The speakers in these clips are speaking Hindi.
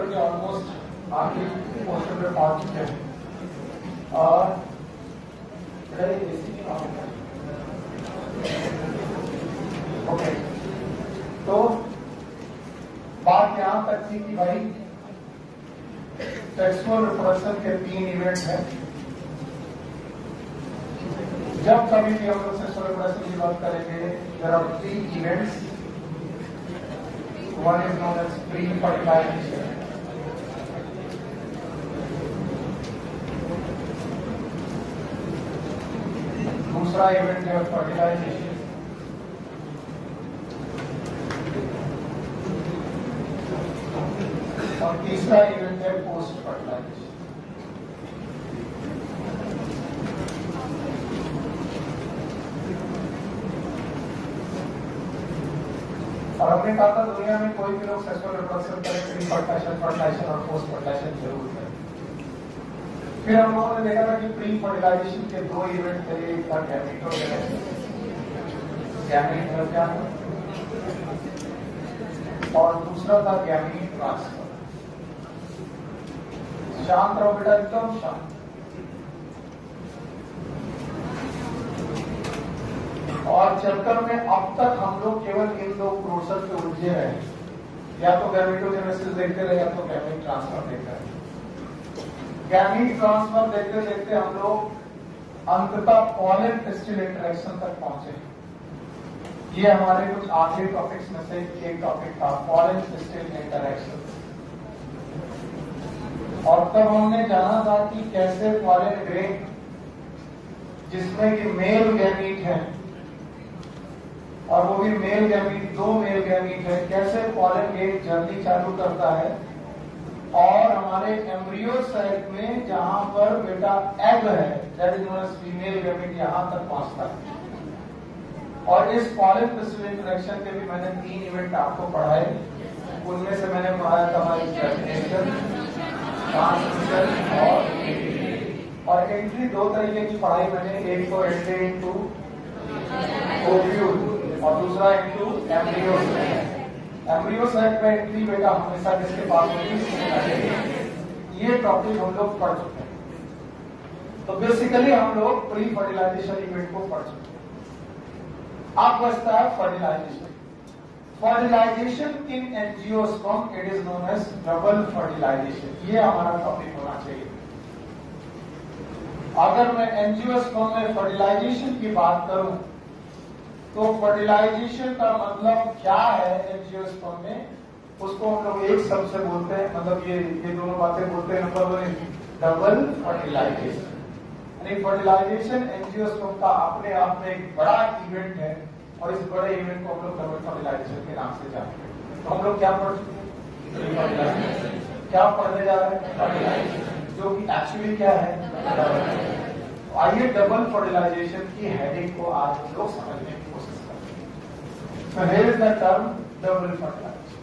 चैप्टर के ऑलमोस्ट आखिरी पोर्शन पे पहुंच चुके हैं और ओके, तो बात यहाँ तक थी कि भाई सेक्सुअल रिप्रोडक्शन के 3 इवेंट हैं। जब कभी भी हम लोग सेक्सुअल रिप्रोडक्शन की बात करेंगे, there are 3 events. One is known as pre-fertilization. दूसरा इवेंट है फर्टिलाइजेशन। और तीसरा इवेंट है पोस्ट फर्टिलाइजेशन। और हमने कहा था दुनिया में कोई भी लोग सेक्सुअल रिप्रोडक्शन करें, प्री फर्टिलाइजेशन, फर्टिलाइजेशन और पोस्ट फर्टिलाइजेशन जरूर करें। फिर हम लोगों ने देखा था कि प्री फर्टिलाइजेशन के 2 इवेंट थे, एक था गैमेटोजेनेसिस, गैमेट क्या है, और दूसरा था गैमीट ट्रांसफर। शांत रहो बेटा, एकदम शांत। और चक्कर में अब तक हम लोग केवल इन 2 प्रोसेस पे उलझे रहे, या तो गैमेटोजेनेसिस देखते रहे या तो गैमीट ट्रांसफर देखते रहे। गैमीट ट्रांसफर देखते देखते हम लोग अंततः पॉलन पिस्टिल इंटरेक्शन तक पहुंचे। ये हमारे कुछ आखिरी टॉपिक्स में से एक टॉपिक था, पॉलन पिस्टिल इंटरेक्शन। और तब हमने जाना था कि कैसे पॉलन ग्रेन जिसमें कि मेल गैमीट है और वो भी मेल गैमीट, 2 मेल गैमीट है, कैसे पॉलन ग्रेन जर्नी चालू करता है और हमारे एम्ब्रियो साइट में जहां पर बेटा एग है, that is known as female gamete, यहां तक पहुंचता है। और इस पॉलन पिस्टिल इंटरेक्शन के भी मैंने 3 इवेंट आपको पढ़ाए। उनमें से मैंने पढ़ाया था हमारी जर्मिनेशन, ट्रांसमिशन और एंट्री। 2 तरीके की पढ़ाई मैंने, एक तो एंट्री इनटू ओव्यूल और दूसरा into embryo site. Embryo site में एंट्री बेटा हमेशा किसके पास होती, ये टॉपिक हम लोग पढ़ चुके हैं। तो बेसिकली हम लोग प्री फर्टिलाइजेशन इवेंट को पढ़ चुके हैं। अब बचता है fertilization. Fertilization in angiosperm, it is known as double fertilization. ये हमारा टॉपिक होना चाहिए। अगर मैं एंजियोस्पर्म में फर्टिलाइजेशन की बात करूं तो फर्टिलाइजेशन का मतलब क्या है एंजियोस्पर्म में, उसको हम लोग एक शब्द से बोलते हैं, मतलब ये दोनों बातें बोलते हैं। नंबर 1 डबल फर्टिलाइजेशन, यानी फर्टिलाइजेशन एंजियोस्पर्म का अपने आप में एक बड़ा इवेंट है और इस बड़े इवेंट को हम लोग डबल फर्टिलाइजेशन के नाम से जानते हैं। तो हम लोग क्या पढ़ चुके हैं, क्या पढ़ने जा रहे हैं, फर्टिलाइजेशन, जो कि एक्चुअली क्या है। आइए डबल फर्टिलाइजेशन की हेडिंग को आज हम लोग समझने की कोशिश करते हैं। So here is the term double fertilization.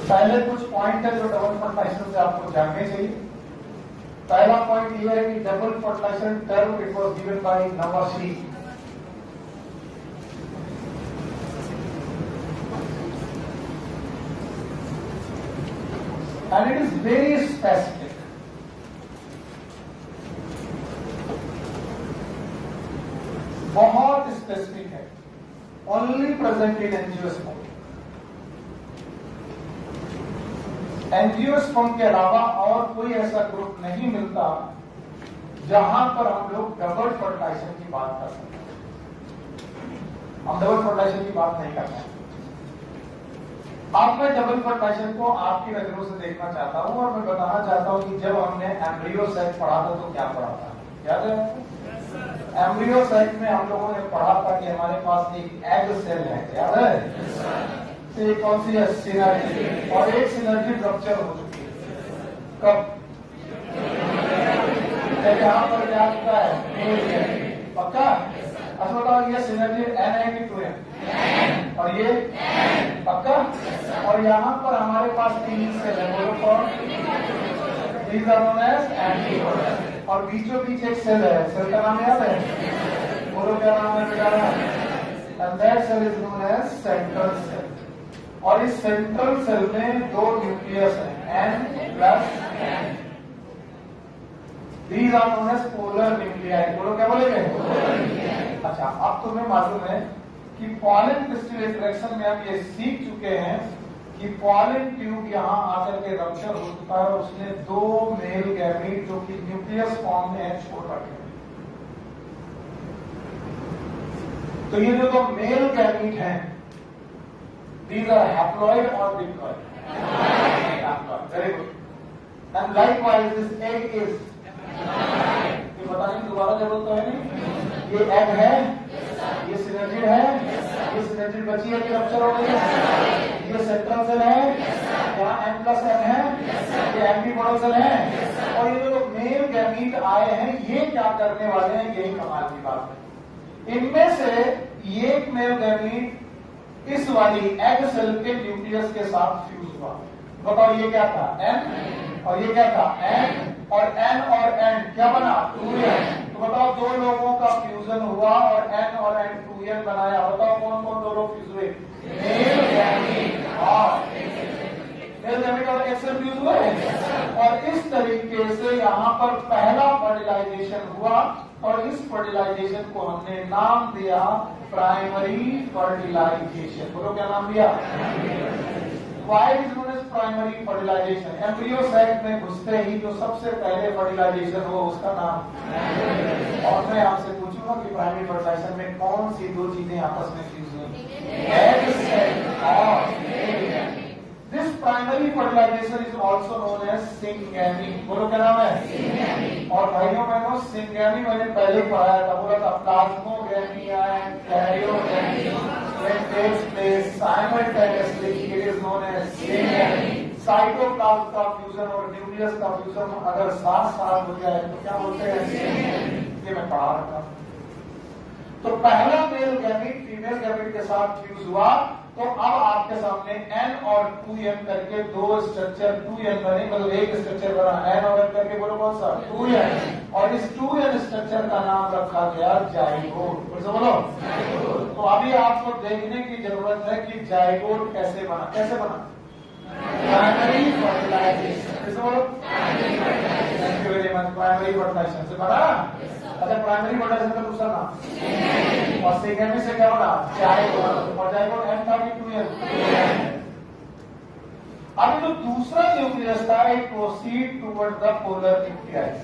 पहले कुछ पॉइंट है जो डबल फर्टिलाइजेशन से आपको जानने चाहिए। पहला पॉइंट यह है कि double fertilization term it was given by नवासी। And it is very specific. बहुत स्पेसिफिक है, only present in angiosperm. Angiosperm के अलावा और कोई ऐसा ग्रुप नहीं मिलता जहां पर हम लोग डबल फर्टिलाइजेशन की बात कर सकते हैं। हम डबल फर्टिलाइजेशन की बात नहीं करते हैं। अब मैं डबल फर्टिलाइजेशन को आपकी नजरों से देखना चाहता हूं और मैं बताना चाहता हूं कि जब हमने एम्ब्रियो साइट पढ़ा था तो क्या पढ़ा था, याद है? एम्ब्रियो साइट में हम लोगों ने पढ़ा था कि हमारे पास एक एग सेल है, याद है? तो ये कौन सी है, सिनर्जी, और एक सिनर्जी रप्चर हो चुकी है। कब? यहाँ पर क्या चुका है, पक्का? अच्छा बताओ, ये सिनर्जी एन है कि 2 और ये पक्का? और यहाँ पर हमारे पास 3 सेल है, बोलो कौन? These are known as antibody. और बीचों बीच एक सेल है, सेल का नाम याद है? बोलो क्या नाम है बेटा? and that cell is known as central cell. और इस सेंट्रल सेल में दो न्यूक्लियस हैं N plus N. These are known as polar nuclei. बोलो क्या बोलेंगे? अच्छा, अब तुम्हें मालूम है कि पॉलन क्रिस्टल इंटरेक्शन में हम ये सीख चुके हैं कि पॉलन ट्यूब यहाँ आकर के रप्चर हो चुका है और उसने दो मेल गैमीट जो कि न्यूक्लियस फॉर्म में है छोड़ रखे. तो ये जो दो मेल गैमीट हैं, these are haploid or diploid? Haploid. Very good. And likewise this egg is. ये बताने की दोबारा जरूरत तो है नहीं. ये एग है, ये सिनेर्जिड है, ये सिनेर्जिड बची है कि रप्चर हो गई है. ये सेंट्रल सेल है, यहाँ N प्लस N है, ये एंटीपोडल सेल है. और ये जो मेल गैमीट आए हैं, ये क्या करने वाले हैं, यही कमाल की बात है. इनमें से ये मेल गैमीट इस वाली एग सेल के न्यूक्लियस के साथ फ्यूज हुआ. बताओ ये क्या था? N. और ये क्या था? N. और N और N क्या बना? 2N. तो बताओ दो लोगों का फ्यूजन हुआ और N और N 2N बनाया. बताओ कौन कौन दो लोग फ्यूज हुए? मेल गैमीट और एग सेल फ्यूज हुए. और इस तरीके से यहाँ पर पहला फर्टिलाइजेशन हुआ और इस फर्टिलाइजेशन को हमने नाम दिया प्राइमरी फर्टिलाइजेशन. बोलो क्या नाम दिया? Why is known as primary fertilization? Embryo sac में घुसते ही जो सबसे पहले फर्टिलाइजेशन हो उसका नाम. और मैं आपसे पूछूंगा कि प्राइमरी फर्टिलाइजेशन में कौन सी दो चीजें आपस में फ्यूज हुई? एग सेल और This primary fertilization is also known as syngamy. बोलो क्या नाम है? और भाइयों बहनों syngamy मैंने पहले पढ़ाया था. बोला था plasmogamy and karyogamy when takes place simultaneously. It is known as syngamy. Cytoplasm का फ्यूजन और न्यूक्लियस का फ्यूजन अगर साथ साथ हो जाए तो क्या बोलते हैं? ये मैं पढ़ा रखा. तो पहला मेल गैमीट फीमेल गैमीट के साथ फ्यूज हुआ. तो अब आपके सामने N और 2N करके दो स्ट्रक्चर 2N बने, मतलब एक स्ट्रक्चर बना. N और N करके बोलो कौन सा? 2N. और इस 2N स्ट्रक्चर का नाम रखा गया जाइगोट. बोलो. तो अभी आपको देखने की जरूरत है कि जाइगोट कैसे बना. कैसे बना? Primary fertilisation. बोलो. Thank you very much. Primary fertilisation से बना. अच्छा, प्राइमरी फर्टिलाइजेशन का दूसरा नाम और सिंगमी से क्या बना? जाइगोट. और जाइगोट N था कि 2N? अब जो दूसरा न्यूक्लियस था it proceed toward the polar nucleus.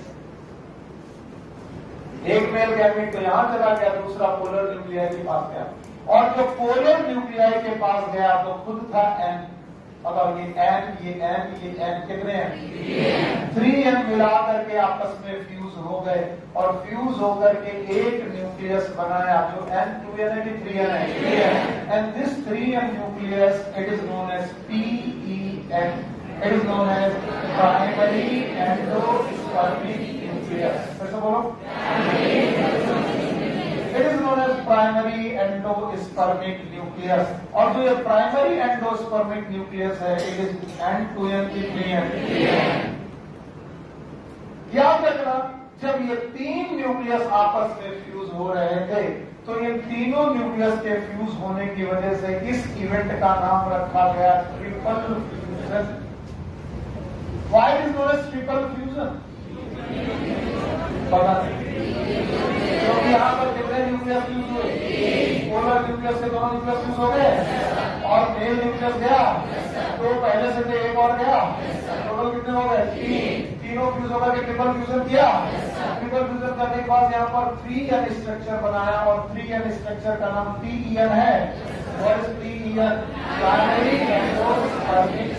एक मेल गैमीट तो यहां चला गया, दूसरा पोलर न्यूक्लियस के पास गया. और जो पोलर न्यूक्लियस के पास गया तो खुद था N. बताओ ये N, ये N, ये N कितने हैं? 3N मिला करके आपस में फ्यूज हो गए और फ्यूज होकर के एक न्यूक्लियस बनाया जो N 2N है कि 3N है? And this 3N nucleus it is known as PEN. It is known as primary endospermic nucleus. कैसे बोलो? It is known as primary endospermic nucleus. और जो ये प्राइमरी एंडोस्पर्मिक न्यूक्लियस है इट इज N 2N की 3N. याद रखना, जब ये तीन न्यूक्लियस आपस में फ्यूज हो रहे थे तो ये तीनों न्यूक्लियस के फ्यूज होने की वजह से इस इवेंट का नाम रखा गया triple fusion. Why is known as triple fusion? पता नहीं. क्योंकि यहाँ पर कितने न्यूक्लियस फ्यूज हुए? पोलर न्यूक्लियस से दोनों न्यूक्लियस फ्यूज हो गए और मेल न्यूक्लियस गया तो पहले से एक और गया. टोटल कितने हो गए? 3. तीनों फ्यूज होकर के ट्रिपल फ्यूजन किया. ट्रिपल फ्यूजन करने के बाद यहाँ पर 3N स्ट्रक्चर बनाया और 3N स्ट्रक्चर का नाम PEN है. और इस PEN primary endospermic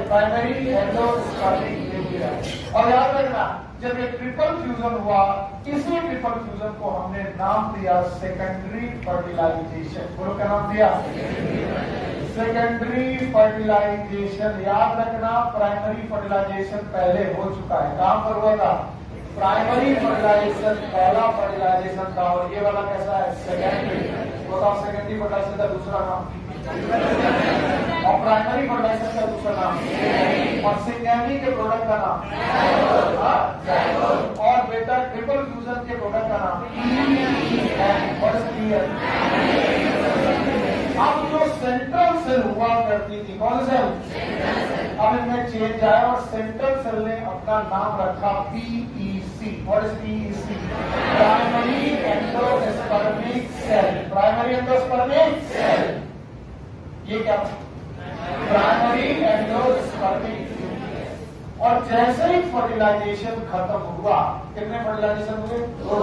primary endospermic nucleus. और याद रखना, जब ये ट्रिपल फ्यूजन हुआ इसी ट्रिपल फ्यूजन को हमने नाम दिया सेकेंडरी फर्टिलाइजेशन. बोलो क्या नाम दिया? Secondary fertilization. याद रखना, प्राइमरी फर्टिलाइजेशन पहले हो चुका है. कहां पर हुआ था? प्राइमरी फर्टिलाइजेशन पहला फर्टिलाइजेशन था और ये वाला कैसा है? सेकेंडरी. बताओ सेकेंडरी फर्टिलाइजेशन का दूसरा नाम और प्राइमरी फर्टिलाइजेशन का दूसरा नाम और सिंगमी के प्रोडक्ट का नाम और बेटा ट्रिपल फ्यूजन के प्रोडक्ट का नाम. और करती है। अब जो सेंट्रल सेल हुआ करती थी, कौन सेल? अब इनमें चेंज आया और सेंट्रल सेल ने अपना नाम रखा PEC। What is PEC? Primary endospermic cell. Primary endospermic cell, ये क्या? Primary endospermic. और जैसे ही फर्टिलाइजेशन खत्म हुआ, कितने फर्टिलाइजेशन हुए? 2।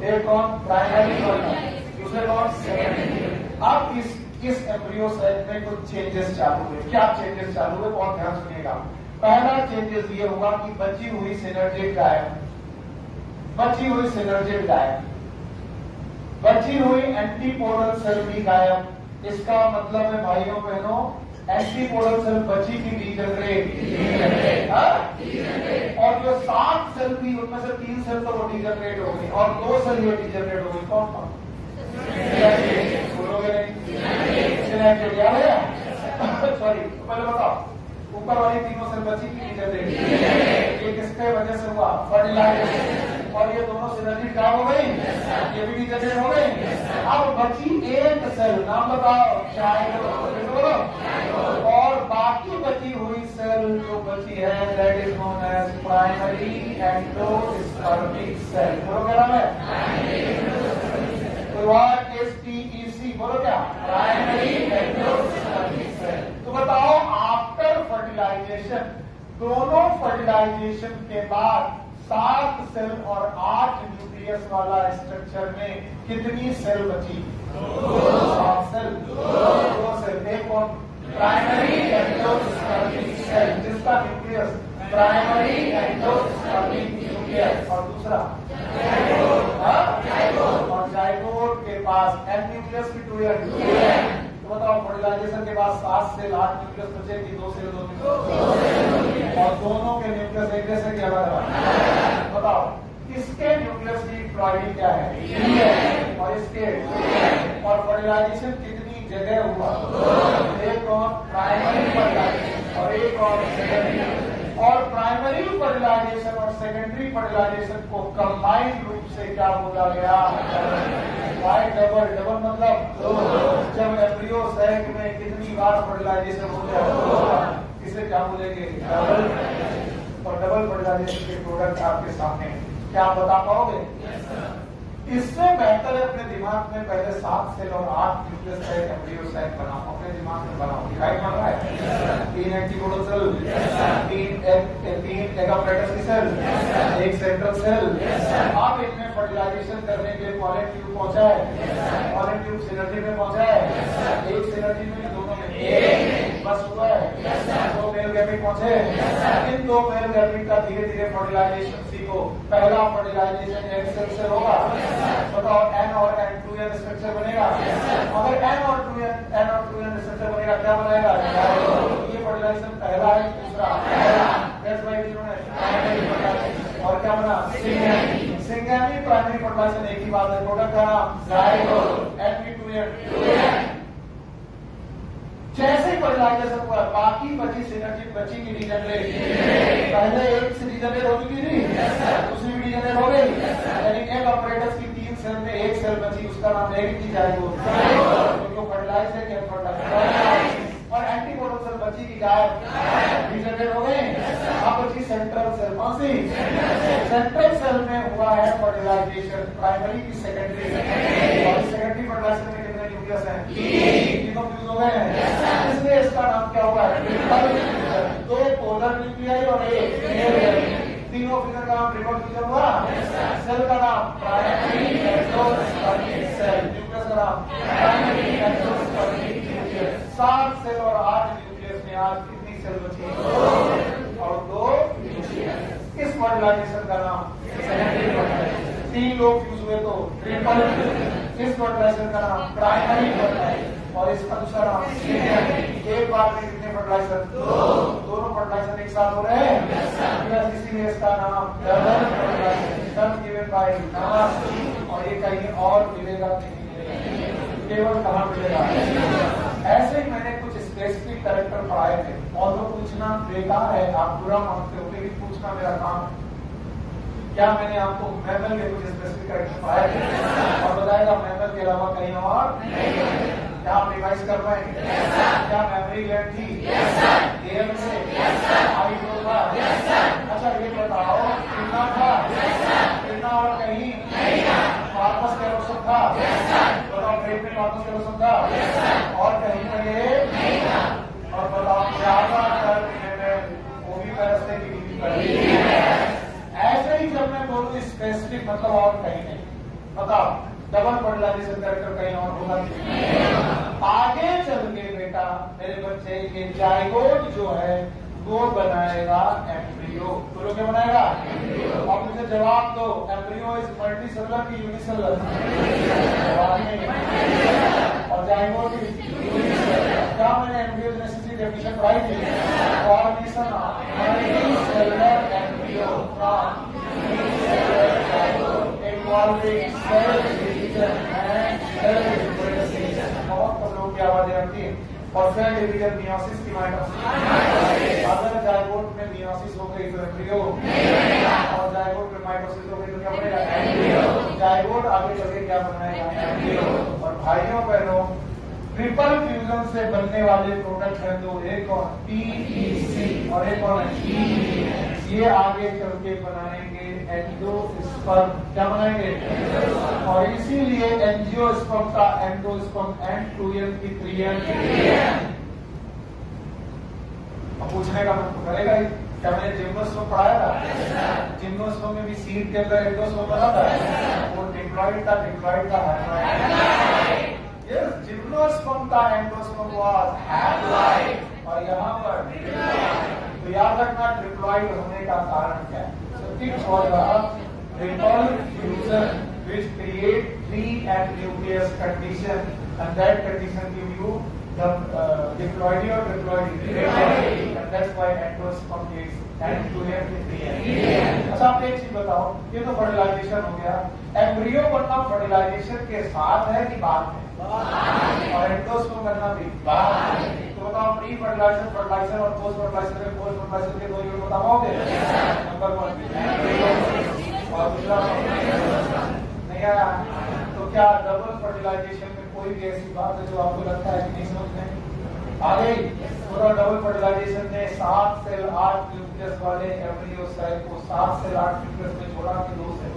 एक कौन? प्राइमरी फर्टिलाइजेशन, दूसरे कौन? सेकेंडरी। अब इस एम्ब्रियो सेल में कुछ चेंजेस चालू हुए। क्या चेंजेस चालू हुए? बहुत ध्यान सुनिएगा। पहला चेंजेस ये हुआ कि बची हुई सिनर्जिड गायब, बची हुई सिनर्जिड गायब, बची हुई एंटीपोडल सेल भी गायब। इसका मतलब है भाइयों बहनों, एंटीपोडल सेल बची की डीजनरेट, और जो 7 सेल थी उनमें से 3 सेल तो वो डीजनरेट हो गई और 2 सेल ये डीजनरेट हो गई। कौन कौन? बोलोगे नहीं? सॉरी, पहले बताओ, ऊपर वाली तीनों सेल बची की डीजनरेट, ये किसके वजह से हुआ? फर्टिलाइजेशन। और ये दोनों सिनर्जी क्या हो गई? ये भी डीजनरेट हो गई। अब बची एक सेल, नाम बताओ? जाइगोट। और बाकी बची हुई सेल जो बची है, that is known as primary endospermic cell. बोलो क्या नाम है? What is PEC? बोलो क्या? Primary endospermic cell. तो बताओ, आफ्टर फर्टिलाइजेशन, दोनों फर्टिलाइजेशन के बाद 7 सेल और 8 न्यूक्लियस वाला स्ट्रक्चर में कितनी सेल बची? 7 सेल, 2 सेल। एक कौन? प्राइमरी एंडोस्पर्मिक सेल, जिसका न्यूक्लियस प्राइमरी एंडोस्पर्मिक न्यूक्लियस, और दूसरा और जाइगोट के पास एन न्यूक्लियस की 2 एंड। तो बताओ, फर्टिलाइजेशन के बाद 7 सेल 8 न्यूक्लियस बचे कि 2 सेल 2 न्यूक्लियस, और दोनों के न्यूक्लियस एक जैसे कि अलग। बताओ, इसके न्यूक्लियस की प्लॉइडिंग क्या है? और इसके, और फर्टिलाइजेशन कितनी जगह हुआ? एक और प्राइमरी फर्टिलाइजेशन और एक और सेकेंडरी। और प्राइमरी फर्टिलाइजेशन और सेकेंडरी फर्टिलाइजेशन को कंबाइंड रूप से क्या बोला गया? Y double. डबल मतलब जब एम्ब्रियो सैक में कितनी बार फर्टिलाइजेशन हो जाए, इसे क्या बोलेंगे? डबल। और डबल फर्टिलाइजेशन के प्रोडक्ट आपके सामने, क्या आप बता पाओगे? इससे बेहतर है अपने दिमाग में पहले 7 सेल और 8 न्यूक्लियस का एक एम्ब्रियो साइट बनाओ, अपने दिमाग में बनाओ। दिखाई पड़ रहा है? 3 एंटीपोडल सेल, 3 एगाप्रेटस की सेल, 1 सेंट्रल सेल। आप इनमें फर्टिलाइजेशन करने के लिए पॉलन ट्यूब पहुंचा है, पॉलन ट्यूब सिनर्जी में पहुंचा है। एक सिनर्जी में, दोनों में एक बस हुआ है। 2 मेल गैमेट पहुंचे। इन 2 मेल गैमेट का धीरे धीरे फर्टिलाइजेशन सीखो। पहला फर्टिलाइजेशन एग सेल से होगा। बताओ, N और N2N स्ट्रक्चर बनेगा। अगर N और 2N स्ट्रक्चर बनेगा, क्या बनेगा? ये फर्टिलाइजेशन पहला है। दूसरा और क्या बना? सिंगेमी। प्राइमरी फर्टिलाइजेशन एक ही बात है, प्रोडक्ट का नाम जाइगोट, N2N। जैसे ही फर्टिलाइजेशन हुआ, बाकी बची सिनर्जी बची की डीजनरेट। पहले एक से डीजनरेट हो चुकी थी, दूसरी भी डीजनरेट हो गई, यानी एक ऑपरेटर्स की 3 सेल में 1 सेल बची, उसका नाम नेगेटिव जाइगोट। तो फर्टिलाइज है क्या? फर्टिलाइज। और एंटीपोडल सेल बची की गायब, डीजनरेट हो गई। अब बची सेंट्रल सेल। कौन सी? सेंट्रल सेल में हुआ है फर्टिलाइजेशन, प्राइमरी की सेकेंडरी। और सेकेंडरी फर्टिलाइजेशन में कितने न्यूक्लियस हैं? 3 फ्यूज हो गए हैं, इसलिए इसका नाम क्या हुआ है? 2 पोलर न्यूक्लियाई और 1 मेल। तीनों फ्यूजन का नाम ट्रिपल फ्यूजन हुआ। सेल का नाम प्राइमरी एंडोस्पर्मिक सेल, न्यूक्लियस का नाम प्राइमरी एंडोस्पर्मिक न्यूक्लियस। 7 सेल और 8 न्यूक्लियस में आज कितनी सेल बची? और 2 न्यूक्लियस। इस फर्टिलाइजेशन का नाम सेकेंडरी फर्टिलाइजेशन। 3 लोग फ्यूज हुए तो ट्रिपल। इस फर्टिलाइजेशन का नाम प्राइमरी फर्टिलाइजेशन और इसका दूसरा नाम सेकेंडरी। एक बार में कितने फर्टिलाइजर? 2। दोनों फर्टिलाइजर एक साथ हो रहे हैं, इसीलिए इसका नाम डबल फर्टिलाइजेशन गिवन बाय नाम। और ये कहीं और मिलेगा नहीं, केवल कहाँ मिलेगा? ऐसे ही मैंने कुछ स्पेसिफिक कैरेक्टर पढ़ाए थे, और वो पूछना बेकार है, आप बुरा मानते हो, लेकिन पूछना मेरा काम है। क्या मैंने आपको मैमल के कुछ स्पेसिफिक कैरेक्टर पढ़ाए थे और बताया जाएगा मेमोरी के अलावा कहीं और? क्या आप रिवाइज कर पाएंगे? क्या मेमोरी ग्लैंड थी? एयर से आई था? अच्छा ये बताओ कितना था? कितना और कहीं? वापस कैरोसन था? बताओ पेट में वापस कैरोसन था? और कहीं लगे? और बताओ ज्यादातर वो भी पैरस्ते की भी ऐसे ही जब मैं बोलूँ स्पेसिफिक मतलब और कहीं नहीं। बताओ डबल फर्टिलाइजेशन कैरेक्टर कहीं और होगा? आगे चल के बेटा मेरे बच्चे ये जाइगोट जो है वो बनाएगा एम्ब्रियो। बोलो क्या बनाएगा? अब मुझे जवाब दो, एम्ब्रियो इज मल्टीसेलुलर की यूनिसेलुलर? और जाइगोट क्या मैंने एम्ब्रियोजेनेसिस की डेफिनेशन पढ़ाई थी? Formation of multicellular embryo from unicellular zygote involving cell division and cell differentiation. बहुत कम लोगों की आवाजें आती है। और सेल डिवीजन मियोसिस की माइटोसिस। अगर जाइगोट में मियोसिस हो गई तो एम्ब्रियो, और जाइगोट में माइटोसिस हो गई तो क्या बनेगा? एम्ब्रियो। जाइगोट आगे चल के क्या बनाएगा? एम्ब्रियो। और भाइयों बहनों ट्रिपल फ्यूजन से बनने वाले प्रोडक्ट हैं दो, एक और PEC और एक और ये आगे चल के बनाएंगे एंडोस्पर्म। क्या बनाएंगे? और इसीलिए एंजियोस्पर्म का एंडोस्पर्म N2N की 3N। अब पूछने का मन करेगा ही, क्या मैंने जिम्नोस्पर्म पढ़ाया था? जिम्नोस्पर्म में भी सीड के अंदर एंडोस्पर्म बना था। वो डिप्लॉइड का हैप्लॉइड। जिम्नोस्पर्म का एंडोस्पर्म वाज हैप्लॉइड और यहाँ पर तो याद रखना ट्रिप्लॉइड होने का कारण क्या है? It was a triple fusion which create 3N nucleus condition, and that condition give you the diploidy or triploidy, and that's why endosperm is N2N to 3N. अच्छा आप एक चीज बताओ, ये तो फर्टिलाइजेशन हो गया। एम्ब्रियो बनना फर्टिलाइजेशन के साथ है कि बाद में? और एंडोस्पर्म बनना भी बाद। तो बताओ प्री फर्टिलाइजेशन, फर्टिलाइजेशन और पोस्ट फर्टिलाइजेशन में पोस्ट फर्टिलाइजेशन के दो यूनिट बताओगे? नंबर 1 और दूसरा नहीं आया। तो क्या डबल फर्टिलाइजेशन में कोई भी ऐसी बात है जो आपको लगता है कि नहीं समझते? आ गई? पूरा डबल फर्टिलाइजेशन ने 7 सेल 8 न्यूक्लियस वाले एम्ब्रियो सेल को 7 सेल 8 न्यूक्लियस में जोड़ा कि 2 सेल?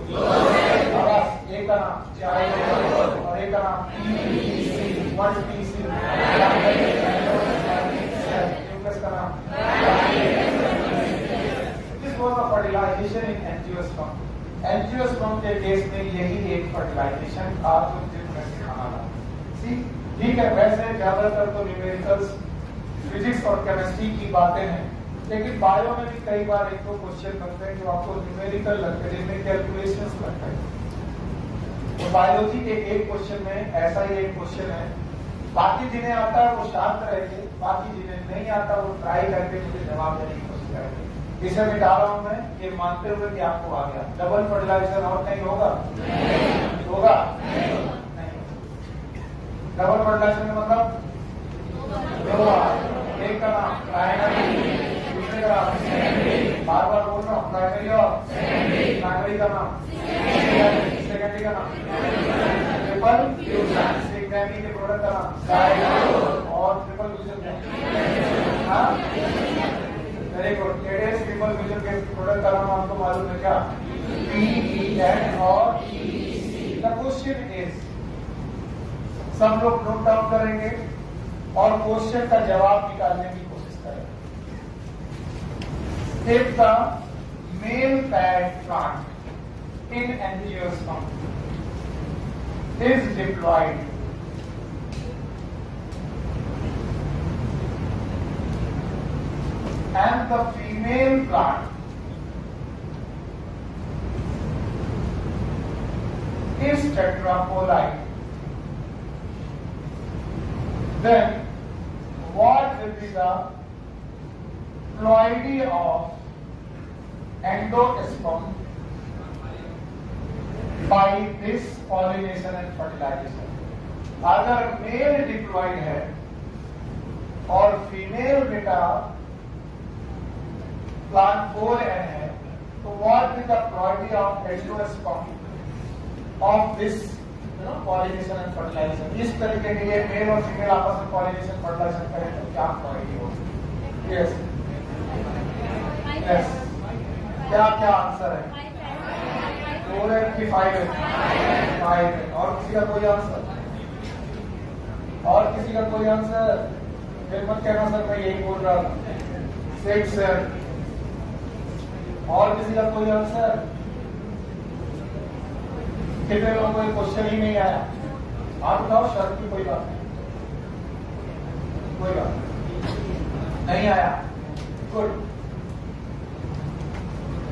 एक का नाम जाइगोट और एक का नाम PEC, मल्टीसी न्यूक्लियस का नाम। This was a fertilization in angiosperm. Angiosperm के केस में यही एक फर्टिलाइजेशन था जो जिसमें सिखाना था। ठीक है, वैसे ज्यादातर तो न्यूमेरिकल्स फिजिक्स और केमिस्ट्री की बातें हैं, लेकिन बायो में भी कई बार एक दो क्वेश्चन बनते हैं जो आपको न्यूमेरिकल लगते हैं, जिसमें कैलकुलेशंस लगते हैं। तो बायोलॉजी के एक क्वेश्चन में ऐसा ही एक क्वेश्चन है। बाकी जिन्हें आता है वो शांत रहेंगे, बाकी जिन्हें नहीं आता वो ट्राई करके मुझे जवाब देने की कोशिश करेंगे। इसे मैं डाल रहा हूं मैं ये मानते हुए कि आपको आ गया। डबल फर्टिलाइजेशन और कहीं होगा? होगा नहीं। डबल फर्टिलाइजेशन का मतलब एक का नाम प्राइमरी, दूसरे का नाम बार बार बोल रहा हूँ, प्राइमरी और सेकेंडरी का नाम, सेकेंडरी का नाम ट्रिपल फ्यूजन, सेकेंडरी के प्रोडक्ट का नाम जाइगोट और ट्रिपल फ्यूजन का वेरी गुड। ट्रिपल फ्यूजन के प्रोडक्ट का नाम आपको मालूम है क्या? PEN और PEC। द क्वेश्चन इज, सब लोग नोट डाउन करेंगे और क्वेश्चन का जवाब निकालने की कोशिश करेंगे। If the male pad plant in angiosperm is diploid, and the female plant is tetraploid, then what will be the ploidy of endosperm by this pollination and fertilization? अगर मेल डिप्लॉइड है और फीमेल बेटा प्लांट 4N है, तो what is the ploidy of endosperm of this pollination and fertilization. इस तरीके के ये मेल और फीमेल आपस में पॉलिनेशन फर्टिलाइजेशन करें तो क्या पॉइंट होगी? यस यस, क्या क्या आंसर है? 4 है कि 5 है? 5 है। और किसी का कोई आंसर? और किसी का कोई आंसर? फिर मत कहना सर मैं यही बोल रहा था। 6 है। और किसी का कोई आंसर? कितने लोगों को क्वेश्चन ही नहीं आया? आप बताओ, शर्त की कोई बात नहीं, कोई बात नहीं आया। गुड।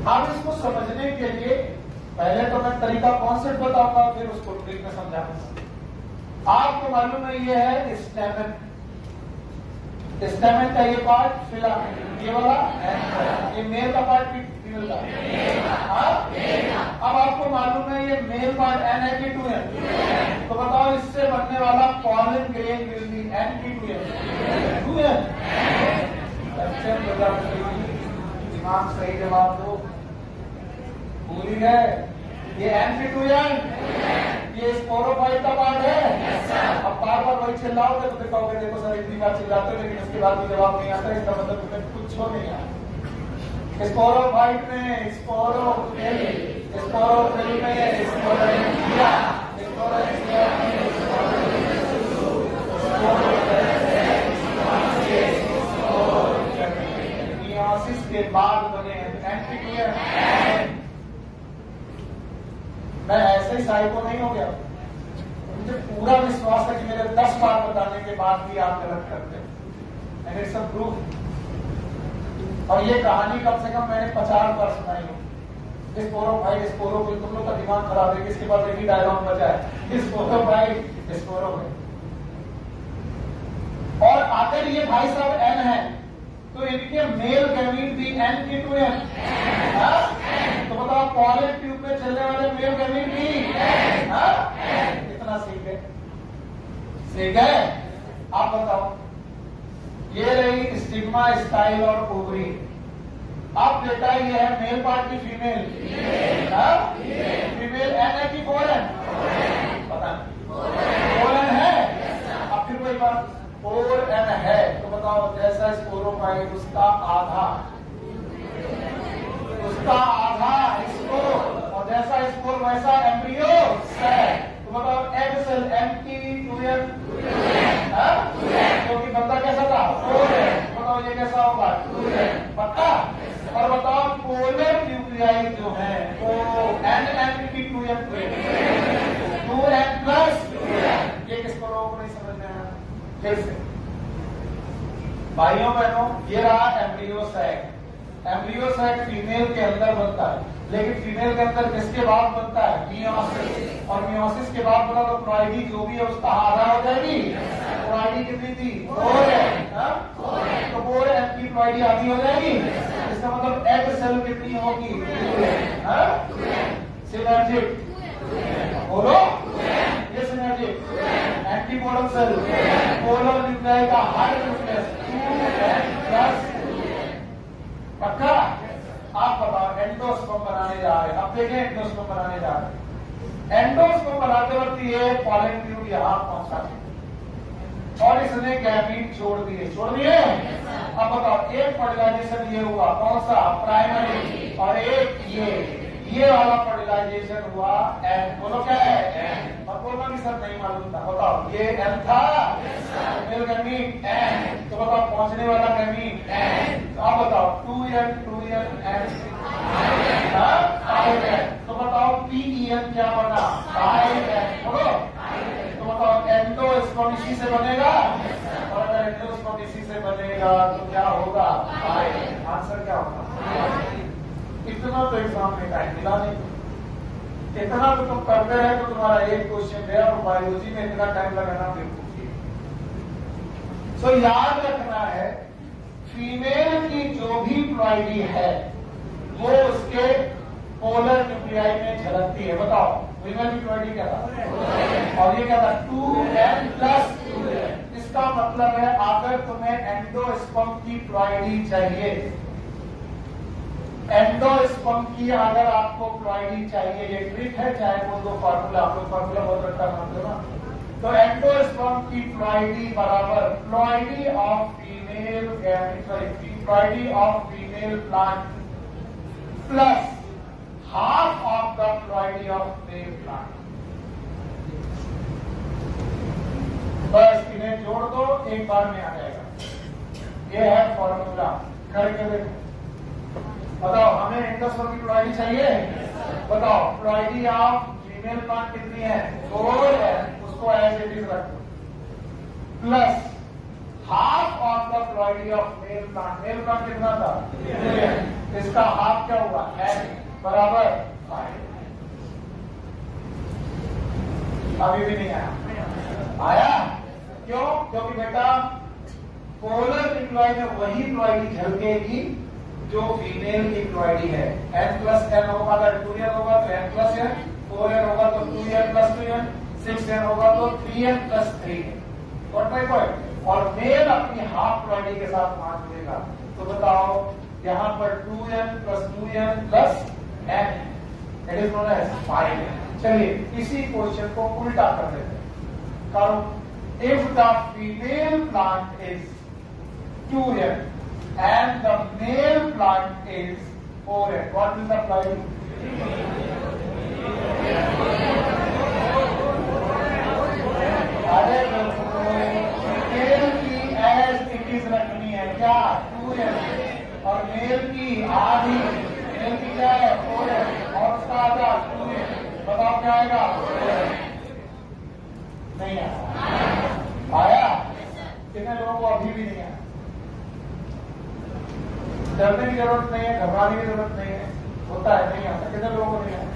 आप इसको समझने के लिए पहले तो मैं तरीका कॉन्सेप्ट बताऊंगा, फिर उसको ट्रिक में समझाऊंगा। आपको मालूम है ये है स्टेमन। स्टेमन का ये पार्ट फिलामेंट, ये वाला ये मेल का पार्ट फीमेल का। अब आपको मालूम है ये मेल पार्ट एन है कि 2n? तो बताओ इससे बनने वाला pollen grain will be N की 2n? दिमाग सही जवाब दो। पूरी है ये एन की 2n, ये स्पोरोफाइट का पार्ट है। अब बार बार वही चिल्लाओगे तो फिर कहोगे देखो सर इतनी बार चिल्लाते हो लेकिन इसके बाद भी जवाब नहीं आता, इसका मतलब तुम्हें कुछ हो नहीं आता। स्पोरोफाइट में स्पोरोफिल मियोसिस के बाद बने हैं। मैं ऐसे ही साइको नहीं हो गया, मुझे पूरा विश्वास है कि मेरे 10 बार बताने के बाद भी आप गलत करते हैं। And it's a proof. और ये कहानी कम से कम मैंने 50 बार सुनाई हो। स्पोरोफाइट स्पोरोफिल, तुम लोग का दिमाग खराब है, किसके पास एक ही डायलॉग बचा है, स्पोरोफाइट स्पोरोफिल। और अगर ये भाई साहब एन है तो इनके मेल गैमीट भी एन की 2n। तो बताओ पॉलन ट्यूब में चलने वाले मेल गैमीट भी इतना सीख गए? सीख गए? आप बताओ, ये रही स्टिग्मा, स्टाइल और ओवरी। अब बेटा ये है मेल पार्ट की फीमेल, फीमेल एन है कि 4n? पता नहीं, 4n है। अब फिर कोई बात 4n है तो बताओ जैसा स्पोरोफाइट उसका आधा स्पोर, और जैसा स्पोर वैसा एम्ब्रियो सेल। तो बताओ एग सेल एन की 2n, क्योंकि बंदा कैसा था 4n। बताओ ये कैसा होगा 2n, पक्का? और बताओ पोलर न्यूक्लियाई जो है वो एन की 2n 2n प्लस। ये किसको लोगों को नहीं समझ में आया? फिर से भाइयों बहनों, ये रहा embryo sac. Embryo sac female के अंदर बनता है, लेकिन फीमेल के अंदर किसके बाद बनता है? मियोसिस। और मियोसिस के बाद बना तो प्लाइडी जो भी है उसका आधा हो जाएगी। प्लाइडी कितनी थी? 4n। तो 4n की प्लाइडी आधी हो जाएगी। इसका मतलब एग सेल कितनी होगी? सिनर्जिक बोलो, ये synergic antipodal cell, polar nuclei का हर न्यूक्लियस 2n प्लस। पक्का? आप बताओ एंडोस्पर्म बनाने जा रहे हैं। अब देखें एंडोस्पर्म बनाने जा रहे हैं। एंडोस्पर्म बनाते वक्त ये पॉलन ट्यूब यहाँ पहुंचा और इसने गैमीट छोड़ दिए। अब बताओ एक फर्टिलाइजेशन ये हुआ, कौन सा? प्राइमरी। और एक ये वाला फर्टिलाइजेशन हुआ एन। बोलो क्या है? और बोलना भी सर नहीं मालूम था। बताओ ये एन था, मेल गैमीट एन। तो बताओ पहुंचने वाला गैमीट एन। तो आप बताओ 2n 2n एन। तो बताओ PEN क्या बना? 5n। बोलो। तो बताओ एंडोस्पर्म इसी से बनेगा, और अगर एंडोस्पर्म इसी से बनेगा तो क्या होगा? 5n। आंसर क्या होगा? इतना तो एग्जाम में टाइम मिला नहीं। इतना तो तुम करते रहे तो तुम्हारा एक क्वेश्चन गया, और बायोलॉजी में इतना टाइम लगाना बेवकूफी। सो याद रखना है फीमेल की जो भी प्लॉइडी है वो उसके पोलर न्यूक्लियाई में झलकती है। बताओ फीमेल की प्लॉइडी क्या था? और ये क्या था? 2n plus. इसका मतलब है अगर तुम्हें एंडोस्पर्म की प्लॉइडी चाहिए एंडोस्पर्म की अगर आपको प्लॉइडी चाहिए, ये ट्रिक है, चाहे वो दो फार्मूला, आप लोग फार्मूला बहुत रखा मानते हो ना, तो एंडोस्पर्म की प्लॉइडी बराबर ploidy of female ploidy of female plant plus half of the ploidy of male plant. बस इन्हें जोड़ दो, एक बार में आ जाएगा। ये है फॉर्मूला, करके देखो। बताओ हमें एंडोस्पर्म की प्लॉइडी चाहिए, बताओ प्लॉइडी ऑफ फीमेल प्लांट कितनी है, 4 है, उसको एज इट इज रख दो, plus half of the ploidy of male plant. Male plant कितना था, इसका हाफ क्या हुआ, बराबर 5। अभी भी नहीं आया, क्यों? क्योंकि बेटा पोलर इम्प्लॉय में वही प्लॉइडी झलकेगी जो फीमेल की प्लॉइडी है। n+n होगा अगर 2n होगा तो n+n, 4n होगा तो 2n+2n, 6n होगा तो 3n+3n। What my point? और मेल अपनी हाफ प्लॉइडी के साथ वहां जुड़ेगा, तो बताओ यहां पर 2n+2n+n, it is known as 5n। चलिए इसी क्वेश्चन को उल्टा कर देते हैं। करो, if the female plant is 2n and the male plant is 4n, what will the ploidy? अरे मेल की एज इट इज रखनी है क्या, 2n, और मेल की आधी, मेल की क्या है 4n, और उसका आधा 2n। बताओ क्या आएगा, नहीं आया? कितने लोगों को अभी भी नहीं आया? डरने की जरूरत नहीं है, घबराने की जरूरत नहीं है, होता है, नहीं आता। कितने लोगों को नहीं आया?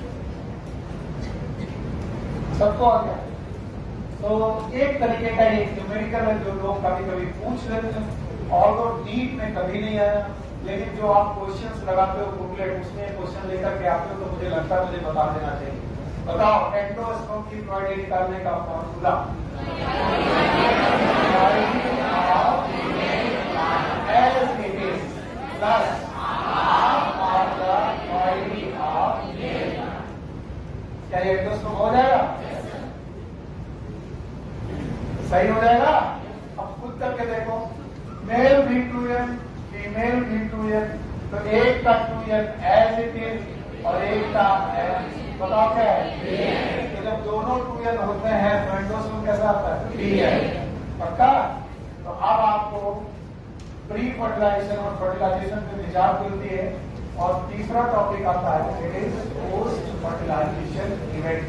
सबको आ गया। तो एक तरीके का एक न्यूमेरिकल है जो लोग कभी कभी पूछ लेते हैं, और तो डीप में कभी नहीं आया, लेकिन जो आप क्वेश्चंस लगाते हो बुकलेट, उसमें क्वेश्चन लेकर के आते हो, तो मुझे लगता है मुझे बता देना चाहिए। बताओ एंडोस्पर्म की प्लॉइडी निकालने का formula, as it is plus half of the ploidy of male. क्या ये एंडोस्पर्म हो जाएगा? सही हो जाएगा? अब खुद करके देखो, मेल भी 2n, फीमेल भी 2n, तो एक का 2n एज इट इज और एक का n। बताओ क्या है, तो जब दोनों 2n होते हैं तो एंडोस्पर्म कैसा आता है, 3n। पक्का? तो अब आपको प्री फर्टिलाइजेशन और फर्टिलाइजेशन में निजात मिलती है। और तीसरा टॉपिक आता है, it is post fertilization event.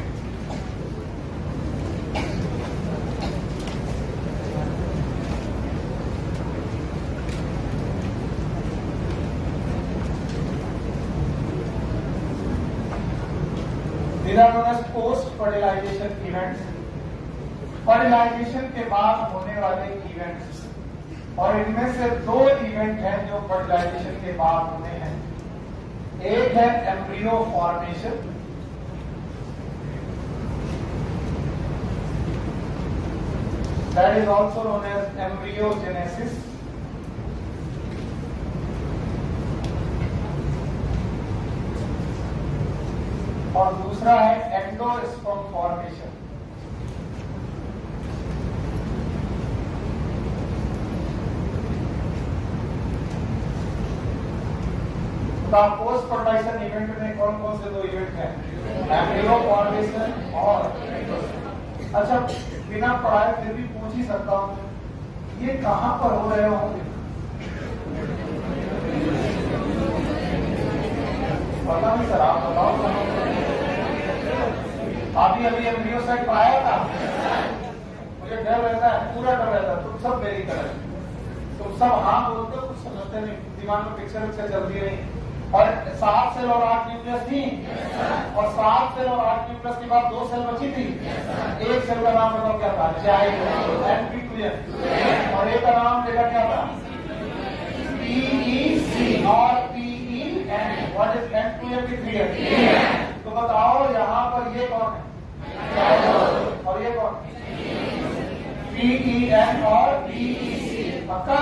These are known as post fertilization events। Fertilization के बाद होने वाले इवेंट्स, और इनमें से 2 इवेंट हैं जो फर्टिलाइजेशन के बाद होने हैं। एक है embryo formation, that is also known as embryogenesis. और दूसरा है endosperm formation. Post fertilization event में कौन कौन से 2 इवेंट हैं, एम्ब्रियो फॉर्मेशन और एंडोस्पर्म। अच्छा, बिना पढ़ाए फिर भी पूछ ही सकता हूं, ये कहां पर हो रहे होंगे? पता नहीं सर, आप बताओ। अभी एम्ब्रियो साइट पाया था, मुझे डर रहता है, पूरा डर रहता है। तुम सब मेरी तरह, तुम सब हाँ बोलते हो, कुछ समझते नहीं, दिमाग में पिक्चर चलती नहीं। और 7 सेल और 8 न्यूक्लियस थी, और 7 सेल और 8 न्यूक्लियस के बाद 2 सेल बची थी। एक सेल का नाम बताओ क्या था, और एक का नाम लेकर क्या था, PEC और PEN। What is n two n की 3n। तो बताओ यहाँ पर ये कौन है, और ये कौन, PEN और PEC। पक्का?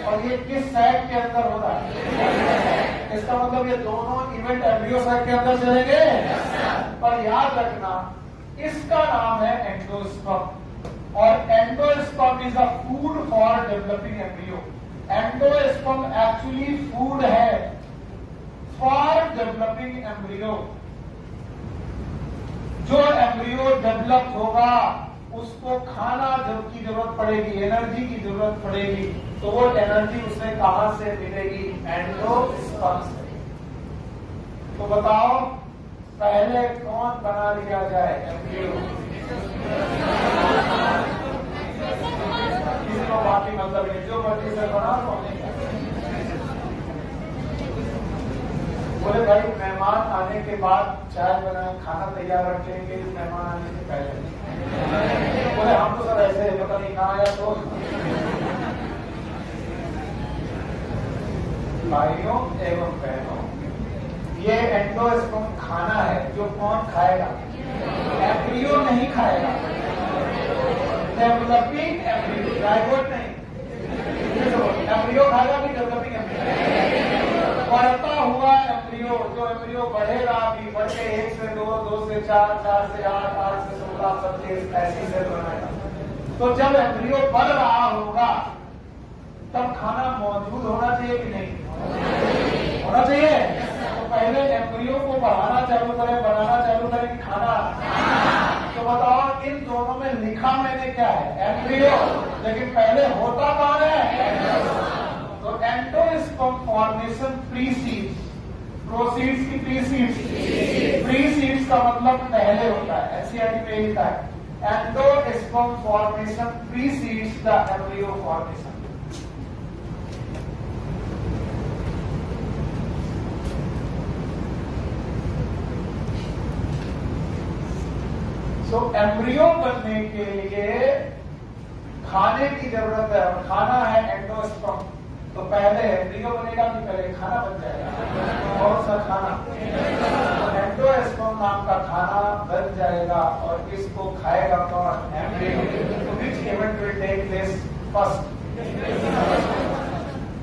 और ये किस साइड के अंदर होता है, इसका मतलब ये दोनों इवेंट एम्ब्रियो साइट के अंदर चलेंगे। पर याद रखना इसका नाम है एंडोस्पर्म और endosperm is a food for developing embryo. Endosperm actually food है फॉर डेवलपिंग एम्ब्रियो। जो एम्ब्रियो डेवलप होगा उसको खाना की जरूरत पड़ेगी, एनर्जी की जरूरत पड़ेगी, तो वो एनर्जी उसे कहां से मिलेगी? एंडोस्पर्म से। तो बताओ पहले कौन बना लिया जाए एम्ब्रियो? किसी को बाकी मतलब नहीं, जो मर्जी से बना तो नहीं। बोले भाई मेहमान आने के बाद चाय बनाए, खाना तैयार रखेंगे मेहमान आने से पहले। बोले हम तो सब ऐसे पता नहीं कहाँ आया। तो भाइयों एवं बहनों, ये एंडोस्पर्म खाना है जो कौन खाएगा? एम्ब्रियो नहीं खाएगा। डेवलपिंग एम्ब्रियो, जायगोट नहीं। एम्ब्रियो खाएगा कि डेवलपिंग एम्ब्रियो? बढ़ता हुआ एम्ब्रियो, जो एम्ब्रियो बढ़ेगा अभी, बढ़ के 1 से 2, 2 से 4, 4 से 8, 8 से 16, 27 ऐसी सेल बनाएगा। तो जब एम्ब्रियो बढ़ रहा होगा तब खाना मौजूद होना चाहिए कि नहीं? होना चाहिए। तो पहले एम्ब्रियो को बढ़ाना चालू करें, बनाना चालू करें कि खाना? तो बताओ इन दोनों में लिखा मैंने क्या है? एम्ब्रियो। लेकिन पहले होता कौन है? तो एंडोस्पर्म फॉर्मेशन प्रीसीड्स, प्रोसीड्स की प्रीसीड्स। प्रीसीड्स का मतलब पहले होता है, एनसीईआरटी में लिखा है endosperm formation precedes the embryo formation. तो एम्ब्रियो बनने के लिए खाने की जरूरत है और खाना है एंडोस्पर्म। तो पहले एम्ब्रियो बनेगा कि पहले खाना बन जाएगा? कौन सा खाना? तो एंडोस्पर्म नाम का खाना बन जाएगा और इसको खाएगा कौन? एम्ब्रियो। तो which event will take place first?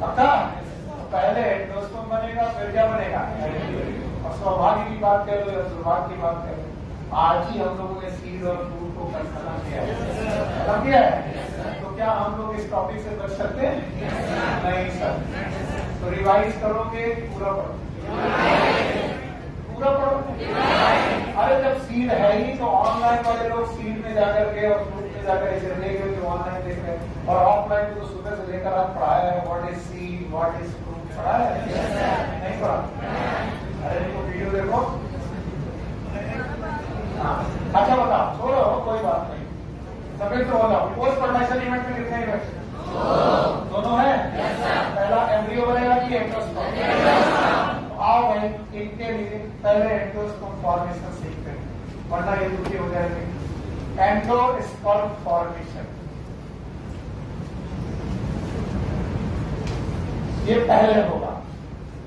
पक्का? तो पहले एंडोस्पर्म बनेगा फिर क्या बनेगा? और सौभाग्य की बात करो या दुर्भाग्य की बात करो, आज ही हम लोगों ने सीड और फ्रूट को खत्म किया है। तो क्या हम लोग इस टॉपिक से बच सकते हैं? नहीं सर। तो रिवाइज करोगे पूरा पढ़ो, पूरा पढ़ो। अरे जब सीड है ही तो ऑनलाइन वाले लोग सीड में जाकर के और फ्रूट में जाकर इसे देख रहे हो, ऑनलाइन देख रहे हैं। और ऑफलाइन तो सुबह से लेकर आप पढ़ाया है, what is seed, what is fruit, पढ़ाया है? नहीं पढ़ा? अरे तो वीडियो देखो। अच्छा बताओ, छोड़ो कोई बात नहीं, सभी तो होगा। पोस्ट फर्टिलाइजेशन इवेंट में कितने इवेंट? दोनों है। पहला एम्ब्रियो बनेगा कि एंडोस्पर्म? आओ भाई इनके लिए पहले एंडोस्पर्म फॉर्मेशन सीखते हैं, वरना ये दुखी हो जाएंगे। एंडोस्पर्म फॉर्मेशन ये पहले होगा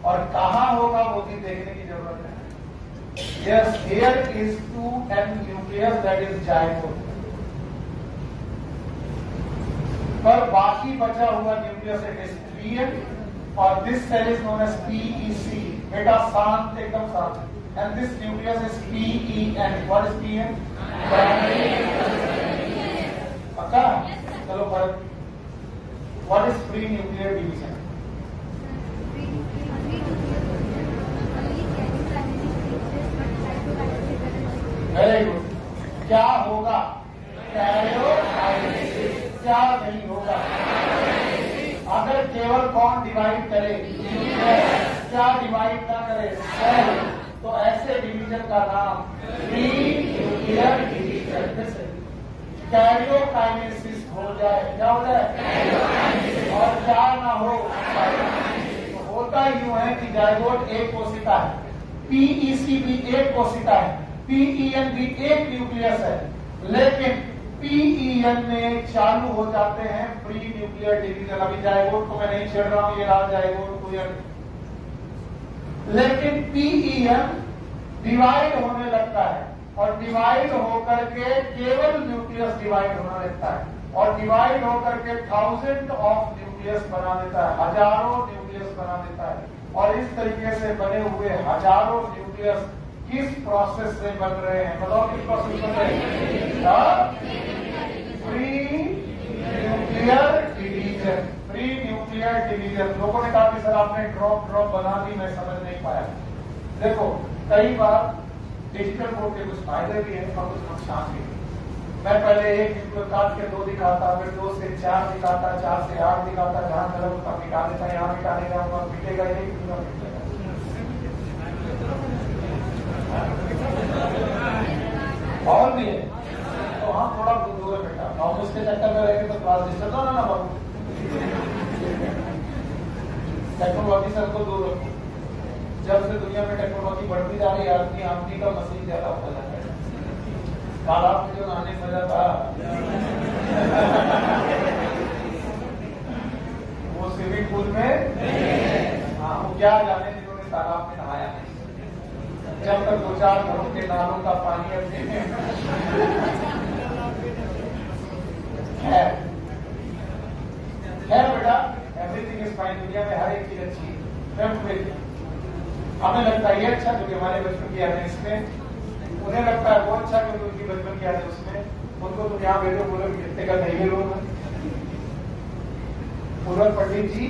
और कहां होगा वो भी देखने की जरूरत है। Yes, here is 2n nucleus, that is zygote. पर बाकी बचा हुआ न्यूक्लियस इट इज Pn और this cell is known as PEC। बेटा शांत, एकदम शांत। And this nucleus is PEN। What is PN? पक्का? चलो पर what is pre nuclear division? Very good. क्या होगा? कैरियोकाइनेसिस। क्या नहीं होगा? अगर केवल कौन डिवाइड करे? क्या डिवाइड ना करे? सेल। तो ऐसे डिवीजन का नाम प्री न्यूक्लियर डिवीजन। कैरियोकाइनेसिस हो जाए, क्या हो जाए? और क्या ना हो? तो होता यूं है कि जाइगोट एक कोशिका है, PEC भी एक कोशिका है, PEN भी एक न्यूक्लियस है, लेकिन PEN में चालू हो जाते हैं प्री न्यूक्लियर डिवीजन। अभी जाइगोट को मैं नहीं छेड़ रहा हूं, ये रहा जाइगोट को, लेकिन PEN डिवाइड होने लगता है और डिवाइड होकर के केवल न्यूक्लियस डिवाइड होना लगता है और डिवाइड होकर के 1000 ऑफ न्यूक्लियस बना देता है, हजारों न्यूक्लियस बना देता है। और इस तरीके से बने हुए हजारों न्यूक्लियस किस प्रोसेस से बन रहे हैं? बताओ किस प्रोसेस बन रहे हैं? Pre nuclear division. Pre nuclear division. लोगों ने कहा कि सर आपने ड्रॉप बना दी, मैं समझ नहीं पाया। देखो, कई बार डिजिटल बोर्ड के कुछ फायदे भी हैं और कुछ नुकसान भी हैं। मैं पहले एक न्यूक्लियर काट के 2 दिखाता, फिर 2 से 4 दिखाता, 4 से 8 दिखाता, जहां गलत होता मिटा देता, यहाँ मिटाने का होगा मिटेगा ही नहीं, पूरा मिटेगा। और भी है तो हम थोड़ा दूर है बेटा, और उसके चक्कर में रहेंगे तो क्लास डिस्टर्ब ना बाबू। टेक्नोलॉजी से हमको दूर रखो। जब से दुनिया में टेक्नोलॉजी बढ़ती जा रही है, आदमी का मसीह ज्यादा होता जा रहा है। तालाब में जो नहाने मजा था वो स्विमिंग पूल में, हाँ वो क्या जाने जिन्होंने तालाब में नहाया नहीं। जब तक 2-4 घरों के नालों का पानी अपने है बेटा, एवरीथिंग इज फाइन। दुनिया में हर एक चीज अच्छी है। हमें लगता है ये अच्छा क्योंकि हमारे बचपन की यादें इसमें, उन्हें लगता है वो अच्छा क्योंकि उनकी बचपन की यादें उसमें। उनको तुम यहाँ भेजो, बोलो कितने का नहीं लोग हैं। पूर्व पंडित जी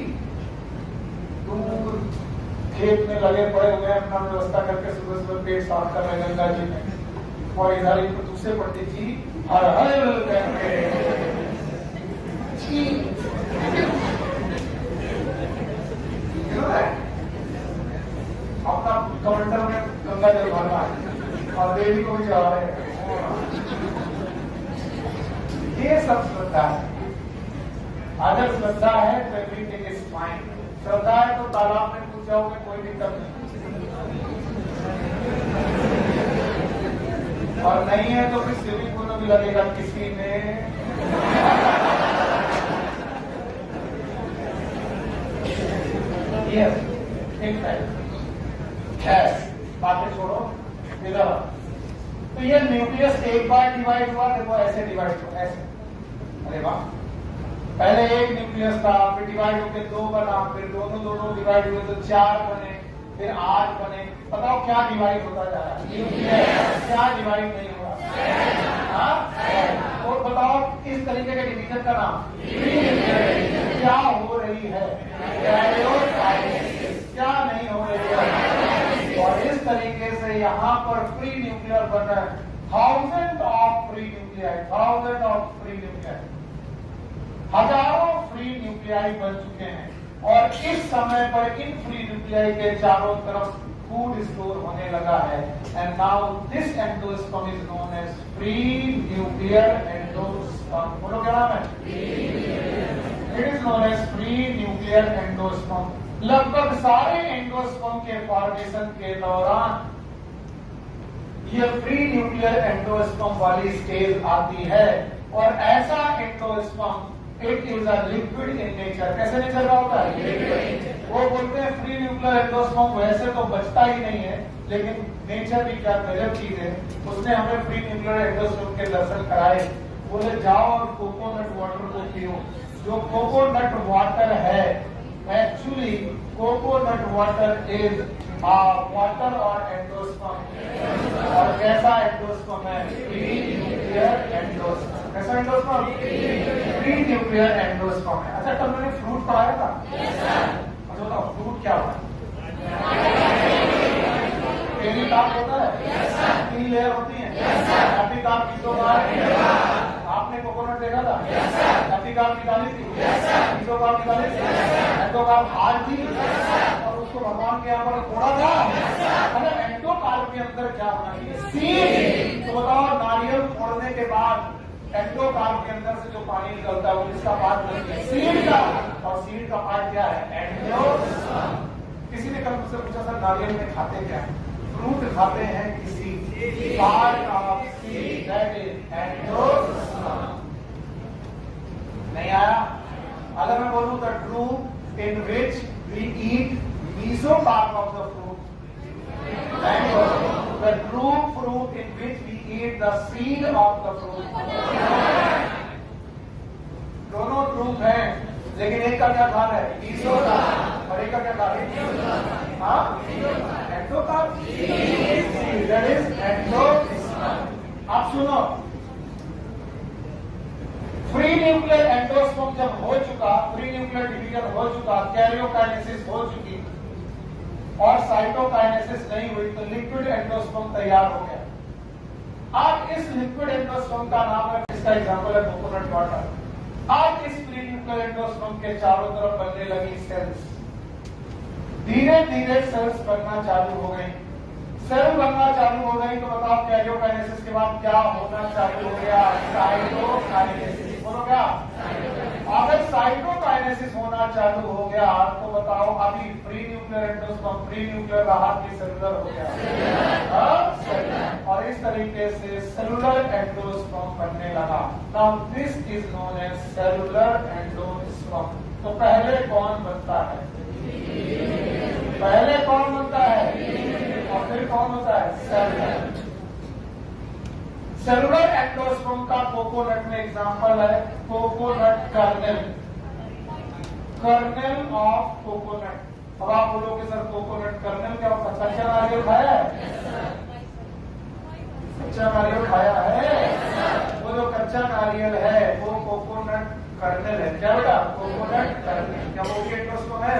दूर खेत में लगे पड़े हुए हैं, अपना व्यवस्था करके सुबह सुबह पेट साफ कर रहे गंगा जी में, और इधर एक दूसरे पंडित जी हर हर अपना कमंडल में गंगा जल भरना है और देवी को भी चढ़ा रहे हैं। ये सब श्रद्धा है। अगर श्रद्धा है तो एवरीथिंग इज फाइन। श्रद्धा है तो तालाब में कूद जाओगे, कोई दिक्कत नहीं। और नहीं है तो फिर स्विमिंग पूल में भी लगेगा किसी ने। बातें छोड़ो, इधर तो ये न्यूक्लियस एक बार डिवाइड हुआ, देखो ऐसे डिवाइड हुआ, ऐसे। अरे वाह, पहले एक न्यूक्लियस था, फिर डिवाइड होकर 2 बना, फिर दोनों डिवाइड हुए तो 4 बने, फिर 8 बने। बताओ क्या डिवाइड होता जा रहा है? न्यूक्लियस। क्या डिवाइड नहीं हुआ? और बताओ इस तरीके के डिवीजन का नाम क्या हो रही है? क्या नहीं हो रही है? और इस तरीके से यहाँ पर फ्री न्यूक्लियर बन रहा है। 1000 of free nuclei, 1000 of free nuclei, हजारों फ्री न्यूक्लियाई बन चुके हैं। और इस समय पर इन फ्री न्यूक्लियाई के चारों तरफ फूड स्टोर होने लगा है। And now this endosperm is known as free nuclear endosperm. बोलो क्या नाम है? It is known as free nuclear endosperm. लगभग सारे एंडोस्पर्म के फॉर्मेशन के दौरान ये फ्री न्यूक्लियर एंडोस्पर्म वाली स्टेज आती है। और ऐसा endosperm it is a liquid in nature. कैसे नेचर का होता है? वो बोलते हैं फ्री न्यूक्लियर एंडोस्पर्म वैसे तो बचता ही नहीं है, लेकिन नेचर भी क्या गजब चीज है। उसने हमें फ्री न्यूक्लियर एंडोस्पर्म के दर्शन कराए। बोले जाओ और कोकोनट वाटर को पियो। जो कोकोनट वाटर है, actually coconut water is water और एंडोस्पर्म। और कैसा एंडोस्पर्म है? Free nuclear endosperm. कैसा एंडोस्पर्म? फ्री न्यूक्लियर एंडोस्पर्म है। अच्छा, कल मैंने फ्रूट पढ़ाया था। अच्छा बताओ, फ्रूट क्या होता है? पहली काप होता है, 3 लेयर होती है। हैप्पी काप किसको कहा? आपने कोकोनट देखा था? हैप्पी काप निकाली थी, किसको काप निकाली थी? एंडोकार्प हार्ड थी और उसको भगवान के यहाँ पर तोड़ा था। अगर एंडोकार्प के अंदर क्या होना चाहिए? सीड। तो बताओ, नारियल फोड़ने के बाद एंडोकार्प के अंदर से जो पानी निकलता है वो किसका पार्ट है? सीड का। और सीड का पार्ट क्या है? एंडोस्पर्म। किसी ने कल मुझसे पूछा था नारियल में खाते क्या है? फ्रूट खाते हैं किसी part of seed, that is endosperm. नहीं आया? अगर मैं बोलूं the truth in which we eat mesocarp of the fruit, and the true fruit in which we eat the seed of the fruit. दोनों ट्रूथ हैं, लेकिन एक का क्या भाग है? mesocarp, और एक का क्या कार्य? Endocarp, that is endosperm. आप सुनो, फ्री न्यूक्लियर एंडोस्पर्म जब हो चुका, फ्री न्यूक्लियर डिवीजन हो चुका, कैरियोकाइनेसिस हो चुकी और साइटोकाइनेसिस नहीं हुई, तो लिक्विड एंडोस्पर्म तैयार हो गया। आज इस लिक्विड एंडोस्पर्म का नाम है, इसका एग्जांपल है कोकोनट वाटर। आज इस फ्री न्यूक्लियर एंडोस्पर्म के चारों तरफ बनने लगी सेल्स, धीरे धीरे सेल्स बनना चालू हो गई। सेल बनना चालू हो गई तो बताओ कैरियोकाइनेसिस के बाद क्या होना चालू हो गया? साइटोकाइनेसिस। बोलो क्या? अगर साइटोकाइनेसिस होना चालू हो गया तो बताओ अभी free nuclear endosperm, free nuclear रहा कि सेलुलर हो गया? और इस तरीके से सेलुलर एंडोस्पर्म बनने लगा। Now this is known as cellular endosperm. तो पहले कौन बनता है? पहले कौन बनता है और फिर कौन होता है? सेलुलर। सेलुलर एंडोस्पर्म का कोकोनट में एग्जांपल है coconut kernel, kernel of coconut. अब आप बोलोगे सर कोकोनट कर्नेल क्या होता है? कच्चा नारियल खाया है? कच्चा नारियल खाया है? वो जो कच्चा नारियल है वो कोकोनट कर्नेल है। क्या बेटा? Coconut kernel. क्या वो भी एंडोस्पर्म है?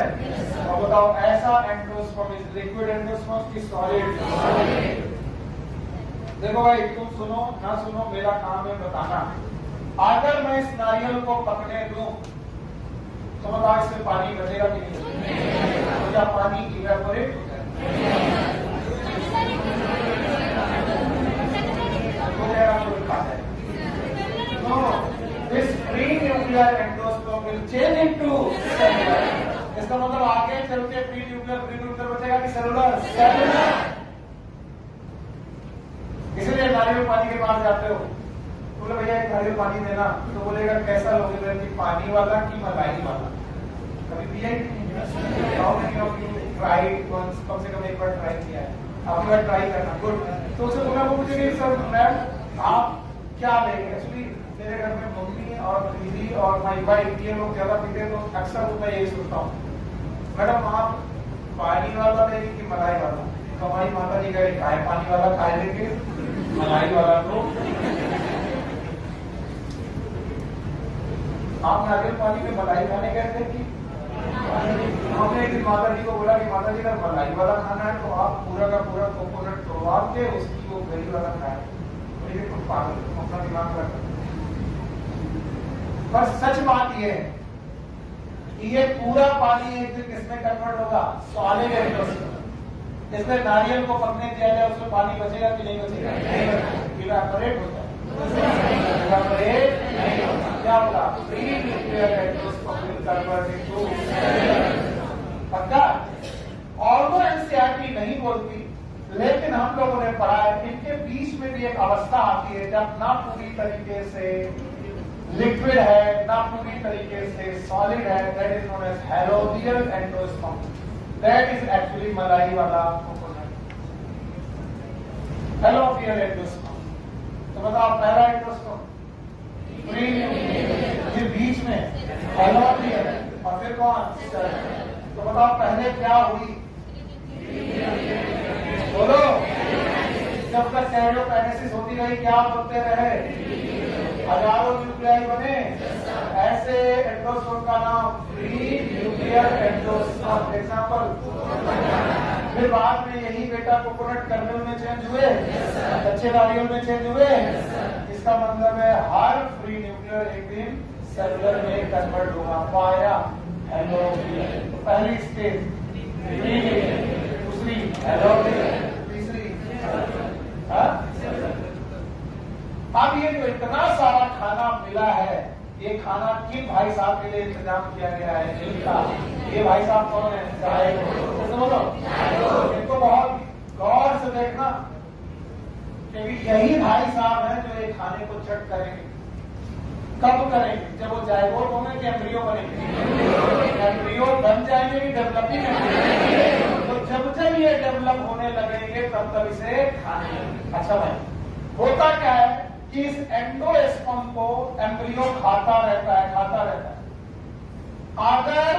अब बताओ ऐसा एंडोस्पर्म इज लिक्विड एंडोस्पर्म की सॉलिड? देखो भाई, तुम सुनो ना सुनो, मेरा काम है बताना। अगर मैं इस नारियल को पकड़े दूं तो बताओ इसमें पानी बचेगा कि नहीं? तो क्या पानी इवेपोरेट होता है? This free nuclear endosperm will change into cellular. इसका मतलब आगे चल के फ्री न्यूक्लियर बचेगा कि सेलुलर? सेलुलर। इसलिए नारियल पानी के पास जाते हो, बोले भैया एक नारियल पानी देना, तो बोलेगा कैसा लोगे? कि पानी वाला कि मलाई वाला? कभी पिया ही नहीं? ट्राई वंस, कम से कम एक बार ट्राई किया है, आपकी बार ट्राई करना। गुड। तो उसे बोला, वो मुझे सर मैम आप क्या लेंगे? एक्चुअली मेरे घर में मम्मी और दीदी और माई वाइफ ये लोग ज्यादा पीते, तो अक्सर मैं यही सोचता हूँ मैडम आप पानी वाला लेंगे कि मलाई वाला? तो हमारी माता जी कहे खाए पानी वाला खाए लेंगे, मलाई वाला तो आप नारियल पानी में मलाई खाने गए थे कि? हमने एक दिन माता जी को बोला कि माता जी अगर मलाई वाला खाना है तो आप पूरा का पूरा कोकोनट तोड़वा के उसकी वो गरी वाला खाए। मुझे कुछ पागल, अपना दिमाग रखा। पर सच बात ये है कि ये पूरा पानी एक दिन किसमें कन्वर्ट होगा? Solid endosperm. इसमें नारियल को पकने दिया जाए उसमें पानी बचेगा कि नहीं बचेगा? नहीं बचेगा, इवेपोरेट होता है। इवेपोरेट नहीं होता। क्या होगा? Free nuclear endosperm will convert into cellular. पक्का? ऑल्दो एनसीईआरटी नहीं बोलती, लेकिन हम लोगों ने पढ़ा है इनके बीच में भी एक अवस्था आती है जब ना पूरी तरीके से लिक्विड है ना पूरी तरीके से सॉलिड है। दैट इज नोन एज हैलोवियल एंडोस्पर्म। That is actually मलाई वाला कोकोनट। हैलोवियल एंडोस्पर्म। तो बताओ पहला एंडोस्पर्म फ्री न्यूक्लियर, फिर बीच में हैलोवियल और फिर कौन? तो बताओ पहले क्या हुई? बोलो। जब तक कैरियोकाइनेसिस होती रही क्या बनते रहे? हजारों न्यूक्लियाई बने। ऐसे एंडोस्पर्म का नाम फ्री न्यूक्लियर एंडोस्पर्म। एग्जांपल, फिर बाद में यही बेटा कोकोनट कर्नेल में चेंज हुए, कच्चे नारियल में चेंज हुए। इसका मतलब है हर फ्री न्यूक्लियर एक दिन सेलुलर में कन्वर्ट होगा। पाया हैलोवियल। तो पहली स्टेज फ्री न्यूक्लियर, दूसरी हैलोवियल, तीसरी अब ये जो इतना सारा खाना मिला है, ये खाना किन भाई साहब के लिए इंतजाम किया गया है? इनका। ये भाई साहब कौन है? तो बोलो, इनको बहुत गौर से देखना, क्योंकि यही भाई साहब हैं जो ये खाने को चट करेंगे। कब करेंगे? जब वो जायगोट होंगे कि एम्ब्रियो बनेंगे? एम्ब्रियो बन जाएंगे कि डेवलपिंग है? तो जब जब ये डेवलप होने लगेंगे तब इसे खाने। अच्छा भाई, होता क्या है कि इस एंडोस्पर्म को एम्ब्रियो खाता रहता है। अगर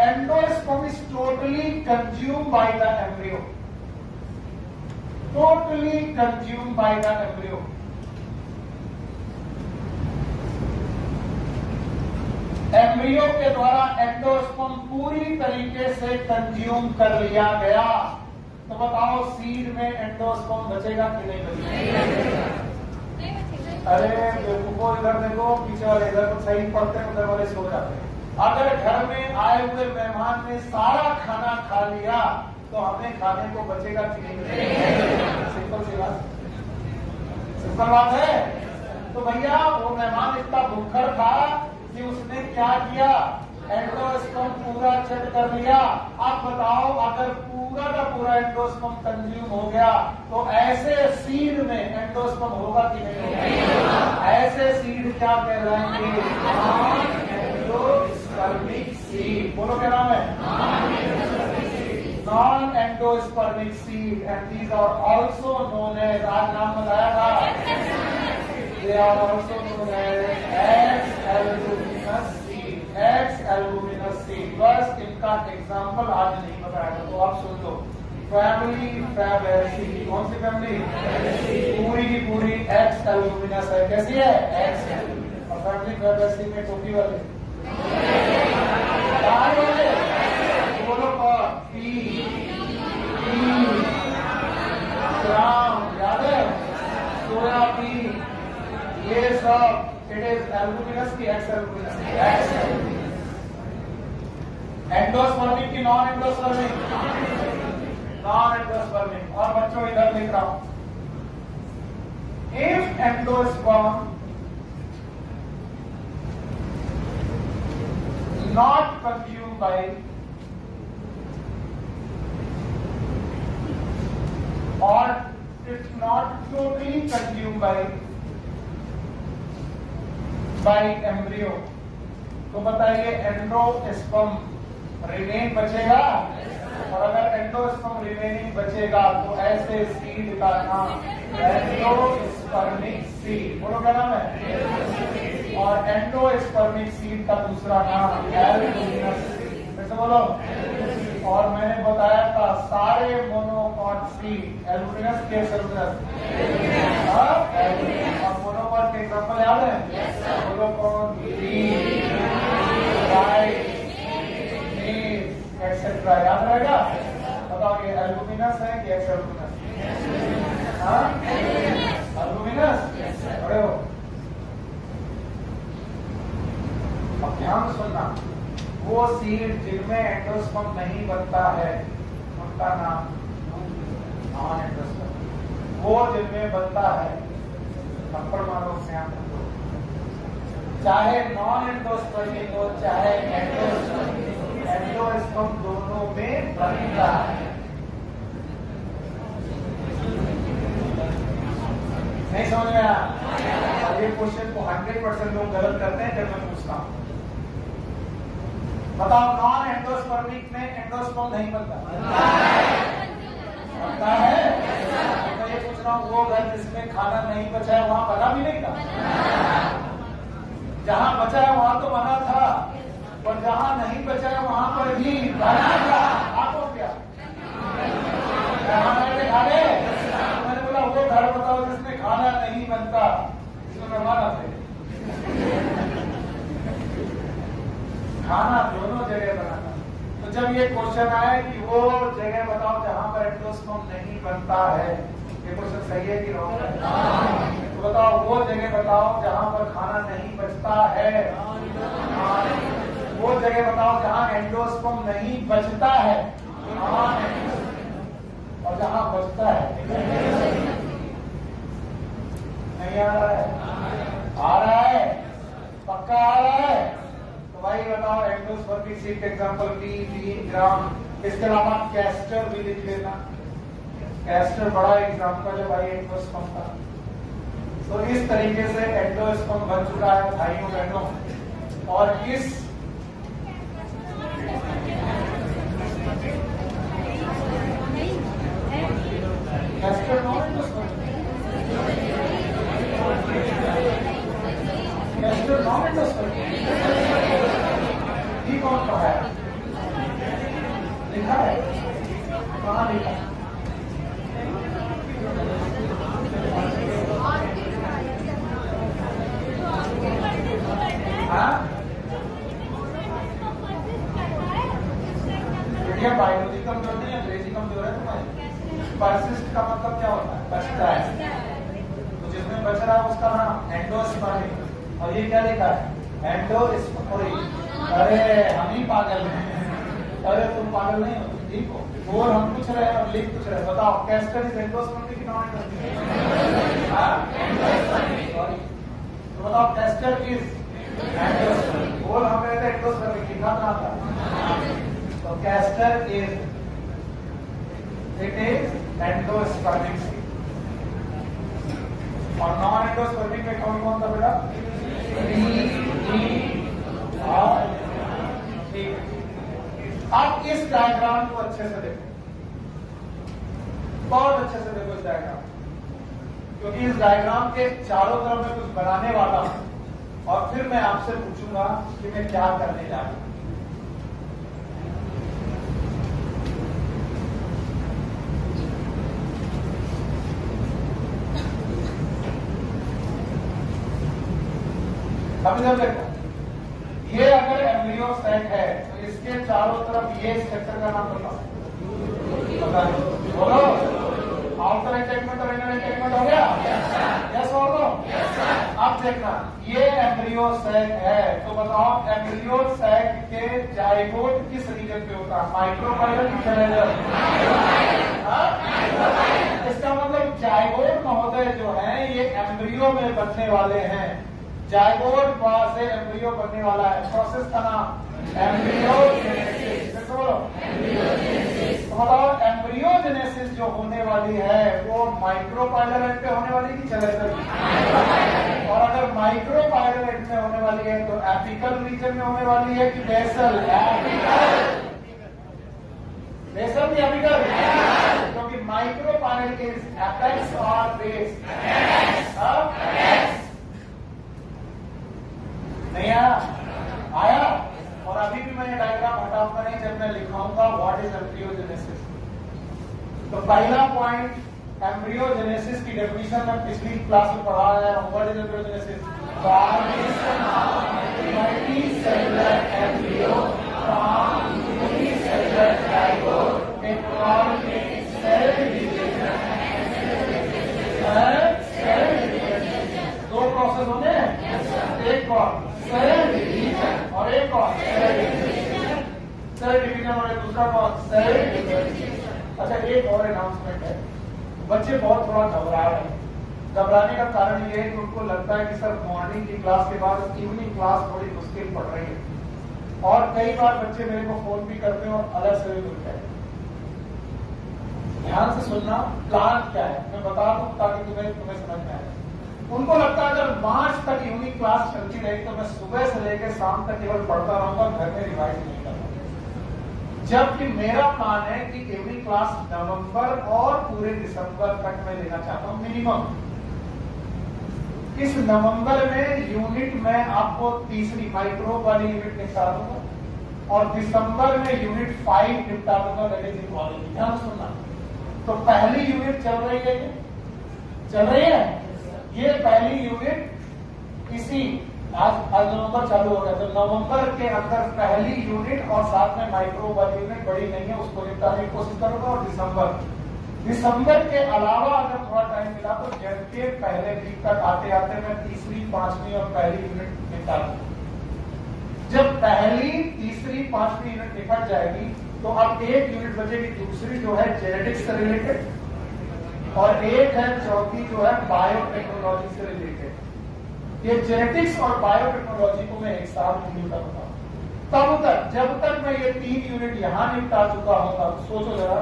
endosperm is totally consumed by the embryo. Totally consumed by the embryo. Embryo के द्वारा एंडोस्पर्म पूरी तरीके से कंज्यूम कर लिया गया, तो बताओ सीड में एंडोस्पर्म बचेगा कि नहीं बचेगा? अरे बेवकूफो, इधर देखो, पीछे वाले इधर तो सही पढ़ते हैं, उधर वाले सो जाते हैं। अगर घर में आए हुए मेहमान ने सारा खाना खा लिया तो हमें खाने को बचेगा कि नहीं बचेगा? सिंपल सी बात, सिंपल बात है। तो भैया वो मेहमान इतना भूखर था कि उसने क्या किया, एंडोस्पर्म पूरा चट कर लिया। आप बताओ, अगर पूरा का पूरा एंडोस्पर्म कंज्यूम हो गया तो ऐसे सीड में एंडोस्पर्म होगा कि नहीं होगा? ऐसे सीड क्या कहलाएंगे? Endospermic seed. बोलो क्या नाम है? Non endospermic seed, and these are also known as, आज नाम बताया था, they are also known as X albuminous seed. X albuminous seed, बस इनका एग्जाम्पल आज नहीं बताया, तो आप सुन लो। फैमिली फैबेसी, कौन सी फैमिली? पूरी की पूरी एक्स एल्बुमिनस है। कैसी है? एक्स। और फैमिली फैबेसी में टोपी वाले बोलो, पी ग्राम, याद है? सोयाबीन, ये सब इट इज एल्बुमिनस की एक्स एल्बुमिनस? एंडोस्पर्मिक की नॉन एंडोस्पर्मिक? Non endospermic. और बच्चों इधर लिख रहा हूं, if endosperm not consumed by or it's not totally consumed by embryo, तो बताइए एंडोस्पर्म रिमेन बचेगा? और अगर एंडोस्पर्म रिमेनिंग बचेगा तो ऐसे सीड का नाम एंडोस्पर्मिक सीड। बोलो क्या नाम है? और एंडोस्पर्मिक सीड का दूसरा नाम एल्बुमिनस सीड। फिर से बोलो। और मैंने बताया था सारे मोनोकॉट सीड एल्बुमिनस के एल्बुमिनस, और मोनोकॉट के एग्जांपल याद है? बोलो कौन? एक्सेट्रा, याद रहेगा? बताओ ये एल्बुमिनस है कि एक्स एल्बुमिनस? एल्बुमिनस। बड़े हो, अब ध्यान सुनना, वो सीड जिनमें एंडोस्पर्म नहीं बनता है उनका नाम नॉन एंडोस्पर्म। वो जिनमें बनता है, थप्पड़ मारो ध्यान रखो, चाहे नॉन एंडोस्पर्मिक हो चाहे एंडोस्पर्म दोनों में बनता है। नहीं समझ में आया? ये क्वेश्चन को 100% लोग गलत करते हैं जब मैं पूछता हूं। बताओ, नॉन एंडोस्पर्मिक में एंडोस्पर्म नहीं बनता? बनता है। तो ये पूछ रहा हूँ, वो घर जिसमें खाना नहीं बचा है वहां बना भी नहीं था? जहां बचा है वहां तो बना था, पर जहां नहीं बचा है वहां पर भी बना था। आपको क्या खाने? मैंने बोला वो घर बताओ जिसमें खाना नहीं बनता, इसमें मेहमान आते। खाना दोनों जगह बनाना। तो जब ये क्वेश्चन आए कि वो जगह बताओ जहां पर एंडोस्पर्म नहीं बनता है, ये क्वेश्चन सही है कि रॉन्ग है? तो बताओ वो जगह बताओ जहां पर खाना नहीं बचता है, वो जगह बताओ जहां एंडोस्पर्म नहीं बचता है, और जहां बचता है नहीं आ रहा है? आ रहा है? पक्का आ रहा है? भाई बताओ एंडोस्पर्मिक सीड के एग्जांपल पी, 3 ग्राम। इसके अलावा कैस्टर भी लिख लेना, कैस्टर बड़ा एग्जांपल है भाई एंडोस्पर्म का। तो इस तरीके से एंडोस्पर्म बन चुका है भाइयों बहनों। और इस castor non endosperm, castor non endosperm कौन सा है? लिखा है? कहाँ लिखा है? बेटिया बायोलॉजी कमजोर नहीं है, अंग्रेजी कमजोर है तुम्हारी। परसिस्ट का मतलब क्या होता है? बचता है। तो जिसमें बच रहा है उसका नाम एंडोस्पर्मिक। और ये क्या लिखा है? एंडोस्पोरिक। अरे हम ही पागल हैं। अरे तुम पागल नहीं हो, तुम ठीक हो। और हम पूछ रहे हैं और लिख पूछ रहे हैं। बताओ कैस्टर इज एंडोस्पर्मिक की नॉन एंडोस्पर्मिक? सॉरी, तो बताओ कैस्टर इज एंडोस्पर्मिक। और हम कहते हैं एंडोस्पर्मिक, लिखा कहाँ था? तो castor is, it is endospermic seed. और नॉन एंडोस्पर्मिक में कौन कौन सा बेटा? आप इस डायग्राम को अच्छे से देखो, बहुत अच्छे से देखो इस डायग्राम, क्योंकि इस डायग्राम के चारों तरफ मैं कुछ बनाने वाला हूं और फिर मैं आपसे पूछूंगा कि मैं क्या करने जा रहा हूं। अभी जब देखो, ये अगर एम्ब्रियो सेट है तो इसके चारों तरफ ये स्ट्रक्चर का नाम बताओ। बोलो, आउटर अटैचमेंट और इनर अटैचमेंट हो गया? यस और नो? अब देखना, ये एम्ब्रियो सेट है तो बताओ एम्ब्रियो सेट के जाइगोट किस रीजन पे होता है? माइक्रोपाइलर की सेलेर? इसका मतलब जाइगोट महोदय जो है ये एम्ब्रियो में बनने वाले हैं। जाइगोट वहां से एम्ब्रियो बनने वाला है। प्रोसेस का नाम एम्ब्रियोजेनेसिस। बोलो, तो बताओ एम्ब्रियोजेनेसिस जो होने वाली है वो माइक्रोपाइलर एंड पे होने वाली कि सेलेर? और अगर माइक्रोपाइलर एंड में होने वाली है तो एपिकल रीजन में होने वाली है कि बेसल? बेसल की एपिकल? क्योंकि माइक्रोपाइलर के एपेक्स और बेस नहीं आया। और अभी भी मैं डायग्राम हटाऊंगा नहीं जब मैं लिखाऊंगा व्हाट इज एम्ब्रियोजेनेसिस। तो पहला पॉइंट एम्ब्रियोजेनेसिस की डेफिनेशन में पिछली क्लास में पढ़ा है। What is embryogenesis? Multicellular embryo from unicellular zygote involving cell division. दो प्रोसेस होते हैं, एक कौन? सेल डिवीजन और एक कौन? सेल डिवीजन और एक दूसरा कौन? Cell division. अच्छा, एक और अनाउंसमेंट है। बच्चे बहुत थोड़ा घबरा रहे हैं। घबराने का कारण ये है कि उनको लगता है कि सर मॉर्निंग की क्लास के बाद इवनिंग क्लास थोड़ी मुश्किल पड़ रही है। और कई बार बच्चे मेरे को फोन भी करते हैं और अलग से भी मिलते हैं। ध्यान से सुनना, प्लान क्या है मैं बता दूं ताकि तुम्हें समझ में आए। उनको लगता है अगर मार्च तक इवनिंग क्लास चलती रही तो मैं सुबह से लेकर शाम तक केवल पढ़ता रहूंगा, घर में रिवाइज नहीं करूंगा। जबकि मेरा प्लान है कि इवनिंग क्लास नवंबर और पूरे दिसंबर तक मैं लेना चाहता हूं मिनिमम। इस नवंबर में यूनिट में आपको तीसरी माइक्रोब वाली यूनिट निपटा दूंगा और दिसंबर में यूनिट 5 निपटा दूंगा, दैट इज इक्वालिटी। ध्यान सुनना, तो पहली यूनिट चल रही है, चल रही है। ये पहली यूनिट इसी आज नवंबर चालू हो गया, तो नवंबर के अंदर पहली यूनिट और साथ में माइक्रो वाली यूनिट बड़ी नहीं है उसको निपटाने की कोशिश करूंगा। और दिसंबर के अलावा अगर थोड़ा टाइम मिला तो जन के पहले वीक तक आते आते मैं तीसरी, पांचवी और पहली यूनिट निपटा दूंगा। जब पहली, तीसरी, पांचवी यूनिट निपट जाएगी तो अब एक यूनिट बचेगी, दूसरी जो है जेनेटिक्स से रिलेटेड और एक है चौथी जो है बायोटेक्नोलॉजी से रिलेटेड। ये जेनेटिक्स और बायोटेक्नोलॉजी को मैं एक साथ डील करूंगा। तब तक जब तक मैं ये 3 यूनिट यहां निपटा चुका होगा, सोचो जरा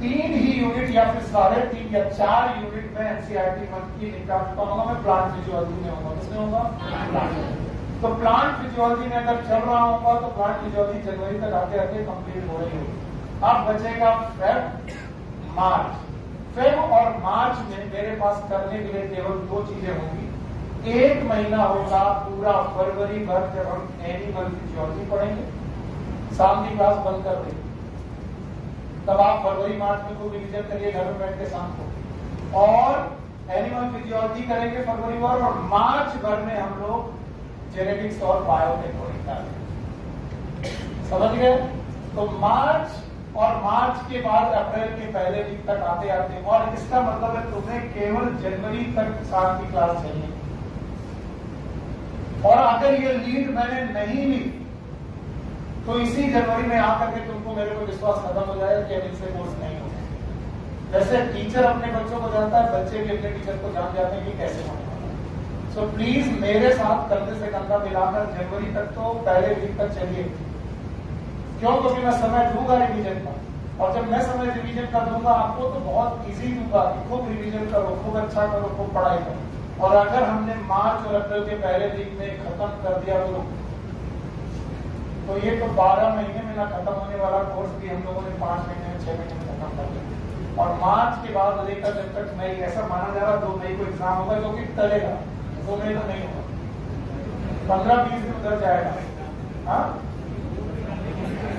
3 ही यूनिट या फिर 3.5 या 4 यूनिट में एनसीईआरटी मंथ की निपटा चुका होगा, मैं प्लांट फिजियोलॉजी में होगा। किसमें होगा? तो प्लांट फिजियोलॉजी में अगर चल रहा होगा तो प्लांट फिजियोलॉजी जनवरी तक आते आते कंप्लीट हो रही होगी। अब बचेगा फेब, मार्च। फेब और मार्च में मेरे पास करने के लिए केवल 2 चीजें होंगी। एक महीना होगा पूरा फरवरी भर जब हम एनिमल फिजियोलॉजी पढ़ेंगे, शाम की क्लास बंद कर देंगे। तब आप फरवरी मार्च में खूब रिविजन करिए घर में बैठ के शाम को, और एनिमल फिजियोलॉजी करेंगे फरवरी भर, और मार्च भर में हम लोग जेनेटिक्स और बायोटेक्नोलॉजी। समझ गए? तो मार्च और मार्च के बाद अप्रैल के पहले वीक तक आते आते, और इसका मतलब है तुम्हें केवल जनवरी तक साल की क्लास चाहिए। और अगर ये लीड मैंने नहीं ली तो इसी जनवरी में आकर के तुमको मेरे को विश्वास खत्म हो जाएगा कि अब इनसे कोर्स नहीं होगा। जैसे टीचर अपने बच्चों को जानता है, बच्चे भी अपने टीचर को जान जाते हैं कि कैसे होने वाला है। सो प्लीज मेरे साथ कंधे से कंधा मिलाकर जनवरी तक तो पहले वीक तक चलिए। क्यों? क्योंकि मैं समय दूंगा रिवीजन का, और जब मैं समय रिवीजन का दूंगा आपको तो बहुत इजी दूंगा कि खूब रिवीजन करो, खूब अच्छा करो, खूब पढ़ाई करो। और अगर हमने मार्च और अप्रैल के पहले वीक में खत्म कर दिया तो ये तो 12 महीने में ना खत्म होने वाला कोर्स भी हम लोगों ने 5 महीने में 6 महीने में खत्म कर दिया। और मार्च के बाद लेकर जब तक मई, ऐसा माना जा रहा 2 मई को एग्जाम होगा, जो कि टलेगा। 2 मई तो नहीं होगा, 15-20 दिन उधर जाएगा। हाँ,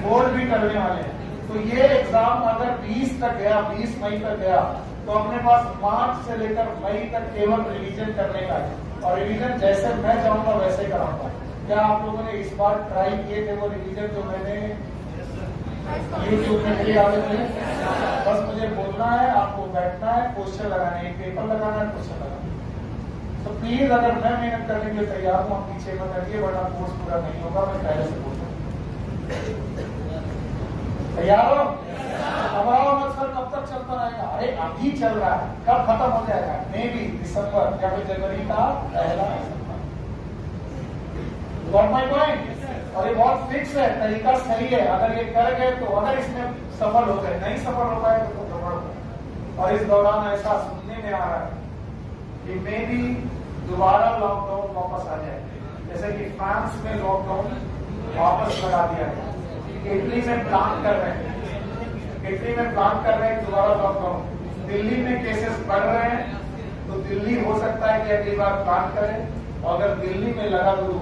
बोर्ड भी टलने वाले हैं। तो ये एग्जाम अगर 20 तक गया, 20 मई तक गया, तो अपने पास मार्च से लेकर मई तक केवल रिवीजन करने का है। और रिवीजन जैसे मैं चाहूंगा वैसे कराऊंगा। क्या आप लोगों ने इस बार ट्राई किए थे वो रिवीजन जो मैंने यूट्यूब में डाले थे? बस मुझे बोलना है, आपको बैठना है, क्वेश्चन लगाना है, एक पेपर लगाना है, क्वेश्चन लगाना है। तो प्लीज अगर मैं मेहनत करने के लिए तैयार हूँ, आप पीछे मत करिए, वरना कोर्स पूरा नहीं होगा। मैं पहले से बोल रहा हूँ। तैयार हो? घबराओ मत सर, कब तक चलता रहेगा? अरे अभी चल रहा है, कब खत्म हो जाएगा? मे बी दिसंबर या फिर जनवरी का पहला। Got my point? और ये बहुत फिक्स है, तरीका सही है। अगर ये कर गए तो, अगर इसमें सफल हो गए, नहीं सफल हो पाए तो गड़बड़ हो। और इस दौरान ऐसा सुनने में आ रहा है कि मे भी दोबारा लॉकडाउन वापस आ जाए, जैसे कि फ्रांस में लॉकडाउन वापस लगा दिया है। इटली में प्लान कर रहे हैं, इटली में प्लान कर रहे हैं दोबारा लॉकडाउन। दिल्ली में केसेस बढ़ रहे हैं, तो दिल्ली हो सकता है कि अगली बार प्लान करें। और अगर दिल्ली में लगा गुरु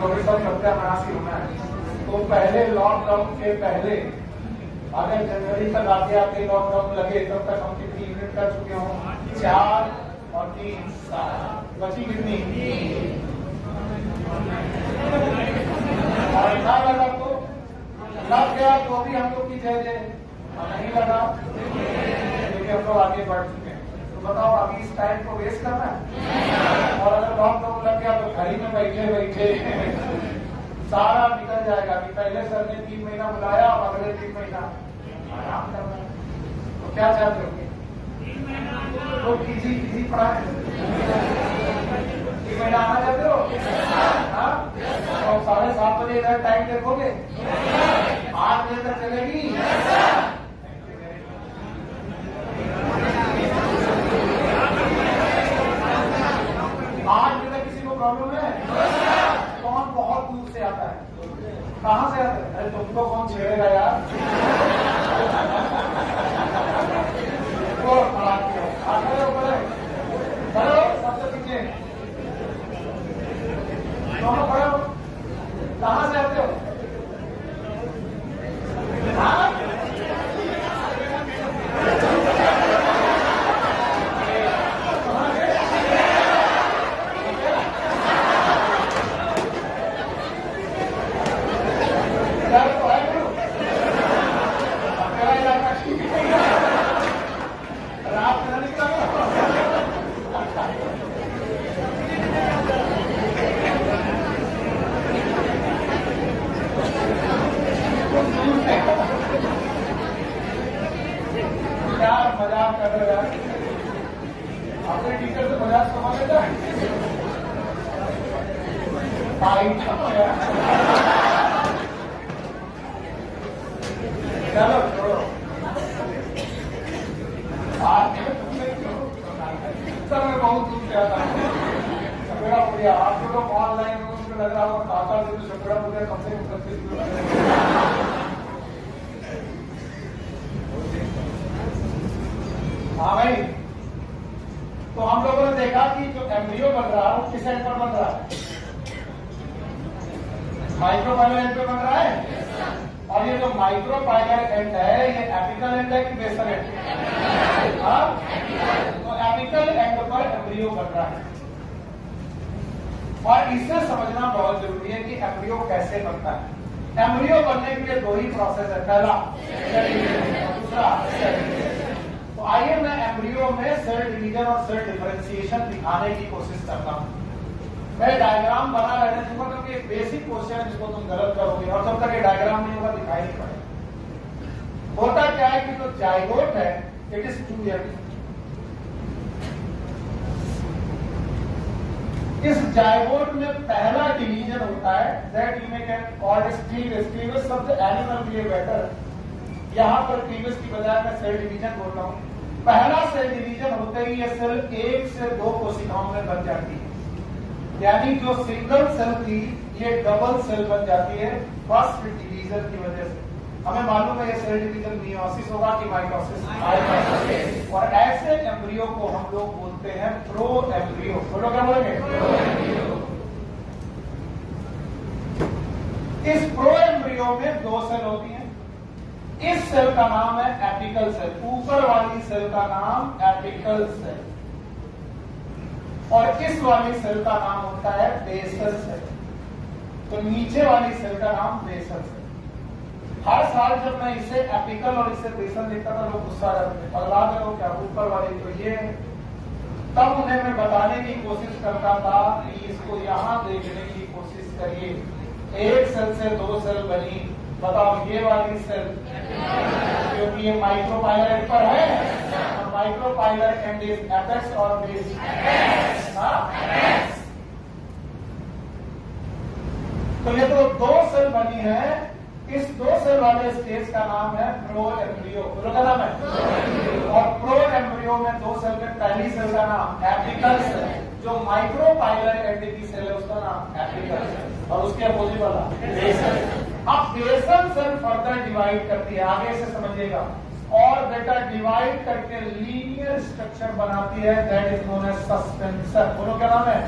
तो सब सत्यानाश ही होना है। तो पहले लॉकडाउन के पहले अगर जनवरी तक आते आते लॉकडाउन लगे, तब तक हम कितनी यूनिट कर चुके हों? 4 और 3 7, बची कितनी? और ना लगा तो लग गया तो भी हम लोग की जय जय, नहीं लगा क्योंकि हम लोग आगे बढ़ चुके हैं। तो बताओ अभी इस टाइम को वेस्ट करना है? और अगर लॉकडाउन लग गया तो घर ही में बैठे बैठे सारा निकल जाएगा कि पहले सर ने 3 महीना बुलाया और अगले 3 महीना आराम करना है। तो क्या चाहते हो? तो इजी पढ़ाए 3 महीना आना चाहते हो? हाँ, तो 7:30 बजे इधर टाइम देखोगे? 8 बजे तक चलेगी? 8 बजे तक किसी को प्रॉब्लम है? कौन बहुत दूर से आता है? कहाँ से आता है? अरे तुमको कौन छेड़ेगा यार? चलो सबसे पीछे दोनों खड़े हो। कहाँ से आते हो? हाँ? मजाक कर रहे यार, अपने टीचर से मजाक समझ लेता है। चलो छोड़ो, सर मैं बहुत दूर से आता हूँ। सपेड़ा पुलिया आप जो लोग ऑनलाइन हो उसमें लग रहा होगा काका से तो सपेड़ा पुलिया कम से कम 25 किलोमीटर। हाँ भाई, तो हम लोगों ने देखा कि जो एम्ब्रियो बन रहा है वो किस एंड पर बन रहा है? माइक्रोपाइलर एंड पे बन रहा है। और ये जो माइक्रोपाइलर एंड है ये एपिकल एंड है कि बेसल एंड? तो एपिकल एंड पर एम्ब्रियो बन रहा है। और इसे समझना बहुत जरूरी है कि एम्ब्रियो कैसे बनता है। एम्ब्रियो बनने के लिए दो ही प्रोसेस है, पहला दूसरा सेल डिवीजन। तो आइए मैं एम्ब्रियो में सेल डिवीजन और सेल डिफरेंशिएशन दिखाने की कोशिश करता हूं। मैं डायग्राम बना रहने दूंगा क्योंकि बेसिक क्वेश्चन है जिसको तुम गलत करोगे और जब तक ये डायग्राम नहीं होगा दिखाई नहीं पड़ेगा। होता क्या है कि जो जाइगोट है इट इज 2M। इस जाइगोट में पहला डिवीजन होता है that you may can call it cleavage. Cleavage शब्द एनिमल के लिए बेटर, यहां पर क्लीवेज की बजाय मैं सेल डिवीजन बोल रहा हूं। पहला सेल डिवीजन होते ही ये सेल 1 से 2 कोशिकाओं में बन जाती है, यानी जो सिंगल सेल थी ये डबल सेल बन जाती है फर्स्ट डिवीजन की वजह से। हमें मालूम है ये सेल डिवीजन मियोसिस होगा कि माइटोसिस। और ऐसे एम्ब्रियो को हम लोग बोलते हैं प्रो एम्ब्रियो। बोलो क्या बोलेंगे? इस प्रो एम्ब्रियो में 2 सेल होती हैं। इस सेल का नाम है एपिकल सेल, ऊपर वाली सेल का नाम एपिकल सेल, और इस वाली सेल का नाम होता है बेसल सेल। तो नीचे वाली सेल का नाम बेसल सेल। हर साल जब मैं इसे एपिकल और इसे बेसल देखता था लोग गुस्सा करते थे, पगला गए हो क्या, ऊपर वाली तो ये। तब उन्हें मैं बताने की कोशिश करता था कि इसको यहां देखने की कोशिश करिए। 1 सेल से 2 सेल बनी, बताओ ये वाली सेल क्योंकि ये माइक्रोपाइलर एंड पर है, माइक्रोपाइलर एंड इज एपेक्स और बेस। तो ये तो 2 सेल बनी है। इस 2 सेल वाले स्टेज का नाम है प्रो एम्ब्रियो। प्रो का नाम है। और प्रो एम्ब्रियो में 2 सेल में पहली सेल का नाम एपिकल सेल, जो माइक्रोपाइलर एंड की सेल है उसका नाम एपिकल सेल, और उसके अपोजिट वाला बेसल। अब बेसल सेल फर्दर डिवाइड करती है, आगे से समझिएगा, और बेटा डिवाइड करके लीनियर स्ट्रक्चर बनाती है that is known as suspensor. बोलो क्या नाम है?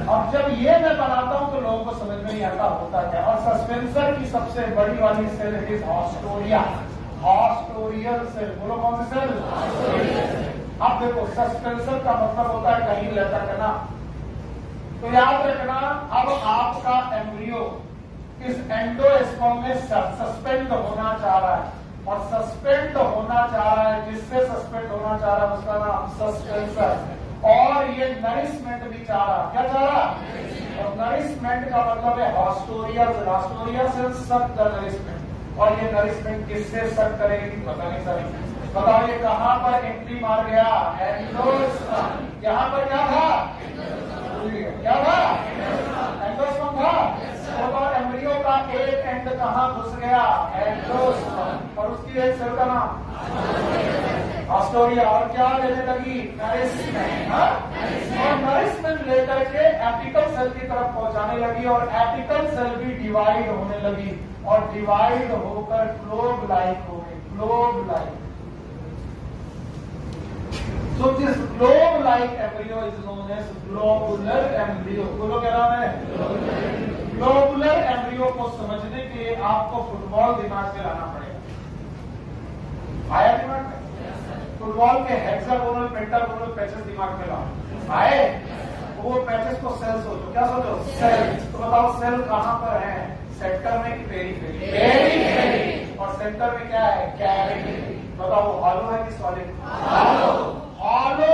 अब जब ये मैं बनाता हूं तो लोगों को समझ में नहीं आता होता क्या। और सस्पेंसर की सबसे बड़ी वाली cell is haustoria, haustorial cell. बोलो कौन सी सेल? अब देखो सस्पेंसर का मतलब होता है कहीं लटकना। तो याद रखना, अब आपका एम्ब्रियो इस एंडोस्पर्म में सस्पेंड होना चाह रहा है, और सस्पेंड होना चाह रहा है, जिससे सस्पेंड होना चाह रहा है उसका नाम सस्पेंसर। और ये नरिशमेंट भी चाह रहा, क्या चाह रहा? और नरिशमेंट का मतलब है हॉस्टोरिया। हॉस्टोरिया से सक द नरिशमेंट, और ये नरिशमेंट किससे सक करेगी पता नहीं सर। बताओ ये कहां पर एंट्री मार गया? एंडोस्पर्म। यहाँ पर क्या था? क्या था? एंडोस्पर्म था। तो एम्ब्रियो का एक एंड कहां घुस गया? एंडोस्पर्म। और उसकी एक सेल का नाम हॉस्टोरिया। और क्या लेने लगी? नरिशमेंट। और नरिशमेंट लेकर के एपिकल सेल की तरफ पहुंचाने लगी, और एपिकल सेल भी डिवाइड होने लगी, और डिवाइड होकर ग्लोब लाइक हो गई। Globe like. So this globe-like embryo is known as globular embryo. बोलो क्या नाम है? Globular embryo को समझने के लिए आपको फुटबॉल दिमाग में लाना पड़ेगा। आया दिमाग में? फुटबॉल के हेक्सागोनल, पेंटागोनल पैचेस दिमाग में लाओ। आए? वो पैचेस को सेल सोचो। क्या सोचो? सेल। तो बताओ सेल कहां पर है? सेंटर में कि पेरीफेरी? पेरीफेरी। और सेंटर में क्या है? कैविटी। बताओ वो हॉलो है कि solid? Hollow. Hollow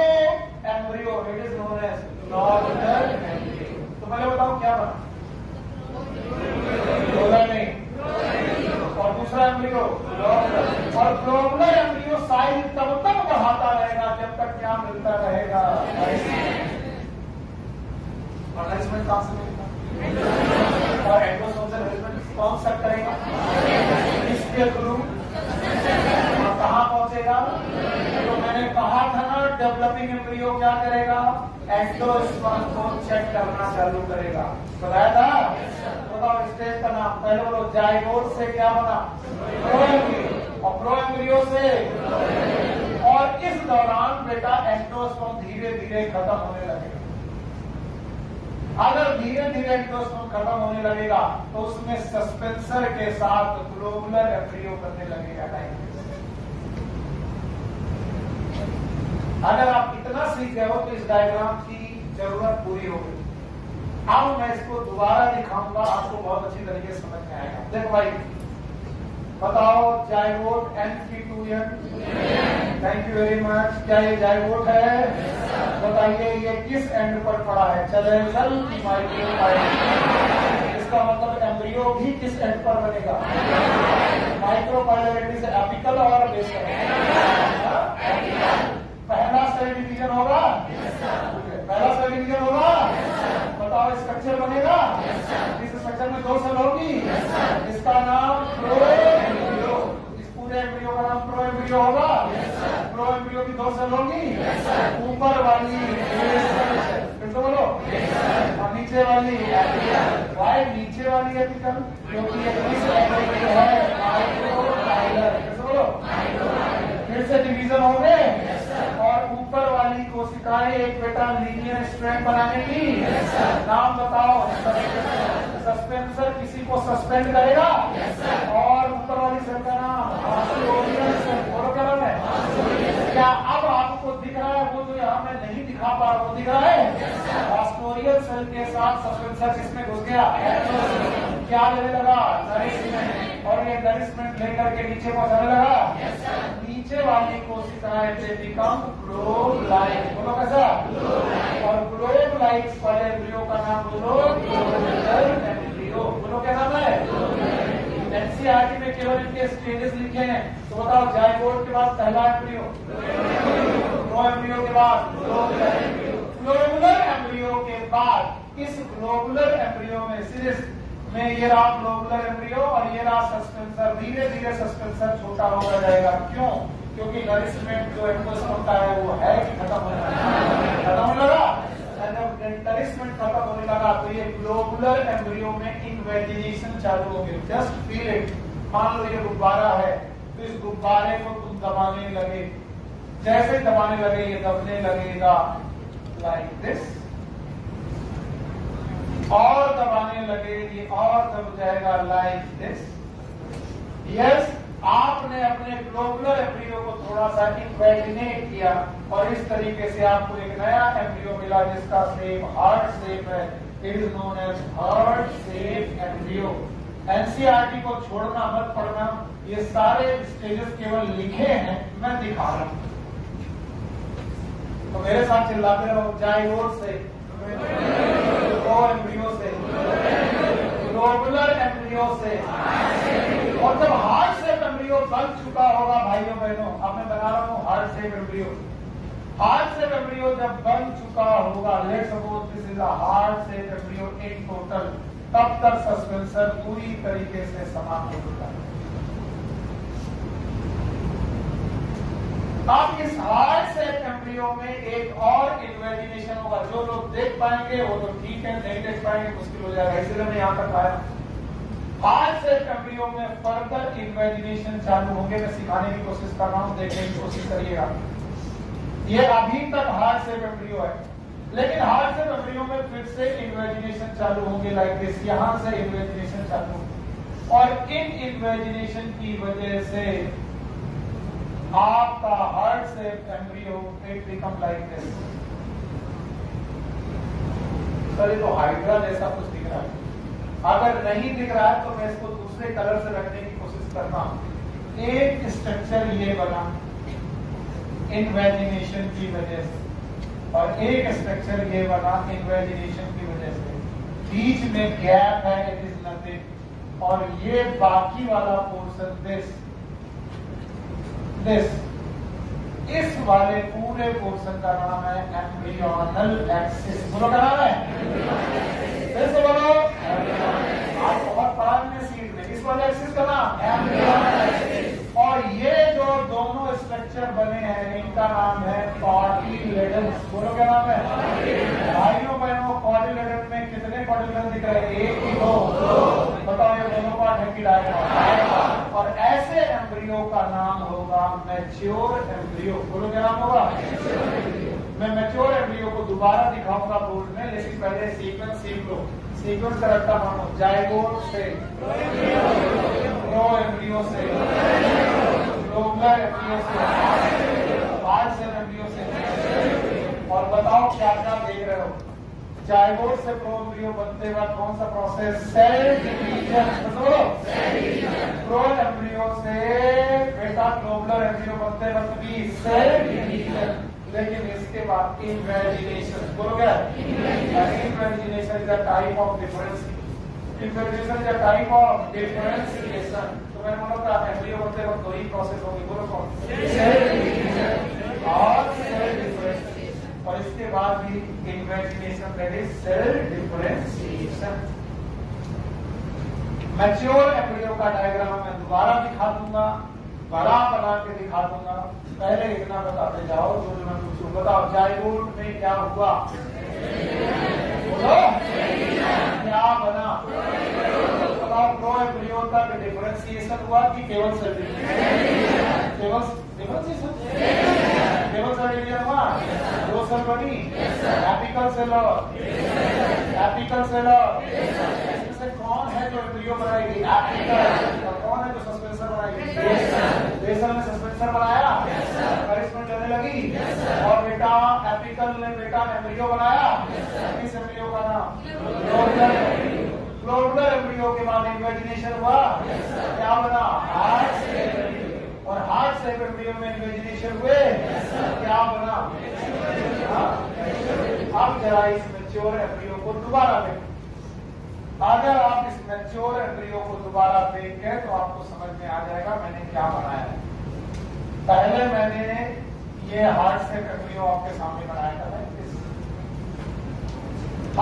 embryo it is known as globular embryo. तो पहले बताओ क्या बना? ग्लोबुलर नहीं, और दूसरा एम्ब्रियो ग्लोबुलर। और ग्लोबुलर एम्ब्रियो साइज तब तक बढ़ाता रहेगा जब तक क्या मिलता रहेगा? और नरिशमेंट कहां से मिलेगा? और एंडोस्पर्म से नरिशमेंट कौन सा करेगा? इसके थ्रू। और कहां पहुंचेगा? तो मैंने कहा था ना डेवलपिंग एम्ब्रियो क्या करेगा? एंडोस्पर्म को चेक करना चालू करेगा। बताया था? बताओ स्टेज का नाम पहले बोलो। जाइगोट से क्या बना? Pro embryo. और प्रो एम्ब्रियो से, और इस दौरान बेटा एंडोस्पर्म धीरे धीरे खत्म होने लगेगा। अगर धीरे धीरे एंडोस्पर्म खत्म होने लगेगा तो उसमें सस्पेंसर के साथ ग्लोबुलर एम्ब्रियो करने लगेगा। अगर आप इतना सीख गए हो तो इस डायग्राम की जरूरत पूरी हो गई। अब मैं इसको दोबारा दिखाऊंगा, आपको बहुत अच्छी तरीके से समझ में आएगा। देखो भाई, बताओ zygote NP2N, thank you very much. क्या ये जाइगोट है? बताइए ये किस एंड पर पड़ा है, चलेंसल की माइक्रोपाइलेरिटी? इसका मतलब एम्ब्रियो भी किस एंड पर बनेगा? माइक्रोपाइलेरिटी से एपिकल और बेसल। पहला सेल डिवीजन होगा, पहला सेल डिवीजन होगा। बताओ स्ट्रक्चर बनेगा, इस स्ट्रक्चर में 2 सेल होगी, इसका नाम प्रो एम्ब्रियो। इस पूरे एम्ब्रियो का नाम प्रो एम्ब्रियो होगा। प्रो एम्ब्रियो की 2 सेल होगी, ऊपर वाली फिर से बोलो, और नीचे वाली एपिकल। वाई नीचे वाली एपिकल? क्योंकि ये किस एम्ब्रियो है? माइक्रोपाइलर। फिर से बोलो, फिर से डिवीजन हो गए। और ऊपर वाली कोशिकाएं एक बेटा लीनियर स्ट्रैंड बनाएंगी। नाम बताओ। सस्पेंसर किसी को सस्पेंड करेगा, और ऊपर वाली सेल का नाम आस्टोरियल सेल। बोलो क्या नाम है? क्या अब आपको दिख रहा है? वो जो यहाँ मैं नहीं दिखा पा रहा, वो दिख रहा है? आस्टोरियल सेल के साथ सस्पेंसर किसमें घुस गया? क्या लेने लगा? नरिशमेंट। और ये नरिशमेंट लेकर के नीचे पहुंचाने लगा। नीचे वाली कोशिकाएं से बिकम ग्लोबुलाइट। बोलो कैसा? और ग्लोबुलाइट्स वाले एम्ब्रियो का नाम बोलो ग्लोबुलर एम्ब्रियो। बोलो क्या नाम है? एनसीईआरटी में केवल इनके स्टेजेस लिखे हैं। तो बताओ, जाइगोट के बाद पहला एम्ब्रियो, प्रो एम्ब्रियो के बाद ग्लोबुलर एम्ब्रियो, ग्लोबुलर एम्ब्रियो के बाद इस ग्लोबुलर एम्ब्रियो में सीरीज में ये रहा ग्लोबुलर एम्ब्रियो और ये रहा सस्पेंसर। धीरे धीरे सस्पेंसर छोटा होता जाएगा। क्यों? क्योंकि नरिशमेंट जो एंडोस्पर्म का है वो है कि खत्म होने लगा? खत्म होने लगा। जब नरिशमेंट खत्म होने लगा तो ये ग्लोबुलर एम्ब्रियो में इन्वेजिनेशन चालू हो गई। Just feel it. मान लो ये गुब्बारा है, तो इस गुब्बारे को तुम दबाने लगे, जैसे दबाने लगे ये दबने लगेगा लाइक दिस, और दबाने लगे ये और दब जाएगा लाइक दिस। यस, आपने अपने ग्लोबुलर एम्ब्रियो को थोड़ा सा इन्वेजिनेट किया और इस तरीके से आपको एक नया एम्ब्रियो मिला जिसका शेप हार्ट शेप है। It is known as heart shape embryo. NCERT को छोड़ना मत पढ़ना, ये सारे स्टेजेस केवल लिखे हैं, मैं दिखा रहा हूं। तो मेरे साथ चिल्लाते रहो, जाइगोट से, प्रो एम्ब्रियो से, ग्लोबुलर एम्ब्रियो से, और जब हार्ट शेप एम्ब्रियो बन चुका होगा भाइयों बहनों, अब मैं बना रहा हूँ heart shape embryo. Heart shape embryo जब बन चुका होगा, let's suppose this is a heart shape embryo in total, तब तक सस्पेंसर पूरी तरीके से समाप्त हो चुका है। अब इस हार्ट शेप एम्ब्रियो में एक और इन्वेजिनेशन होगा। जो लोग देख पाएंगे वो तो ठीक है, नहीं देख पाएंगे मुश्किल हो जाएगा, इसलिए मैं यहाँ तक आया। हार्ट शेप एम्ब्रियो में फर्दर इन्वेजिनेशन चालू होंगे। मैं सिखाने की कोशिश कर रहा हूँ, देखने की कोशिश करिएगा। ये अभी तक हार्ट शेप एम्ब्रियो है, लेकिन हार्ट शेप एम्ब्रियो में फिर से इन्वेजिनेशन चालू होंगे लाइक दिस। यहाँ से इन्वेजिनेशन चालू होंगे और इन इन्वेजिनेशन की वजह से आपका heart shape embryo it become like this. Sir ये तो हाइड्रा जैसा कुछ दिख रहा है। अगर नहीं दिख रहा है तो मैं इसको दूसरे कलर से रखने की कोशिश करता हूं। एक स्ट्रक्चर ये बना इन्वेजिनेशन की वजह से, और एक स्ट्रक्चर ये बना इन्वेजिनेशन की वजह से। बीच में गैप है, इट इज नथिंग। और ये बाकी वाला पोर्शन दिस, इस वाले पूरे पोर्शन का नाम है एम्ब्रियोनल एक्सिस। बोलो क्या नाम है? फिर से बोलो। आज बहुत बाद में सीट में इस वाले एक्सिस का नाम एम्ब्रियोनल एक्सिस। और ये जो दोनों स्ट्रक्चर बने हैं इनका नाम है कॉटिलेडन्स। बोलो क्या नाम है? भाइयों बहनों, कॉटिलेडन में कितने कॉटिलेडन दिख रहे हैं? एक ही, दो? बताओ ये दोनों पार्ट है कि डायगोनल? और ऐसे एम्ब्रियो का नाम होगा मैच्योर एम्ब्रियो। बोलो क्या नाम होगा? मैं मैच्योर एम्ब्रियो को दोबारा दोबारा दिखाऊंगा बोर्ड में, लेकिन पहले सीक्वेंस सीख लो। सीक्वेंस करेक्टा मानो, जाइगोट से प्रो एम्ब्रियो से ग्लोबुलर एम्ब्रियो से हार्ट सेल एम्ब्रियो से। और बताओ क्या क्या देख रहे हो? जाइगोट से प्रो एम्ब्रियो बनते बाद कौन सा process? Cell division. Pro embryo से बेटा ग्लोबुलर एम्ब्रियो बनते वक्त भी सेल डिवीजन। लेकिन इसके बाद इन्वेजिनेशन, बोलो क्या? Invagination is a type of difference. Invagination is a type of differentiation. तो मैं बोला था एम्ब्रियो बनते वक्त दो ही प्रोसेस होगी, बोलो कौन? सेल डिवीजन और सेल डिफरेंशिएशन। और इसके बाद भी invagination, that is cell differentiation. Mature embryo का डायग्राम मैं दोबारा दिखा दूंगा, बड़ा बना के दिखा दूंगा। पहले इतना बताते जाओ जो मैं पूछूं। बताओ जाइगोट में क्या हुआ? बोलो क्या बना? बताओ प्रो एम्ब्रियो तक डिफरेंशिएशन हुआ कि केवल सेल डिवीजन? केवल डिफरेंशिएशन, केवल सेल डिवीजन हुआ। दो सेल बनी, एपिकल सेल और एपिकल सेल। इसमें से कौन है जो एम्ब्रियो बनाएगी? एपिकल। और कौन है जो सस्पेंसर बनाएगी? बेसल ने सस्पेंसर बनाया, करिश्मेंट चलने लगी। और बेटा एपिकल ने बेटा एम्ब्रियो बनाया। इस एम्ब्रियो का नाम ग्लोबुलर। ग्लोबुलर एम्ब्रियो के बाद इन्वेजिनेशन हुआ, क्या बना? Heart cell. और हार्ट सेल एम्ब्रियो में इन्वेजिनेशन हुए, क्या बना? अब जरा इस मैच्योर एम्ब्रियो को दोबारा देखो। अगर आप इस मैच्योर एम्ब्रियो को दोबारा देखें तो आपको समझ में आ जाएगा मैंने क्या बनाया है। पहले मैंने ये हार्ट सेल एम्ब्रियो आपके सामने बनाया था।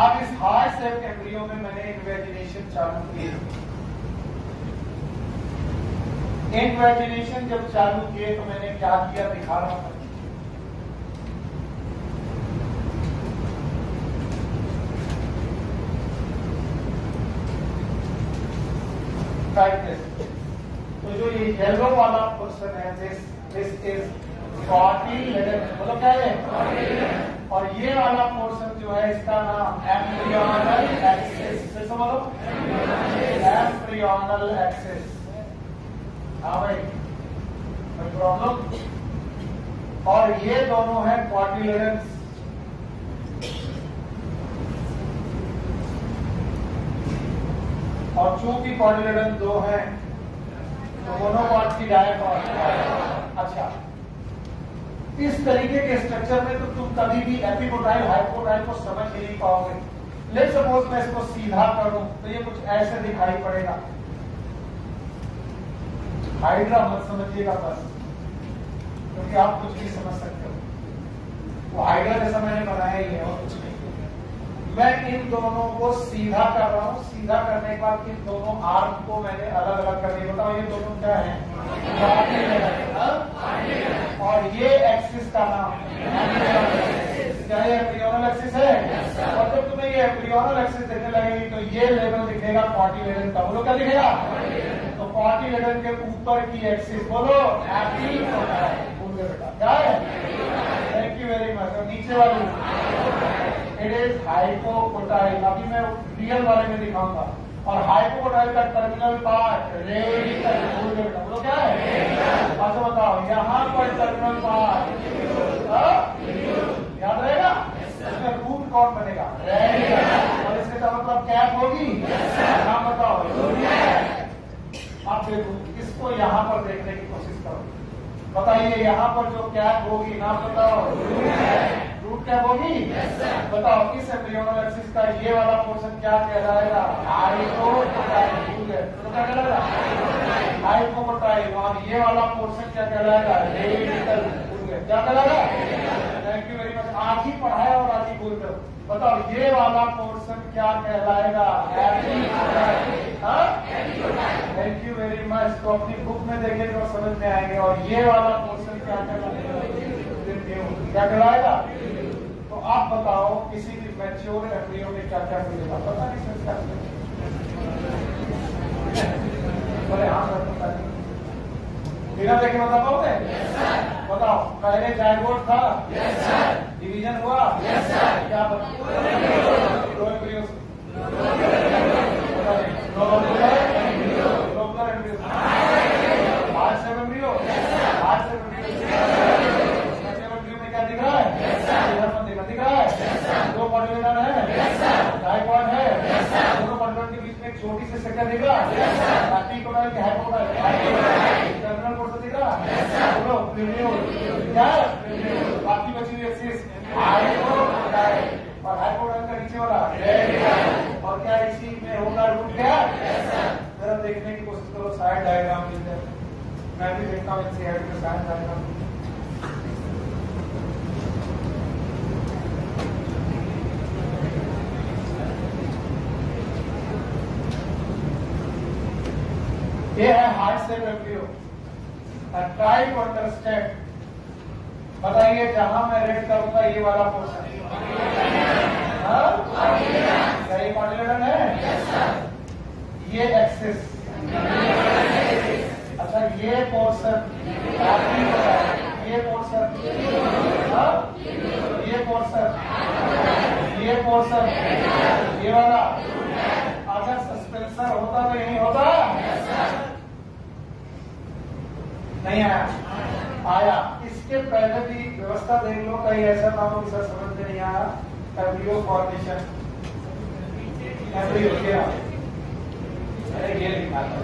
अब इस हार्ट सेल एम्ब्रियो में मैंने इन्वेजिनेशन चालू की। इन्वेजिनेशन जब चालू किए तो मैंने क्या किया दिखा रहा हूं। तो जो ये येलो वाला पोर्शन है, दिस इज कॉटिलेडन। बोलो क्या है? और ये वाला पोर्शन जो है इसका नाम एम्ब्रियोनल एक्सिस। फिर से बोलो, एम्ब्रियोनल एक्सिस। हाँ भाई, कोई प्रॉब्लम? और ये दोनों है कॉटिलेडन्स। और चूंकि कॉटिलेडन दो हैं तो मोनोकॉट की डायकॉट। अच्छा, इस तरीके के स्ट्रक्चर में तो तुम कभी भी एपिकोटाइल हाइपोटाइल को समझ ही नहीं पाओगे। लेट्स सपोज मैं इसको सीधा करूं तो ये कुछ ऐसे दिखाई पड़ेगा। हाइड्रा मत समझिएगा बस, क्योंकि आप कुछ भी समझ सकते हो। वो हाइड्रा जैसा मैंने बनाया ही है और कुछ नहीं। मैं इन दोनों को सीधा कर रहा हूं। सीधा करने के बाद इन दोनों आर्म को मैंने अलग अलग कर दिया। बताओ ये दोनों क्या है? और ये एक्सिस का नाम क्या है? एम्ब्रियोनल एक्सिस है। और जब तुम्हें ये एम्ब्रियोनल एक्सिस दिखने लगेगी तो ये लेवल दिखेगा कॉटिलेडन का। बोलो क्या दिखेगा? तो कॉटिलेडन के ऊपर की एक्सिस बोलो एपिकोटाइल। भूल गए बेटा, क्या है? Thank you very much. और नीचे वाली इट इज हाइपोकोटाइल। अभी मैं रियल वाले में दिखाऊंगा। और हाइपोकोटाइल का टर्मिनल पार्ट रेडिकल। भूल गए बेटा, बोलो क्या है? अच्छा बताओ, यहाँ पर टर्मिनल पार्ट याद रहेगा? इसमें रूट कौन बनेगा? रेडिकल। और इसके साथ मतलब कैप होगी। नाम बताओ। आप देखो, इसको यहाँ पर देखने की कोशिश करो। बताइए यहाँ पर जो कैप होगी, नाम बताओ। रूट कैप होगी। बताओ इस एम्ब्रियोनल एक्सिस का ये वाला पोर्शन क्या कहलाएगा? हाइपोकोटाइल। तो क्या कहलाएगा? हाइपोकोटाइल। और ये वाला पोर्शन क्या कहलाएगा? रेडिकल। क्या कहलाएगा? Thank you very much. आज ही पढ़ाया और आज ही भूल गए। बताओ ये वाला पोर्शन क्या कहलाएगा? Thank you very much. तो अपनी बुक में देखेंगे और समझ में आएंगे। और ये वाला पोर्शन क्या कहलाएगा? क्या कहलाएगा? तो आप बताओ किसी भी मैच्योर एम्ब्रियो में क्या क्या मिलेगा? पता नहीं सर क्या बोले? हाँ सर पता नहीं। बिना देखे बता पाओगे? बताओ। पहले जाइगोट था, डिवीजन हुआ? Yes sir. क्या दिख रहा है? दो मॉड्यूलर है, डाइपॉड है, दोनों मॉड्यूलर के बीच में एक छोटी सी सेक्टर दिख रहा है, एपिकोटाइल की हाइपोटाइल, टर्मिनल पोर्शन दिख रहा है, बोलो प्रीमियर क्या है? बाकी बची हुई एक्सिस हाइपोटाइल और हाइपोटाइल का नीचे वाला और क्या इसी में होगा रूट क्या? जरा देखने की कोशिश करो साइड डायग्राम मिल जाए। मैं भी देखता हूँ एनसीईआरटी के साइड डायग्राम। ये है heart shape embryo. Try to understand. बताइए जहां मैं रेड करूंगा ये वाला पोर्शन सही मॉड्यूलर है? ये एक्सिस, अच्छा ये पोर्शन, ये पोर्शन, ये पोर्शन, ये पोर्शन, ये वाला अगर सस्पेंसर होता तो यही होता? नहीं आया? आया। इसके पहले भी व्यवस्था देख लो, कहीं ऐसा ना हो कि सर समझ में नहीं आया। एम्ब्रियो फॉर्मेशन, एम्ब्रियो क्या? अरे ये लिखा था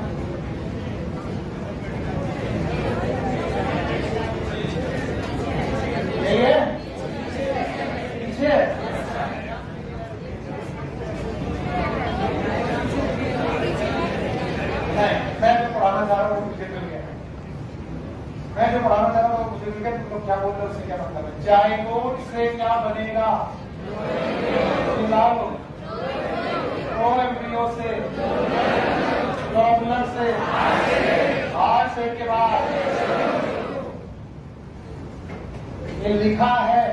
यही है पीछे। नहीं, मैं जो पढ़ाना चाह रहा हूँ मुझे मिल गया। मैं जो पढ़ाना चाह रहा हूँ मुझे मिल गया। तुम लोग क्या बोल रहे हो उससे क्या मतलब है? जाइगोट से क्या बनेगा? प्रो एम्ब्रियो से, लॉबुलर से, हार्ट शेप के बाद ये लिखा है,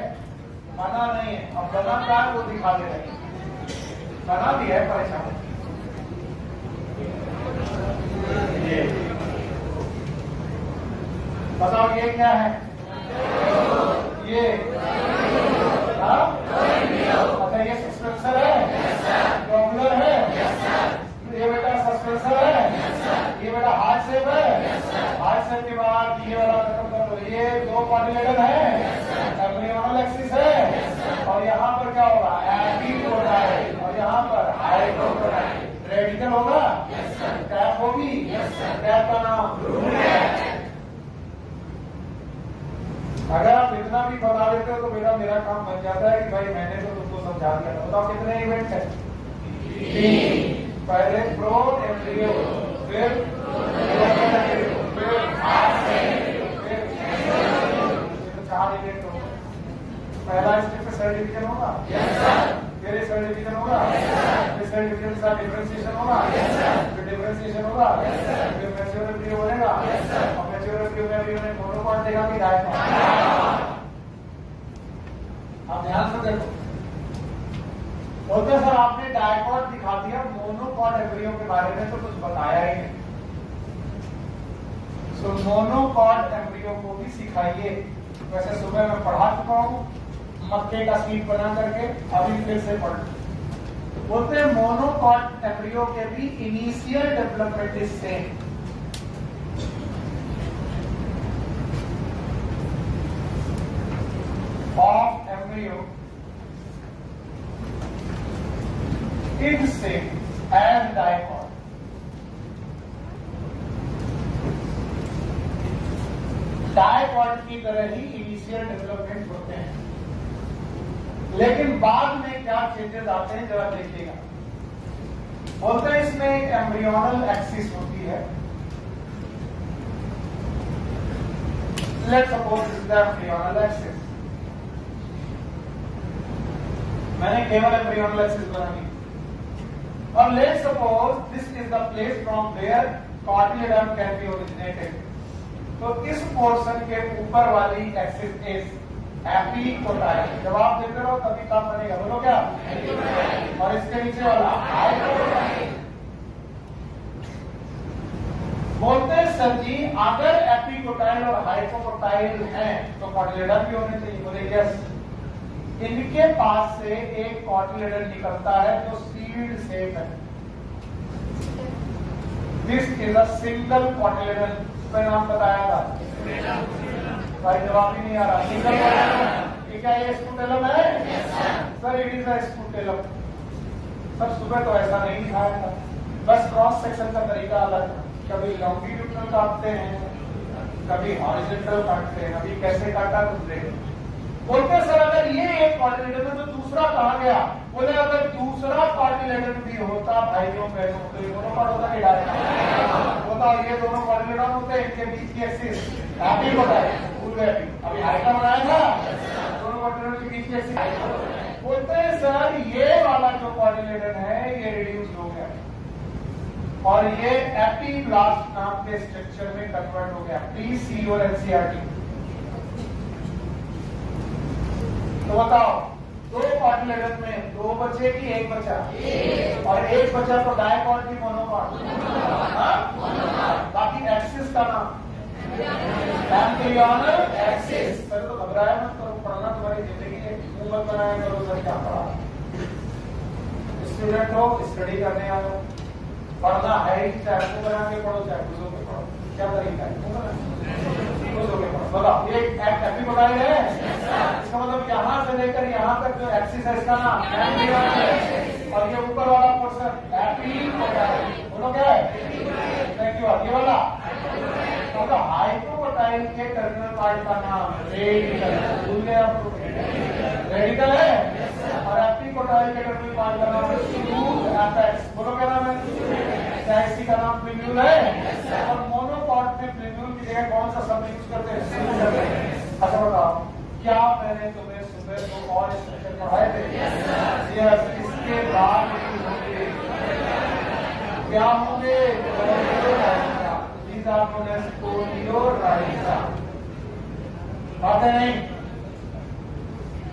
मना नहीं है। अब बना क्या वो दिखा दे रहे हैं, बना भी है परेशान। ये बताओ ये क्या है? ये अच्छा ये सस्पेंसर है, लॉबुलर है, ये बेटा सस्पेंसर है, ये बेटा हार्ट शेप है। हार्ट शेप के बाद ये वाला खत्म कर दो। ये दो मॉड्यूलेटर है, एम्ब्रियोनल एक्सिस है और यहाँ पर क्या होगा? एपिकोटाइल और यहाँ पर हाइपोटाइल। रेडिकल होगा? टैप होगी? टैप का नाम अगर आप इतना भी बता देते हो तो बेटा मेरा काम बन जाता है कि भाई मैंने तो तुमको समझा दिया। बताओ कितने इवेंट है? 3। पहले प्रो एम्ब्रियो, फिर चार इवेंट होगा। पहला स्टेप पे सेल डिवीजन होगा, फिर सेल डिवीजन होगा, फिर सेल डिवीजन के साथ डिफरेंशिएशन होगा, फिर डिफरेंशिएशन होगा, फिर मैच्योर एम्ब्रियो बनेगा और मैच्योर एम्ब्रियो में मोनोकॉट देगा कि डायकॉट। आप ध्यान से देखो, बोलते सर आपने डायकॉट दिखा दिया, मोनोकॉट एम्ब्रियो के बारे में तो कुछ बताया ही नहीं। सो मोनोकॉट एम्ब्रियो को भी सिखाइए। वैसे सुबह मैं पढ़ा चुका हूं मक्के का सीड बना करके, अभी फिर से पढ़। बोलते हैं मोनोकॉट एम्ब्रियो के भी initial development is same. Of embryo is same as dicot. Dicot की तरह ही इनिशियल डेवलपमेंट होते हैं, लेकिन बाद में क्या चेंजेस आते हैं जरा देखिएगा। बोलते हैं इसमें एक एम्ब्रियोनल एक्सिस होती है। Let's suppose this is the embryonal axis. मैंने केवल एम्ब्रियोनल एक्सिस बनाई और let's suppose this is the place from where cotyledon can be originated. तो इस पोर्शन के ऊपर वाली एक्सिस इज एपिकोटाइल। जब आप देखते रहो तभी काम बनेगा, बोलो क्या? और इसके नीचे वाला हाइपोटाइल। बोलते हैं सर जी अगर एपिकोटाइल और हाइपोटाइल हैं तो कार्टिलेडन भी होने चाहिए। बोले यस। इनके पास से एक कॉटिलेडन निकलता है जो सीड शेप है। This is a single cotyledon. इसका नाम बताया था भाई, जवाब ही नहीं आ रहा। सिंगल कॉटिलेडन क्या ये स्पूटेलम है? Sir it is a scutellum. Sir सुबह तो ऐसा नहीं दिखाया था, बस क्रॉस सेक्शन का तरीका अलग है। कभी लॉन्गिट्यूडनल काटते हैं, कभी हॉरिजॉन्टल काटते हैं। अभी कैसे काटा तुम देखो। बोलते सर अगर ये एक कॉटिलेडन है तो दूसरा कहाँ गया? बोले अगर दूसरा कॉटिलेडन भी होता भाइयों बहनों तो ये दोनों पार्ट होता कि डायरेक्ट होता? ये दोनों कॉटिलेडन होते हैं, इनके बीच की एक्सिस हैप्पी होता है, भूल गए अभी हाइड्रा बनाया था, दोनों कॉटिलेडन के बीच की एक्सिस। बोलते हैं सर ये वाला जो कॉटिलेडन है ये रिड्यूस हो गया और ये एपिब्लास्ट नाम के स्ट्रक्चर में कन्वर्ट हो गया। Please see your NCERT. तो बताओ दो कॉटिलेडन में दो बचे कि एक बचा? और एक बचा तो डायकॉट की मोनोकॉट। बाकी एक्सिस का नाम एम्ब्रियोनल एक्सिस। सर तो घबराया मत करो, पढ़ना तुम्हारी जिंदगी है, मुंह मत बनाया करो सर क्या पढ़ा। स्टूडेंट हो, स्टडी करने आ रहे हो, पढ़ना है ही, चाहे मुंह बना के पढ़ो चाहे खुश होकर पढ़ो, क्या तरीका है? खुश होकर पढ़ो। बताओ ये एपिपोटाइड है, इसका मतलब यहाँ से लेकर यहाँ तक जो एक्सिस है इसका नाम एम्ब्रियोनल, और ये ऊपर वाला पोर्शन एपिपोटाइड। बोलो क्या है? Thank you. ये वाला तो हाइपोटाइड के टर्मिनल पार्ट का नाम रेडिकल। भूल गए आप लोग? रेडिकल है। और एपिपोटाइड के टर्मिनल पार्ट का नाम स्मूथ एपेक्स। बोलो क्या नाम है? क्या इसी का नाम प्लिन्यूल है? और मोनोकॉट में प्लिन्यूल की जगह कौन सा शब्द यूज करते हैं? अच्छा बताओ, क्या मैंने तुम्हें सुबह तो और स्ट्रक्चर पढ़ाए थे? इसके बाद क्या होंगे? बात है नहीं?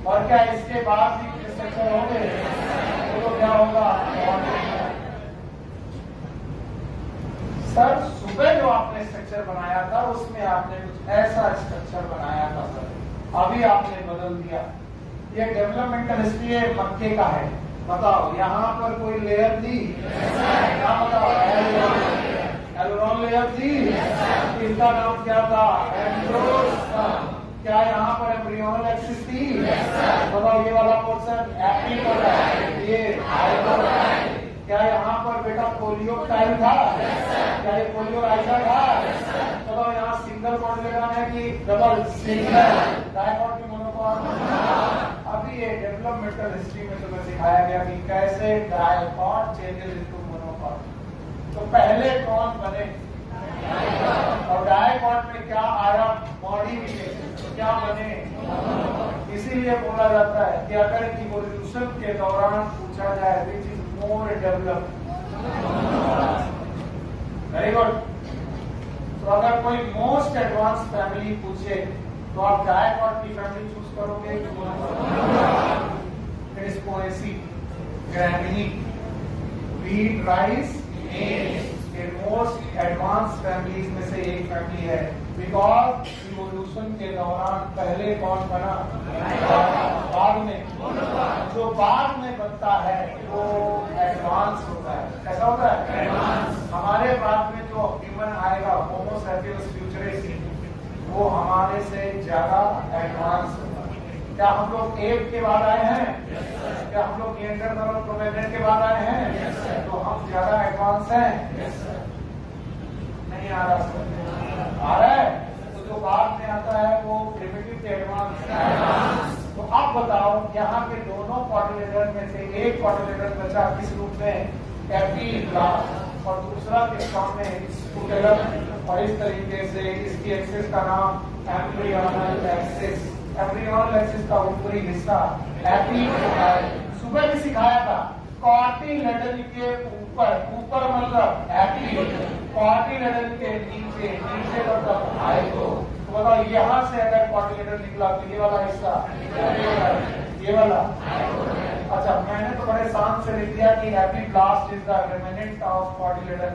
और क्या इसके बाद भी स्ट्रक्चर होंगे? तो क्या होगा? सर सुबह जो आपने स्ट्रक्चर बनाया था उसमें आपने कुछ ऐसा स्ट्रक्चर बनाया था सर, अभी आपने बदल दिया। ये डेवलपमेंटल हिस्ट्री मक्के का है। बताओ यहाँ पर कोई लेयर थी? क्या बताओ? एलुरॉन लेयर थी। इसका नाम क्या था? एंड्रोस्पर्म। क्या यहाँ पर एम्ब्रियोनल एक्सिस थी? बताओ ये वाला पोर्शन एपिपोटाइड, ये हाइपोटाइड। क्या यहाँ पर बेटा पोलियोटाइड था? क्या ये पोलियोराइजा था? बताओ यहाँ सिंगल कॉटिलेडन है कि डबल? सिंगल। डायकॉट की मोनोकॉट? अभी ये डेवलपमेंटल हिस्ट्री में तुम्हें सिखाया गया कि कैसे डायकॉट चेंजेस इनटू मोनोकॉट। तो पहले कौन बने और डायकॉट में क्या आया? मॉडिफिकेशन। क्या बने? इसीलिए बोला जाता है कि अगर इवोल्यूशन के दौरान पूछा जाए which is more developed. Very good. तो अगर कोई मोस्ट एडवांस फैमिली पूछे तो आप डायकॉट की फैमिली चूज करोगे? It is Poaceae, granny, wheat, rice, ये मोस्ट एडवांस फैमिलीज में से एक फैमिली है। बिकॉज इवोल्यूशन के दौरान पहले कौन बना? बाद में। जो बाद में बनता है वो एडवांस होता है। कैसा होता है? एडवांस। हमारे बाद में जो ह्यूमन आएगा होमो सैपियंस फ्यूचरिस्टिक, वो हमारे से ज्यादा एडवांस होगा। क्या हम लोग एप के बाद आए हैं? क्या हम लोग निएंडरथल और क्रोमैग्नेट के बाद आए हैं? तो हम ज्यादा एडवांस हैं? नहीं आ रहा सर? आ रहा है? तो जो बाद में आता है वो प्रिमिटिव के एडवांस। तो अब बताओ यहाँ के दोनों कॉटिलेडन में से एक कॉटिलेडन बचा किस रूप में? एपिब्लास्ट। और दूसरा किस फॉर्म में? स्पूटेलम। और इस तरीके से इसकी एक्सिस का नाम एम्ब्रियोनल एक्सिस। एम्ब्रियोनल एक्सिस का ऊपरी हिस्सा एपिपोटाइड। सुबह भी सिखाया था कॉटिलेडन के ऊपर, ऊपर मतलब एपी, कॉटिलेडन के नीचे, नीचे मतलब हाइपो। तो बताओ यहाँ से अगर कॉटिलेडन निकला तो ये वाला हिस्सा, ये वाला। अच्छा मैंने तो बड़े शान से लिख दिया कि epiblast is the remnant of cotyledon,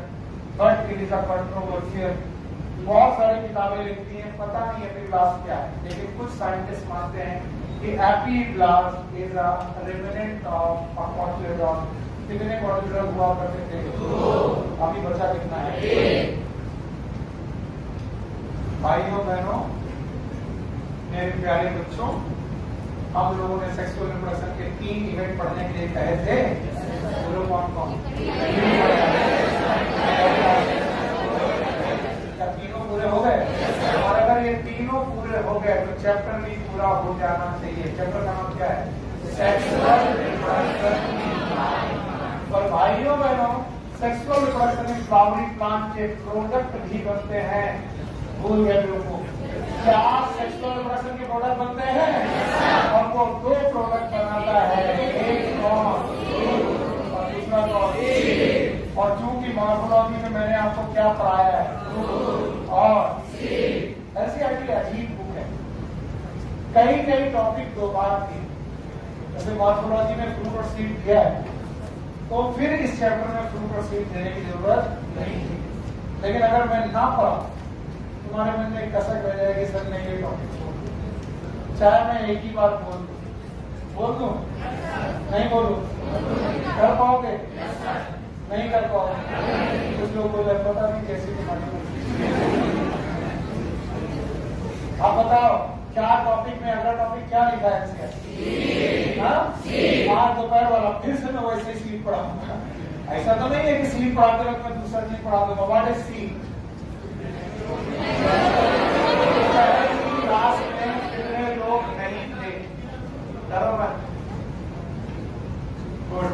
but it is a controversial. बहुत सारी किताबें लिखती हैं, पता नहीं एपिब्लास्ट क्या है, लेकिन कुछ साइंटिस्ट मानते हैं कि epiblast is a remnant of a cotyledon. कितने कॉटिलिडॉन हुआ करते थे? अभी बचा कितना है? भाइयों बहनों, मेरे प्यारे बच्चों, हम लोगों ने सेक्सुअल रिप्रोडक्शन के 3 इवेंट पढ़ने के लिए कहे थे। बोलो कौन कौन? क्या तीनों पूरे हो गए? और अगर ये तीनों पूरे हो गए तो चैप्टर भी पूरा हो जाना चाहिए। चैप्टर का नाम क्या है? Sexual reproduction. और भाइयों बहनों, सेक्सुअल रिप्रोडक्शन में फ्लावरी प्लांट के प्रोडक्ट भी बनते हैं। भूल गए लोगों? क्या सेक्सुअल रिप्रोडक्शन के प्रोडक्ट बनते हैं? और वो 2 प्रोडक्ट बनाता है, एक और दूसरा और चूंकि मॉर्फोलॉजी में मैंने आपको क्या पढ़ाया है और ऐसी अजीब बुक है, कई टॉपिक 2 बार थी। जैसे मॉर्फोलॉजी में फ्रूट और सीड दिया है, तो फिर इस चैप्टर में फ्रूट और सीड देने की जरूरत नहीं थी। लेकिन अगर मैं ना पढ़ा, तुम्हारे मन में कसक रह जाएगी, सर नहीं ये टॉपिक छोड़, चाहे मैं एक ही बार बोल दूं, नहीं बोलूं, कर पाओगे? नहीं कर पाओगे। कुछ लोग बोले पता नहीं कैसे तुम्हारी। आप बताओ क्या टॉपिक में, अगला टॉपिक क्या लिखा है इसके? आज दोपहर वाला फिर से मैं वैसे ही स्लीप पढ़ाऊंगा। ऐसा तो नहीं है कि स्लीप पढ़ाते वक्त मैं दूसरा चीज पढ़ा दूंगा। What is sleep? क्लास में कितने लोग नहीं थे? डरो मत, गुड,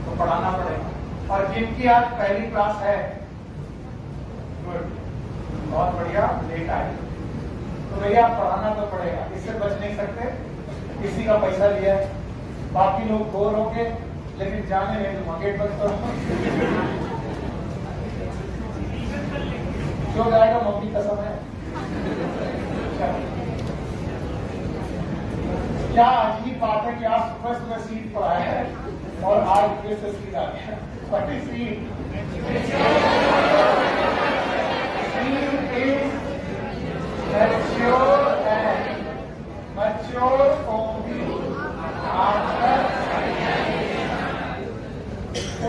तो पढ़ाना पड़ेगा। और जिनकी आज पहली क्लास है, गुड, बहुत बढ़िया, लेट आए तो भैया पढ़ाना तो पड़ेगा, इससे बच नहीं सकते। किसी का पैसा लिया है, बाकी लोग बोर होंगे, लेकिन जाने नहीं तो गेट बंद करो। जो जाएगा मम्मी का समय। क्या अजीब बात है कि आज सुबह सीट पढ़ा है और आज फिर से सीट आ गया। What is seed? Mature ovule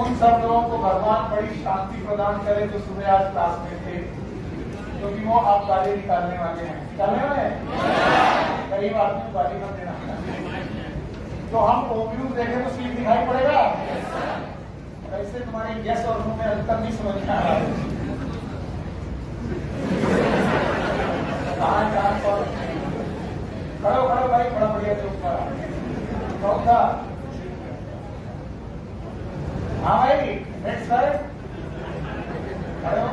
उन सब लोगों को भगवान बड़ी शांति प्रदान करे जो सुबह आज क्लास में थे, क्योंकि वो आप गाली निकालने वाले हैं। निकालने वाले हैं? गरीब आदमी को गाली मत देना। तो हम ओव्यूज देखें तो सीट दिखाई पड़ेगा। ऐसे तुम्हारे यस और नो में अंतर नहीं समझ में आ रहा है। खड़ो भाई, बड़ा बढ़िया चुप कौन था? हाँ भाई, नेक्स्ट सर, खड़े हो।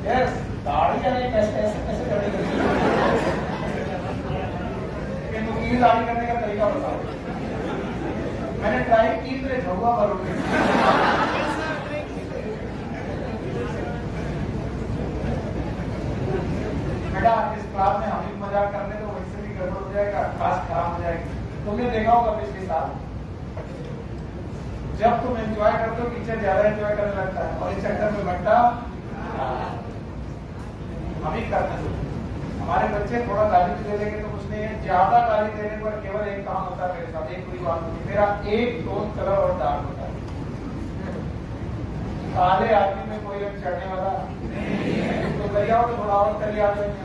यस, दाढ़ी का नहीं, कैसे करेंगे? नुकील दाढ़ी करने का तरीका बताओ। मैंने ट्राई की तो झुआ करोगे। बेटा इस क्लास में हम ही मजाक करने तो वैसे भी गड़बड़ हो जाएगा, क्लास खराब हो जाएगी। तुमने देखा होगा पिछले साल जब तुम एंजॉय करते हो टीचर ज्यादा एंजॉय करने लगता है, और इस चक्कर में घंटा हम ही करते हैं। हमारे बच्चे थोड़ा गाली दे देंगे तो कुछ नहीं है, ज्यादा गाली देने पर केवल एक काम होता है मेरे साथ, एक बुरी बात होती है, मेरा एक टोन कलर और डार्क होता है। काले आदमी में कोई रंग चढ़ने वाला तो करिए तो थोड़ा और करिए आ जाएंगे,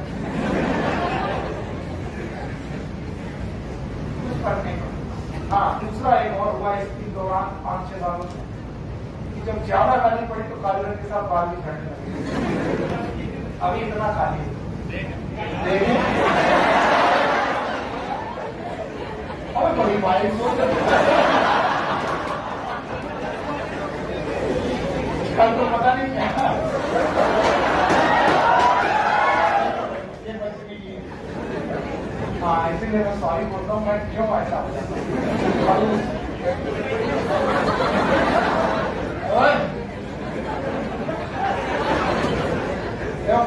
कुछ फर्क नहीं पड़ता। हाँ, दूसरा एक और हुआ इसके दौरान 5-6 सालों में कि जब ज्यादा गाली पड़ी तो काले रंग के साथ बाल भी झड़ने लगे। अभी इतना खाली और बड़ी वाइफ कल तो पता नहीं क्या ये बच्चे की। हाँ, इसीलिए मैं सॉरी बोलता हूँ, मैं क्यों ऐसा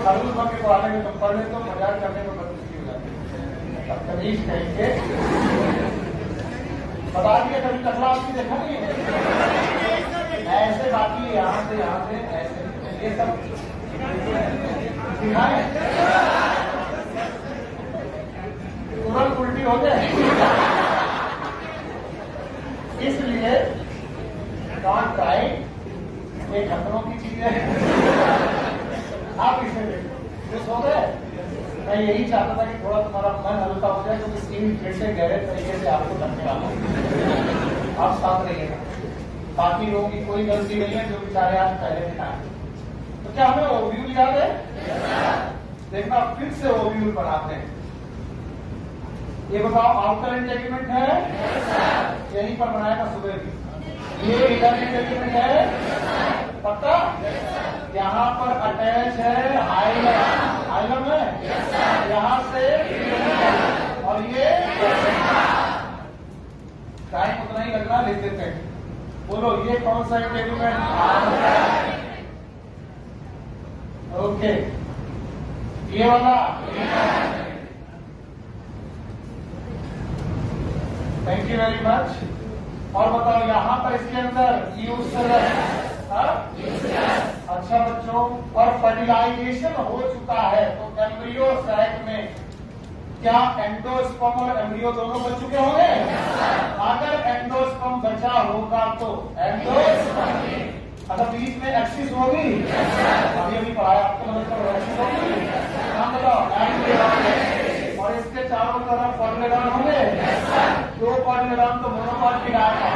खरूज के पढ़ाने में तुम पढ़ ले तो मजाक करने में बदतमीजी हो जाती है। तमीज कहेंगे बता दिया, कभी कचरा आपकी देखा नहीं है ऐसे, बाकी यहाँ से ऐसे ये सब दिखाए। तुरंत उल्टी हो जाए। इसलिए डोंट ट्राई, ये खतरों की चीज है। आप इसे देखो, खुश हो गए। मैं यही चाहता था कि थोड़ा तुम्हारा मन हल्का हो जाए, क्योंकि सीन फिर से गहरे तरीके से आपको करने वाला हूं। आप साथ रहिएगा। बाकी लोगों की कोई गलती नहीं है जो बेचारे आज पहले दिन आए। तो क्या हमें ओव्यूल याद है? देखना फिर से ओव्यूल बनाते हैं। ये बताओ आउटर इंटेगमेंट है, यहीं पर बनाया था सुबह भी। ये इनर इंटेगमेंट है, पक्का? यहाँ पर अटैच है हाइलम, हाइलम है यहाँ से, और ये टाइम उतना ही लगना, लिख देते हैं। बोलो ये कौन सा इंटेगमेंट? ओके, ये वाला। Thank you very much. और बताओ यहाँ पर इसके अंदर यूसलस। अच्छा बच्चों, और फर्टिलाइजेशन हो चुका है तो एम्ब्रियो सैक में क्या एंडोस्पर्म और एम्ब्रियो दोनों बच चुके होंगे? अगर एंडोस्पर्म बचा होगा तो एंडोस्पर्म, अच्छा बीच में एक्सिस होगी, अभी अभी पढ़ाया आपको, मतलब एक्सिस होगी। नाम बताओ, एंब्रियो। और इसके चारों तरफ कॉर्डिलेडॉन होंगे, दो कॉर्डिलेडॉन तो मोनोकॉट की आएगा।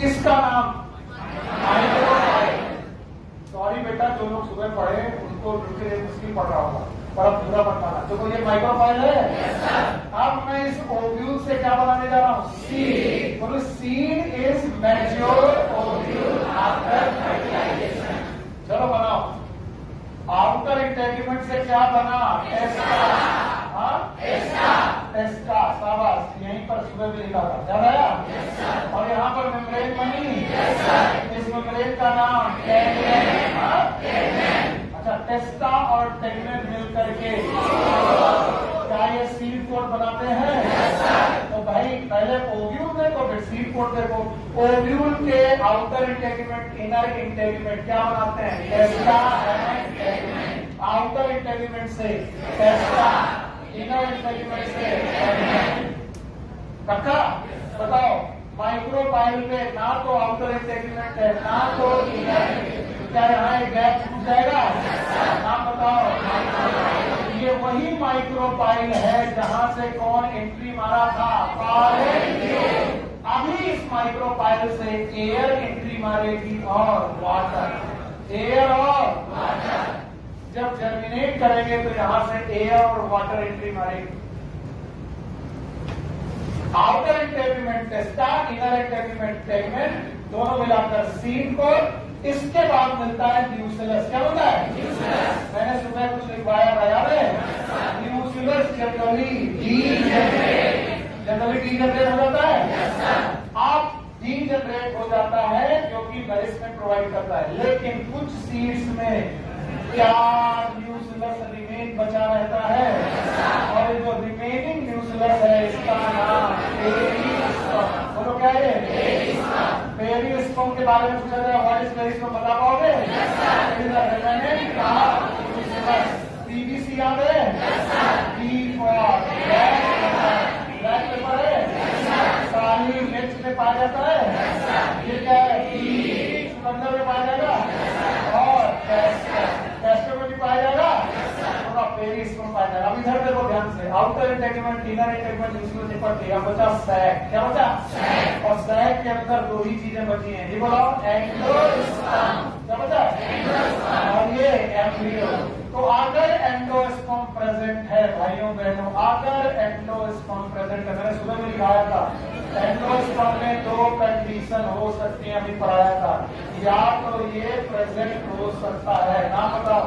इसका नाम माइक्रोपाइल। सॉरी बेटा, जो लोग सुबह पढ़े उनको बिल्कुल मुश्किल पड़ रहा होगा, पर अब पूरा मत पाना। देखो ये माइक्रोपाइल है। अब मैं इस ओव्यूल से क्या बनाने जा रहा हूँ? सीड। बोलो seed is mature ovule after fertilization. चलो बनाओ। आउटर इंटेगमेंट से क्या बना? टेस्टा। टेस्टा, शाबाश, यहीं पर सुबह भी लिखा था, याद आया? और यहाँ पर मेम्ब्रेन बनी, इस मेम्ब्रेन का नाम टेगमेन। अच्छा, टेस्टा और टेगमेन मिलकर के क्या ये सीड कोट बनाते हैं? तो भाई पहले ओव्यूल देखो, फिर सीड कोट देखो। ओव्यूल के आउटर इंटेगमेंट, इनर इंटेगमेंट क्या बनाते हैं? टेस्टा एंड टेगमेन। आउटर इंटेगमेंट से टेस्टा, इनर इंटेगमेंट से टेगमेन। पक्का? बताओ माइक्रोपाइल में ना तो आउटर इंटेगमेंट है ना तो इनर, क्या यहाँ एक गैप छूट जाएगा? नाम बताओ। ये वही माइक्रोपाइल है जहां से कौन एंट्री मारा था? अभी इस माइक्रोपाइल से एयर एंट्री मारेगी और वाटर, एयर और वाटर। जब जर्मिनेट करेंगे तो यहां से एयर और वाटर एंट्री मारेगी। Outer integument टेस्टा, inner integument tegmen, दोनों मिलाकर सीड कोट। इसके बाद मिलता है न्यूक्लियस। क्या होता है? मैंने सुबह कुछ लिखवाया था, याद है? न्यूक्लियस जनरली डीजनरेट हो जाता है। आप डीजनरेट हो जाता है क्योंकि नरिशमेंट प्रोवाइड करता है, लेकिन कुछ सीड्स में क्या न्यूक्लियस रिमेन बचा रहता है, और जो रिमेनिंग न्यूक्लियस है इसका नाम पेरिस्पर्म। बोलो क्या है? पेरिस्पर्म के बारे में पूछा जाए, व्हाट इज पेरिस्पर्म, बता पाओगे? पीबीसी याद है? पी फॉर ब्लैक पेपर है, काली मिर्च में पाया जाता है। ये क्या है? सुगंधा में पाया जाएगा, और टेस्टर में भी पाया जाएगा, थोड़ा पेरिस्पर्म पाया जाएगा। अब इधर देखो ध्यान से, आउटर इंटेगमेंट, इनर इंटेगमेंट, इसको निपट लिया, बचा सैक। क्या बचा? और सैक के अंदर दो ही चीजें बची हैं, ये बोलो एंडोस्पर्म। क्या बचा? और ये एम्ब्रियो। तो अगर एंडोस्पर्म प्रेजेंट है भाइयों बहनों, अगर एंडोस्पर्म प्रेजेंट है, मैंने सुबह में लिखाया था, एंडोस्पर्म में दो कंडीशन हो सकती है, अभी पढ़ाया था। या तो ये प्रेजेंट हो सकता है, नाम बताओ।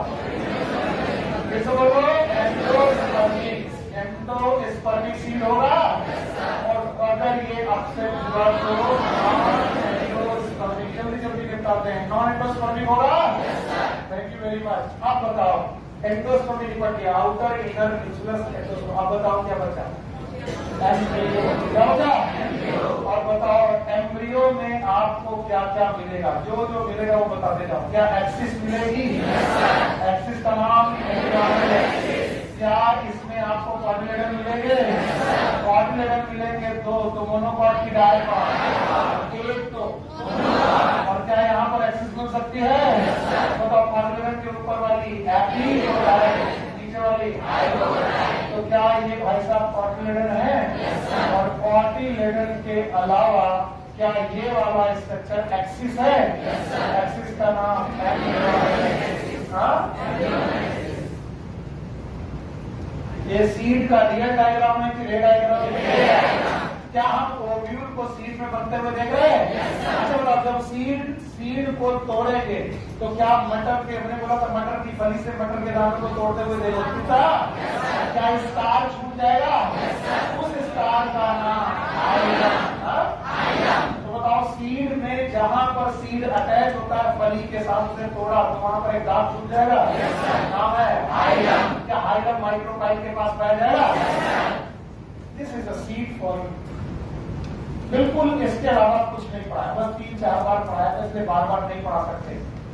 किसे बोलो? एंडोस्पर्मिक। एंडोस्पर्मिक सीड होगा, और अगर ये आपसे जुड़ा तो एंडोस्पर्मिक। जल्दी जल्दी निपटाते हैं। नॉन एंडोस्पर्मिक होगा? Thank you very much. आप बताओ, एंडोस्पर्मिक निपट गया, आउटर इनर न्यूक्लियस एंडोस्पर्म। आप बताओ क्या बचा? एम्ब्रियो। क्या बचा? और बताओ एम्ब्रियो में आपको क्या क्या मिलेगा? जो जो मिलेगा वो बताते जाओ। क्या एक्सिस मिलेगी? एक्सिस का नाम क्या इसमें आपको क्वाड्रिलेटरल मिलेंगे? क्वाड्रिलेटरल मिलेंगे 2, तो मोनोकॉट की डायकॉट 1 तो, और क्या यहाँ पर एक्सिस मिल सकती है? बताओ क्वाड्रिलेटरल के ऊपर वाली एपी और नीचे वाली, तो क्या ये भाई साहब क्वाड्रिलेटरल है? और क्वाड्रिलेटरल के अलावा क्या ये वाला स्ट्रक्चर एक्सिस है? एक्सिस का नाम ये सीड का रियल डायग्राम है कि रे डायग्राम? क्या हम ओव्यूल को सीड में बनते हुए देख रहे हैं? अच्छा बताओ, जब सीड को तोड़ेंगे तो क्या मटर के, हमने बोला था मटर की फली से मटर के दाने को तोड़ते हुए देखो, क्या स्टार छूट जाएगा? उस स्टार का नाम तो बताओ, सीड में जहां पर सीड अटैच होता है फली के साथ से तोड़ा तो वहां पर एक दाग छूट जाएगा, नाम है हाइलम। क्या हाइलम माइक्रोकाइल के पास पाया जाएगा? This is a seed for बिल्कुल, इसके अलावा कुछ नहीं पढ़ाया, बस 3-4 बार पढ़ाया था, इसलिए बार बार नहीं पढ़ा सकते।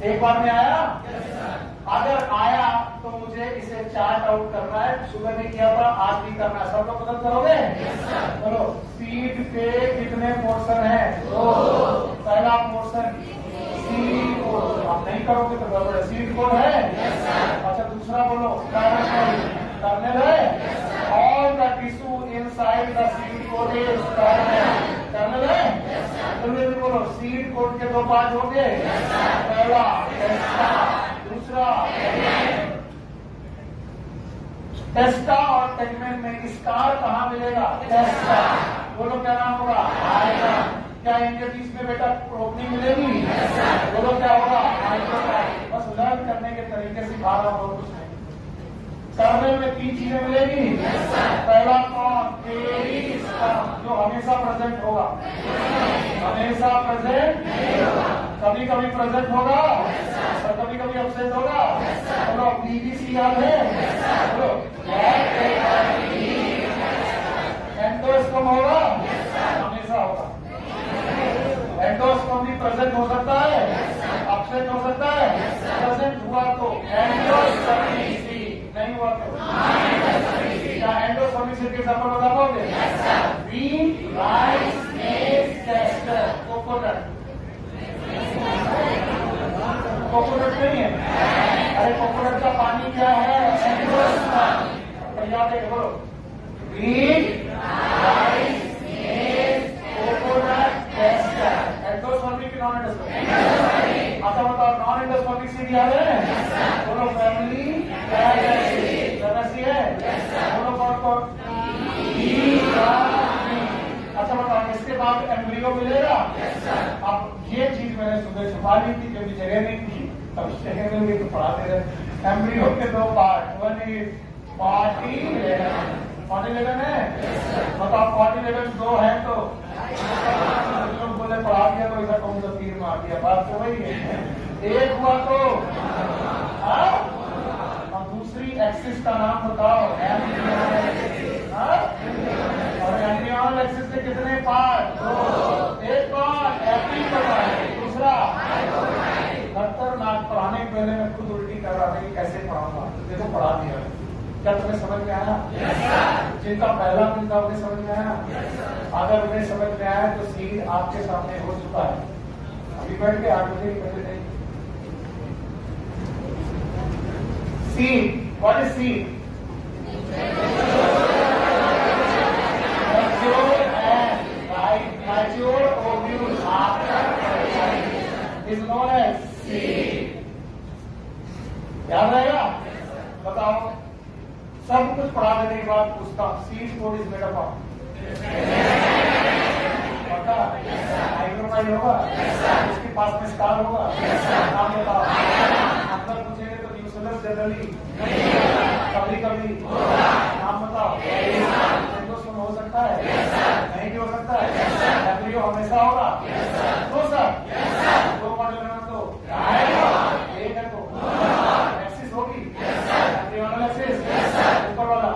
एक बार में आया? अगर आया तो मुझे इसे चार्ट आउट करना है, सुबह में किया था, आज भी करना है, सब लोग मदद करोगे? चलो, सीड के कितने पोर्शन है? 2। पहला पोर्शन सीड कोड, आप नहीं करोगे तो गड़बड़ है। सीड कोड है? अच्छा, दूसरा बोलो कर्नेल है? All the tissue inside the seed code is kernel है? जल्दी बोलो, सीड कोड के 2 पार्ट होंगे, पहला दूसरा टेस्टा, और टेगमेंट में स्कार कहाँ मिलेगा? टेस्टा। बोलो क्या नाम होगा? हाइलम। क्या इनके बीच में बेटा ओपनिंग मिलेगी? बोलो क्या होगा? माइक्रोकाइल। बस लर्न करने के तरीके सिखा रहा हूं, कुछ नहीं। कर्नेल में 3 चीजें मिलेगी, पहला कौन? पेरिस्टम, जो हमेशा प्रेजेंट होगा, हमेशा प्रेजेंट, कभी कभी प्रेजेंट होगा और कभी कभी एब्सेंट होगा। बोलो बीबीसी याद है? बोलो एंडोस्पर्म होगा, हमेशा होगा। एंडोस्पर्म भी प्रेजेंट हो सकता है, एब्सेंट हो सकता है। प्रेजेंट हुआ तो एंडोस्पर्मिक, नहीं हुआ तो क्या एंडोस्पर्मिक सीड के एग्जांपल बता पाओगे? व्हीट, राइस, मेज, कैस्टर, कोकोनट। कोकोनट नहीं है? अरे कोकोनट का पानी क्या है? एंडोस्पर्म। याद है? बोलो व्हीट, राइस, मेज, कोकोनट, कैस्टर। एंडोस्पर्मिक की नॉन एंडोस्पर्मिक? अच्छा बताओ, नॉन एंडोस्पर्मिक सीड याद है? बोलो फैमिली है? बोलो कौन? अच्छा बताओ, इसके बाद एम्ब्रियो मिलेगा? अब ये चीज मैंने सुबह छुपा ली थी क्योंकि जगह नहीं थी, अब जगह मिल गई तो पढ़ाते रहे। एम्ब्रियो के 2 पार्ट, 1 इज क्वाड्रिलेटरल है? बताओ क्वाड्रिलेटरल 2 है तो लोग बोले पढ़ा दिया तो ऐसा कहूँ तो 3 मार दिया, बात तो वही है। 1 हुआ तो दूसरी एक्सिस का नाम बताओ? Embryonal axis. और एम्ब्रियोनल एक्सिस के कितने पार्ट? 2। एक पार्ट एपिकॉर्ड, दूसरा खतरनाक। पढ़ाने के पहले मैं खुद उल्टी कर रहा था कि कैसे पढ़ाऊंगा, देखो पढ़ा दिया। क्या तुम्हें समझ में आया? जिनका पहला दिन था उन्हें समझ में आया? अगर उन्हें समझ में आया तो सीड आपके सामने हो चुका है। अभी बैठ के 8 बजे पहले नहीं। Seed. What is seed? Mature and mature ovule after fertilization is known as seed. याद रहेगा? बताओ, सब कुछ पढ़ा देने के बाद पूछता हूँ, seed code is made up of पता? माइक्रोकाइल होगा, उसके पास में स्टार होगा, नाम बताओ। अंदर पूछेंगे तो जनरली कभी कभी नाम बताओ। एंडोस्पर्म हो सकता है? नहीं भी हो सकता है। एम्ब्रियो हमेशा होगा? तो सर 2 मॉडल बना तो एक है तो एक्सिस होगी, एम्ब्रियोनल एक्सिस, ऊपर वाला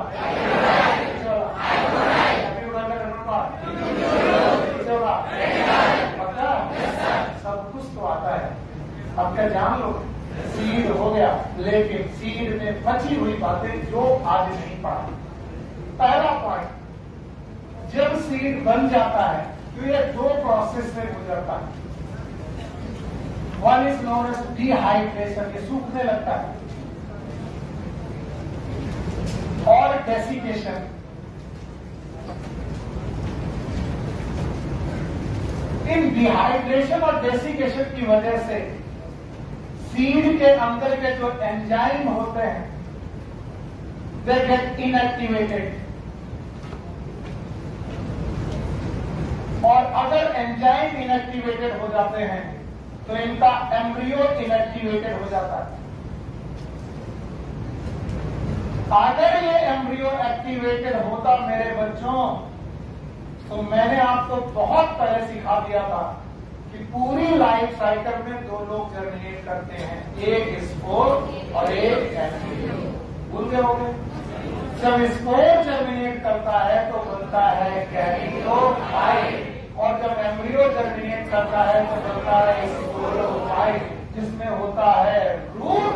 नीचे वाला, एपिकोडल का टर्मिनल पार्ट नीचे वाला, पक्का? सब कुछ तो आता है। अब क्या जान लो, सीड हो गया, लेकिन सीड में बच बची हुई बातें जो आज नहीं पढ़ा। पहला पॉइंट, जब सीड बन जाता है तो ये दो प्रोसेस से गुजरता है। One is known as dehydration, ये सूखने लगता है, और डेसिकेशन। इन डिहाइड्रेशन और डेसिकेशन की वजह से सीड के अंदर के जो एंजाइम होते हैं दे गेट इनएक्टिवेटेड, और अगर एंजाइम इनएक्टिवेटेड हो जाते हैं तो इनका एम्ब्रियो इनएक्टिवेटेड हो जाता है। अगर ये एम्ब्रियो एक्टिवेटेड होता मेरे बच्चों, तो मैंने आपको बहुत पहले सिखा दिया था कि पूरी लाइफ साइकिल में दो लोग जर्मिनेट करते हैं, एक स्पोर और एक एम्ब्रियो। भूल गए होंगे? जब स्पोर जर्मिनेट करता है तो बनता है कैरियोफाइट, और जब एम्ब्रियो जर्मिनेट करता है तो बनता है स्पोरोफाइट, जिसमें होता है रूट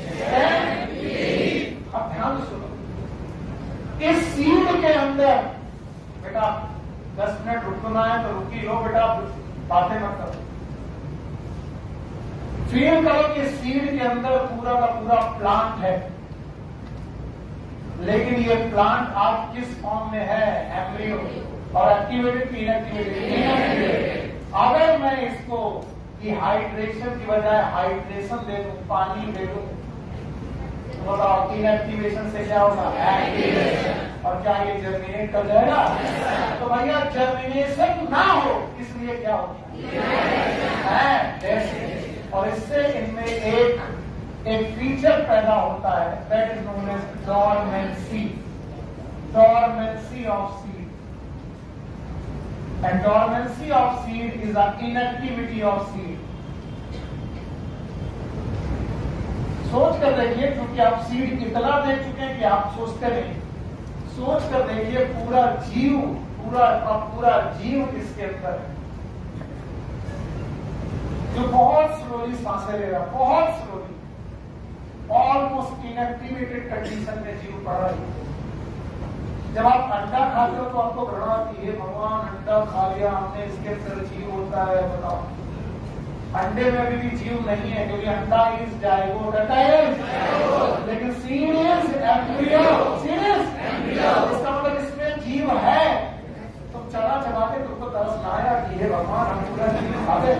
स्टेम लीफ। अब ध्यान सुनो, इस सीड के अंदर बेटा 10 मिनट रुकना है तो रुकी लो बेटा, बातें मत करो। फील करो कि सीड के अंदर पूरा का पूरा प्लांट है, लेकिन ये प्लांट आज किस फॉर्म में है? एम्ब्रियो। और एक्टिवेटेड की इनएक्टिवेटेड। अगर मैं इसको डिहाइड्रेशन की बजाय हाइड्रेशन दे दूं, पानी दे दूं, तो बताओ इनएक्टिवेशन से क्या होगा? एक्टिवेशन। और क्या ये जर्मिनेट कर जाएगा? तो भैया जर्मिनेशन ना हो इसलिए क्या होगा? और इससे इनमें एक फीचर पैदा होता है, that is known as dormancy. Dormancy of seed, and dormancy of seed is the inactivity of seed. सोच कर देखिए, क्योंकि आप सीड इतना देख चुके हैं कि आप सोचते नहीं। सोच कर देखिए, पूरा जीव, पूरा जीव इसके अंदर है, जो बहुत स्लोली सांसें ले रहा, बहुत स्लोली, ऑलमोस्ट इनएक्टिवेटेड कंडीशन में जीव पड़ रहा है। जब आप अंडा खाते हो तो आपको घृणा आती है, भगवान अंडा खा लिया हमने, इसके अंदर जीव होता है। बताओ, अंडे में भी जीव नहीं है, क्योंकि अंडा इज जायगोट, लेकिन seed is embryo. Seed is embryo, इसका मतलब इसमें जीव है। तुम चना चबा के तुमको तरस ना आया कि हे भगवान हम पूरा जीव खा ले,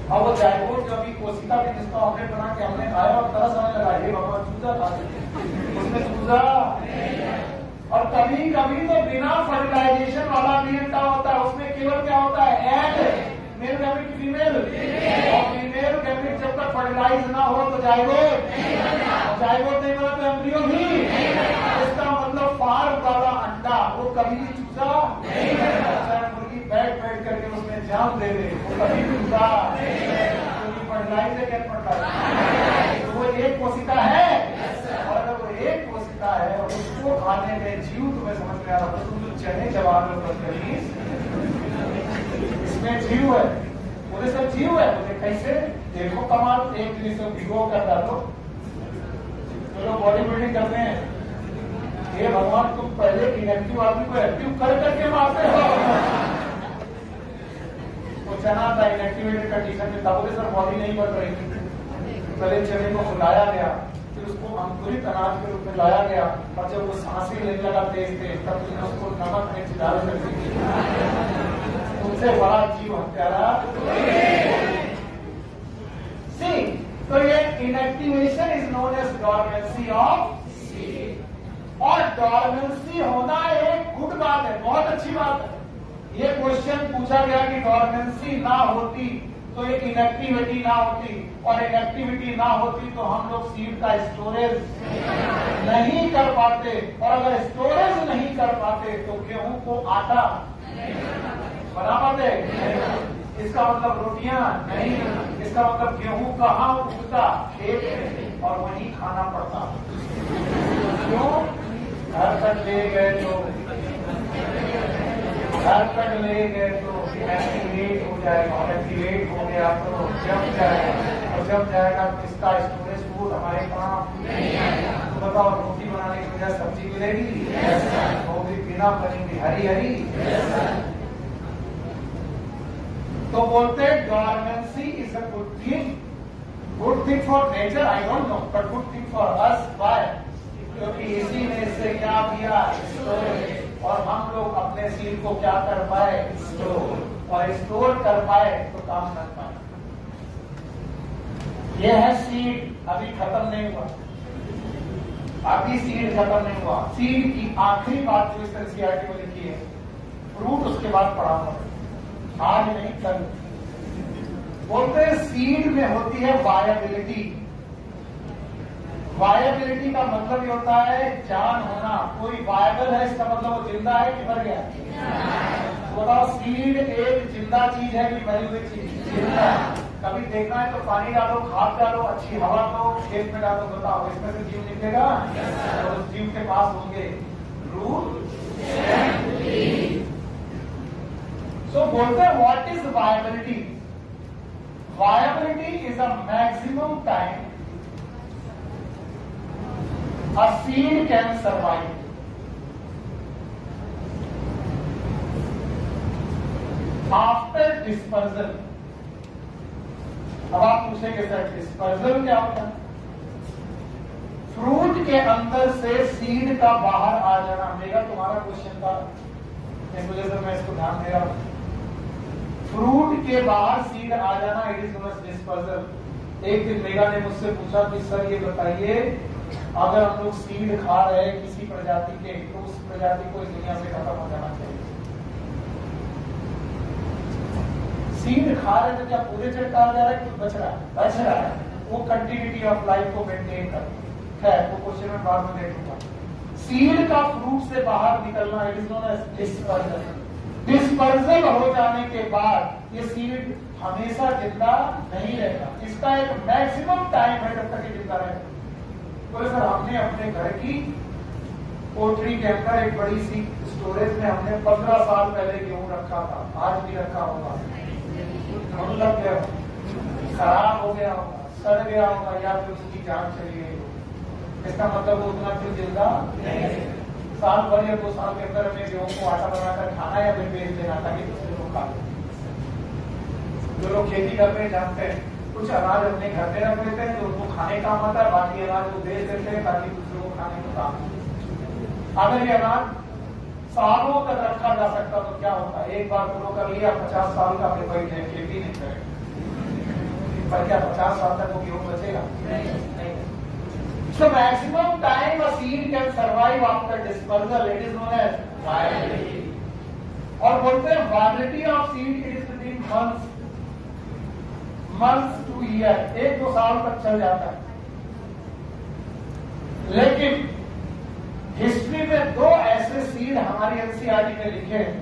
और वो जायगोट जो अभी कोशिका थी जिसका ऑमलेट बना के हमने खाया और तरस आने लगा, हे भगवान चूजा खा ले, उसमें चूजा। और कभी कभी तो बिना फर्टिलाइजेशन वाला भी अंडा होता है, उसमें केवल क्या होता है? एग, मेल गैमेट फीमेल, और फीमेल गैमेट जब तक फर्टिलाइज ना हो तो जायगोट, जायगोट नहीं बना तो एम्ब्रियो भी। इसका मतलब फार्म वाला अंडा वो कभी भी चूजा नहीं, मुर्गी बैठ करके उसमें जान दे दे, वो कभी भी चूजा, क्योंकि फर्टिलाइज है, क्या फर्टिलाइज, तो वो एक कोशिका है। और अगर वो एक कोशिका है और उसको खाने में जीव तुम्हें समझ में आ रहा है, तुम जो चने चबा लो इसमें जीव है, पूरे सब जीव है। तो कैसे देखो कमाल, एक दिन से भिगो कर डालो, जो लोग बॉडी बिल्डिंग करते हैं, ये भगवान तुम पहले इनएक्टिव आदमी को एक्टिव कर करके मारते हो। तो चना था इनएक्टिवेटेड कंडीशन में था, बोले सर बॉडी नहीं बढ़ रही थी, पहले चने को फुलाया गया, फिर उसको अंकुरित अनाज के रूप में लाया गया, और जब वो सांसें लेने लगा तेज तेज, तब तुमने उसको नमक मिर्च डाल कर तुमसे बड़ा जीव हत्यारा। सी, तो ये inactivation is known as dormancy of seed. और डॉर्मेंसी होना एक गुड बात है, बहुत अच्छी बात है। ये क्वेश्चन पूछा गया कि डॉर्मेंसी ना होती तो एक इनएक्टिविटी ना होती, और इनएक्टिविटी ना होती तो हम लोग सीड का स्टोरेज नहीं कर पाते, और अगर स्टोरेज नहीं कर पाते तो गेहूं को आटा बना पाते। इसका मतलब रोटियां नहीं, इसका मतलब गेहूं कहाँ उगता? खेत में, और वहीं खाना पड़ता। क्यों? घर तक ले गए तो एक्टिवेट हो जाएगा, और एक्टिवेट हो गया तो जम जाएगा, और जम जाएगा तो इसका स्टोरेज फूड हमारे काम नहीं आएगा। तो बताओ रोटी बनाने की वजह सब्जी मिलेगी? वो भी बिना बनेगी हरी हरी। तो बोलते हैं dormancy is a good thing for nature, I don't know, but good thing for us. Why? क्योंकि इसी ने इससे क्या किया? स्टोरेज। और हम लोग अपने सीड को क्या कर पाए? स्टोर। और स्टोर कर पाए तो काम कर पाए। यह है सीड, अभी खत्म नहीं हुआ, अभी सीड खत्म नहीं हुआ। सीड की आखिरी बात जो इस एनसीईआरटी में लिखी है, फ्रूट उसके बाद पढ़ा हुआ, आज नहीं कल। बोलते हैं सीड में होती है वायबिलिटी। वायबिलिटी का मतलब ये होता है जान होना। कोई वायबल है इसका मतलब वो जिंदा है कि मर गया? बताओ, सीड एक जिंदा चीज है कि मरी हुई चीज? जिंदा। कभी देखना है तो पानी डालो, खाद डालो, अच्छी हवा दो, खेत में डालो, बताओ इसमें से जीव निकलेगा? और उस जीव के पास होंगे रूट। सो बोलते हैं what is viability? Viability is a maximum time a seed can survive after dispersal। अब आप पूछेंगे सर डिस्पर्सल क्या होता है? फ्रूट के अंदर से सीड का बाहर आ जाना। मेरा तुम्हारा क्वेश्चन था, इस वजह से मैं इसको ध्यान दे रहा हूं। फ्रूट के बाहर सीड आ जाना, it is known as dispersal. एक दिन मेगा ने मुझसे पूछा कि सर ये बताइए, अगर हम लोग सीड खा रहे हैं किसी प्रजाति के, तो उस प्रजाति को इस दुनिया से खत्म हो जाना चाहिए। सीड खा रहे तो क्या पूरे जड़ कहा जा रहा है कि बच रहा है? बच रहा है। वो कंटिन्यूटी ऑफ लाइफ को मेंटेन कर है। वो क्वेश्चन में बाद में देखूंगा। सीड का फ्रूट से बाहर निकलना, it is known as dispersal. Dispersal हो जाने के बाद ये सीड हमेशा जिंदा नहीं रहता। इसका एक मैक्सिमम टाइम है जब तक ये जिंदा रहेगा। तो सर हमने अपने घर की पोल्ट्री के अंदर एक बड़ी सी स्टोरेज में हमने 15 साल पहले गेहूं रखा था, आज भी रखा होगा, लग गया, खराब हो गया होगा, सड़ गया होगा, या फिर उसकी जान चली गई हो। इसका मतलब वो उतना फिर जिंदा नहीं है। साल भर या 2 साल के अंदर हमें गेहूं को आटा बनाकर खाना या फिर बेच देना ताकि दूसरे लोग खा लें। जो लोग खेती करते हैं जानते हैं, कुछ अनाज अपने घर में रख लेते हैं जो उनको खाने काम आता है, बाकी अनाज को बेच देते हैं ताकि दूसरों को खाने को काम। अगर ये अनाज सालों तक रखा जा सकता तो क्या होता? एक बार ग्रो कर लिया, 50 साल का फिर कोई खेती नहीं करेगा। पर क्या 50 साल तक वो गेहूं बचेगा? नहीं। So maximum time a seed can survive after dispersal, it is known as viability। और बोलते हैं viability of seed it is between months to year, 1-2 साल तक चल जाता है। लेकिन हिस्ट्री में 2 ऐसे सीड हमारी एनसीईआरटी में लिखे हैं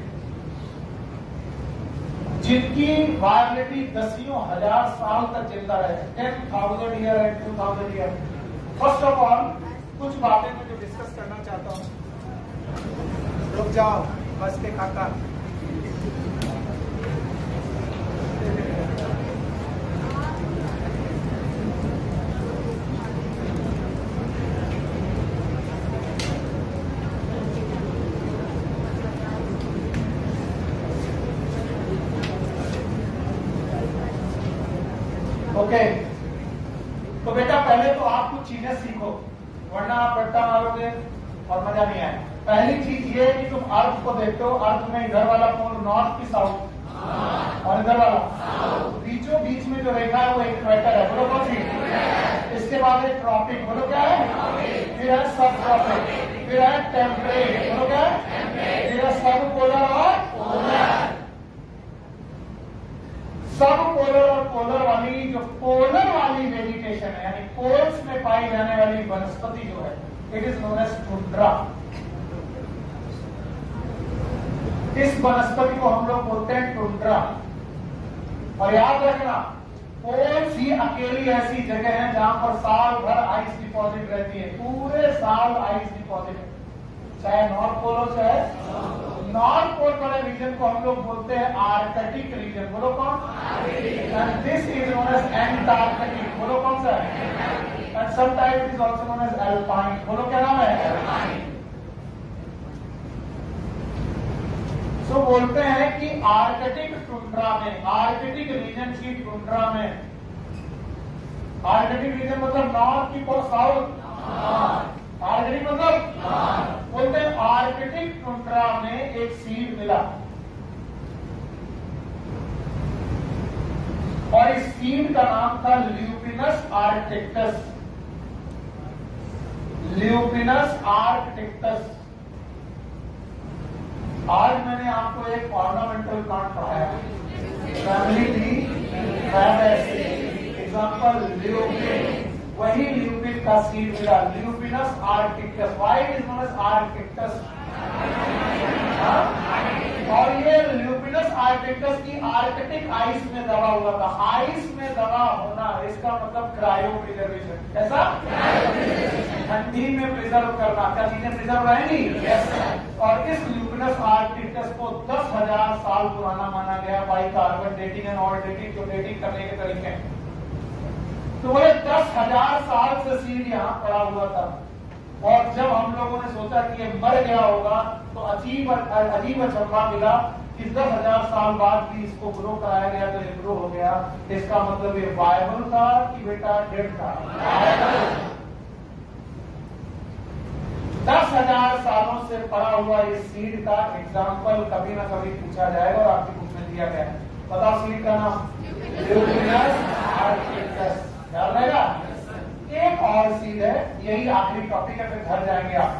जिनकी वायबिलिटी दसियों हजार साल तक जिंदा रहे, 10,000 year and 2,000 year. First of all कुछ बातें मैं जो डिस्कस करना चाहता हूं। रुक जाओ बस के काका। ओके तो बेटा पहले तो आप कुछ चीजें सीखो, वरना आप रट्टा मारोगे और मजा नहीं आएगा। पहली चीज ये है कि तुम अर्थ को देखते हो, अर्थ में इधर वाला कोण नॉर्थ की साउथ और इधर वाला बीचों बीच में जो रेखा है वो इक्वेटर है। बोलो कौन सी? इसके बाद एक ट्रॉपिक, बोलो क्या है? फिर है सब ट्रॉपिक, फिर है टेम्परेट, बोलो क्या है? फिर है सब पोलर और पोलर। सब पोलर और पोलर वाली जो पोलर वाली वेजिटेशन है, यानी पोल्स में पाई जाने वाली वनस्पति जो है, it is known as tundra. इस वनस्पति को हम लोग बोलते हैं टुंड्रा। और याद रखना, पोल्स ही अकेली ऐसी जगह है जहां पर साल भर आइस डिपॉजिट रहती है, पूरे साल आइस डिपॉजिट, चाहे नॉर्थ पोल हो चाहे नॉर्थ पोल वाले रीजन को हम लोग बोलते हैं आर्कटिक रीजन। बोलो कौन? And this is known as Antarctic. बोलो कौन सा है? and some type it is also known as alpine. बोलो क्या नाम है? alpine. तो बोलते हैं कि आर्कटिक टुंड्रा में, आर्कटिक रीजन की टुंड्रा में, आर्कटिक रीजन मतलब नॉर्थ की साउथ, आर्कटिक मतलब बोलते हैं आर्कटिक टुंड्रा में एक सीड मिला और इस सीड का नाम था ल्यूपिनस आर्कटिक्टस, ल्यूपिनस आर्कटिक्टस। आज मैंने आपको एक ऑर्नामेंटल प्लांट पढ़ाया, फैमिली थी फैबेसी, एग्जांपल ल्यूपिन, वही ल्यूपिन का सीड मिला, Lupinus arcticus. Why is known as arcticus? और ये ल्यूपिनस आर्कटिक्टस की आर्कटिक आइस में दबा हुआ था। आइस में दबा होना इसका मतलब क्रायो प्रिजर्वेशन। ऐसा ठंडी में प्रिजर्व करना, क्या चीजें प्रिजर्व रहेंगी? और इस ल्यूपिनस आर्कटिक्टस को 10,000 साल पुराना माना गया by carbon dating and all dating, जो डेटिंग करने के तरीके हैं। तो बोले 10,000 साल से सीड यहाँ पड़ा हुआ था और जब हम लोगों ने सोचा कि ये मर गया होगा तो अजीब अचंभा मिला कि 10,000 साल बाद भी इसको ग्रो कराया गया तो ये ग्रो हो गया। इसका मतलब ये वायबल था कि बेटा डेड था? 10,000 सालों से पड़ा हुआ इस सीड का एग्जाम्पल कभी ना कभी पूछा जाएगा और आपकी बुक में दिया गया है। बताओ सीड का नाम? ल्यूपिनस आर्कटिक्टस। याद रहेगा? एक और सीड है, यही आखिरी टॉपिक है, फिर घर जाएंगे आप।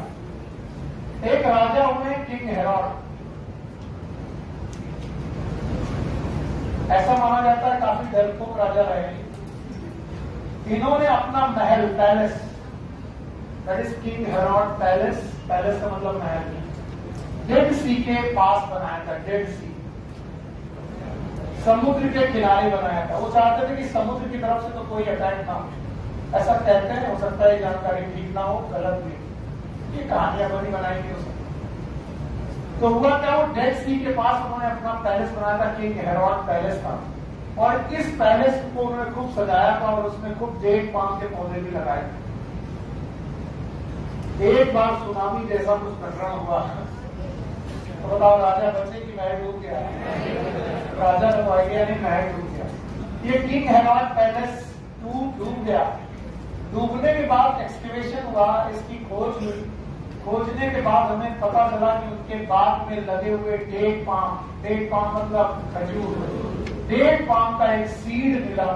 एक राजा हुए किंग हेरोड, ऐसा माना जाता है काफी डरपोक राजा रहे। इन्होंने अपना महल, palace, that is king Herod palace, palace का मतलब महल, डेड सी के पास बनाया था। डेड सी, समुद्र के किनारे बनाया था। वो चाहते थे कि समुद्र की तरफ से तो कोई अटैक ना हो, ऐसा कहते हैं। हो सकता है जानकारी ठीक ना हो, गलत भी, ये कहानियां बनी बनाई थी उसने। तो हुआ क्या, वो डेड सी के पास उन्होंने अपना पैलेस बनाया था, किंग हेरोड पैलेस था। और इस पैलेस को उन्होंने खूब सजाया था और उसमें खूब डेट पाम के पौधे भी लगाए थे। एक बार सुनामी जैसा कुछ प्रकरण हुआ तो बताओ, राजा बचे कि महल डूब गया? राजा तो आ गया नहीं, महल डूब गया। ये किंग हेरोड पैलेस डूब गया। डूबने के बाद एक्सकेवेशन हुआ, इसकी खोज हुई। खोजने के बाद हमें पता चला कि उनके बाग में लगे हुए डेट पाम मतलब खजूर, डेट पाम का एक सीड मिला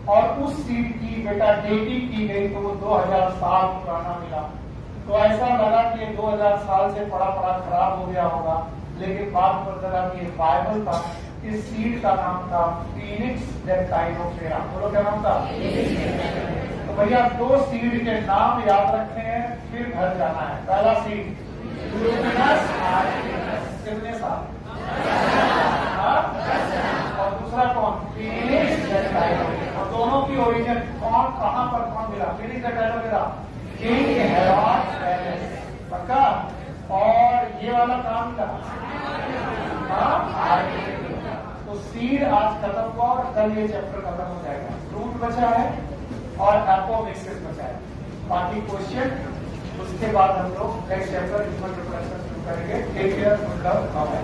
और उस सीड की बेटा डेटिंग की गई तो वो 2000 साल पुराना मिला। तो ऐसा लगा कि ये 2000 साल से पड़ा खराब हो गया होगा, लेकिन बाद में पता चला कि ये बाइबल था। इस सीड का नाम था फीनिक्स डेक्टाइनोफेरा। बोलो क्या नाम था? तो भैया 2 सीड के नाम याद रखे हैं, फिर घर जाना है। पहला सीड ल्यूपिनस आर्कटिक्टस, कितने साल? और दूसरा कौन? फीनिक्स डेक्टाइनोफेरा। और दोनों की ओरिजिन कौन, कहां पर कौन मिला? फीनिक्स डेक्टाइनोफेरा किंग हेरोड पैलेस, पक्का। और ये वाला काम था तो सीड आज खत्म हुआ और कल ये चैप्टर खत्म हो जाएगा। फ्रूट बचा है और एपोमिक्सिस बचा है, बाकी क्वेश्चन उसके बाद हम लोग नेक्स्ट चैप्टर इसमें प्रिपरेशन शुरू करेंगे। Take care, good luck, bye.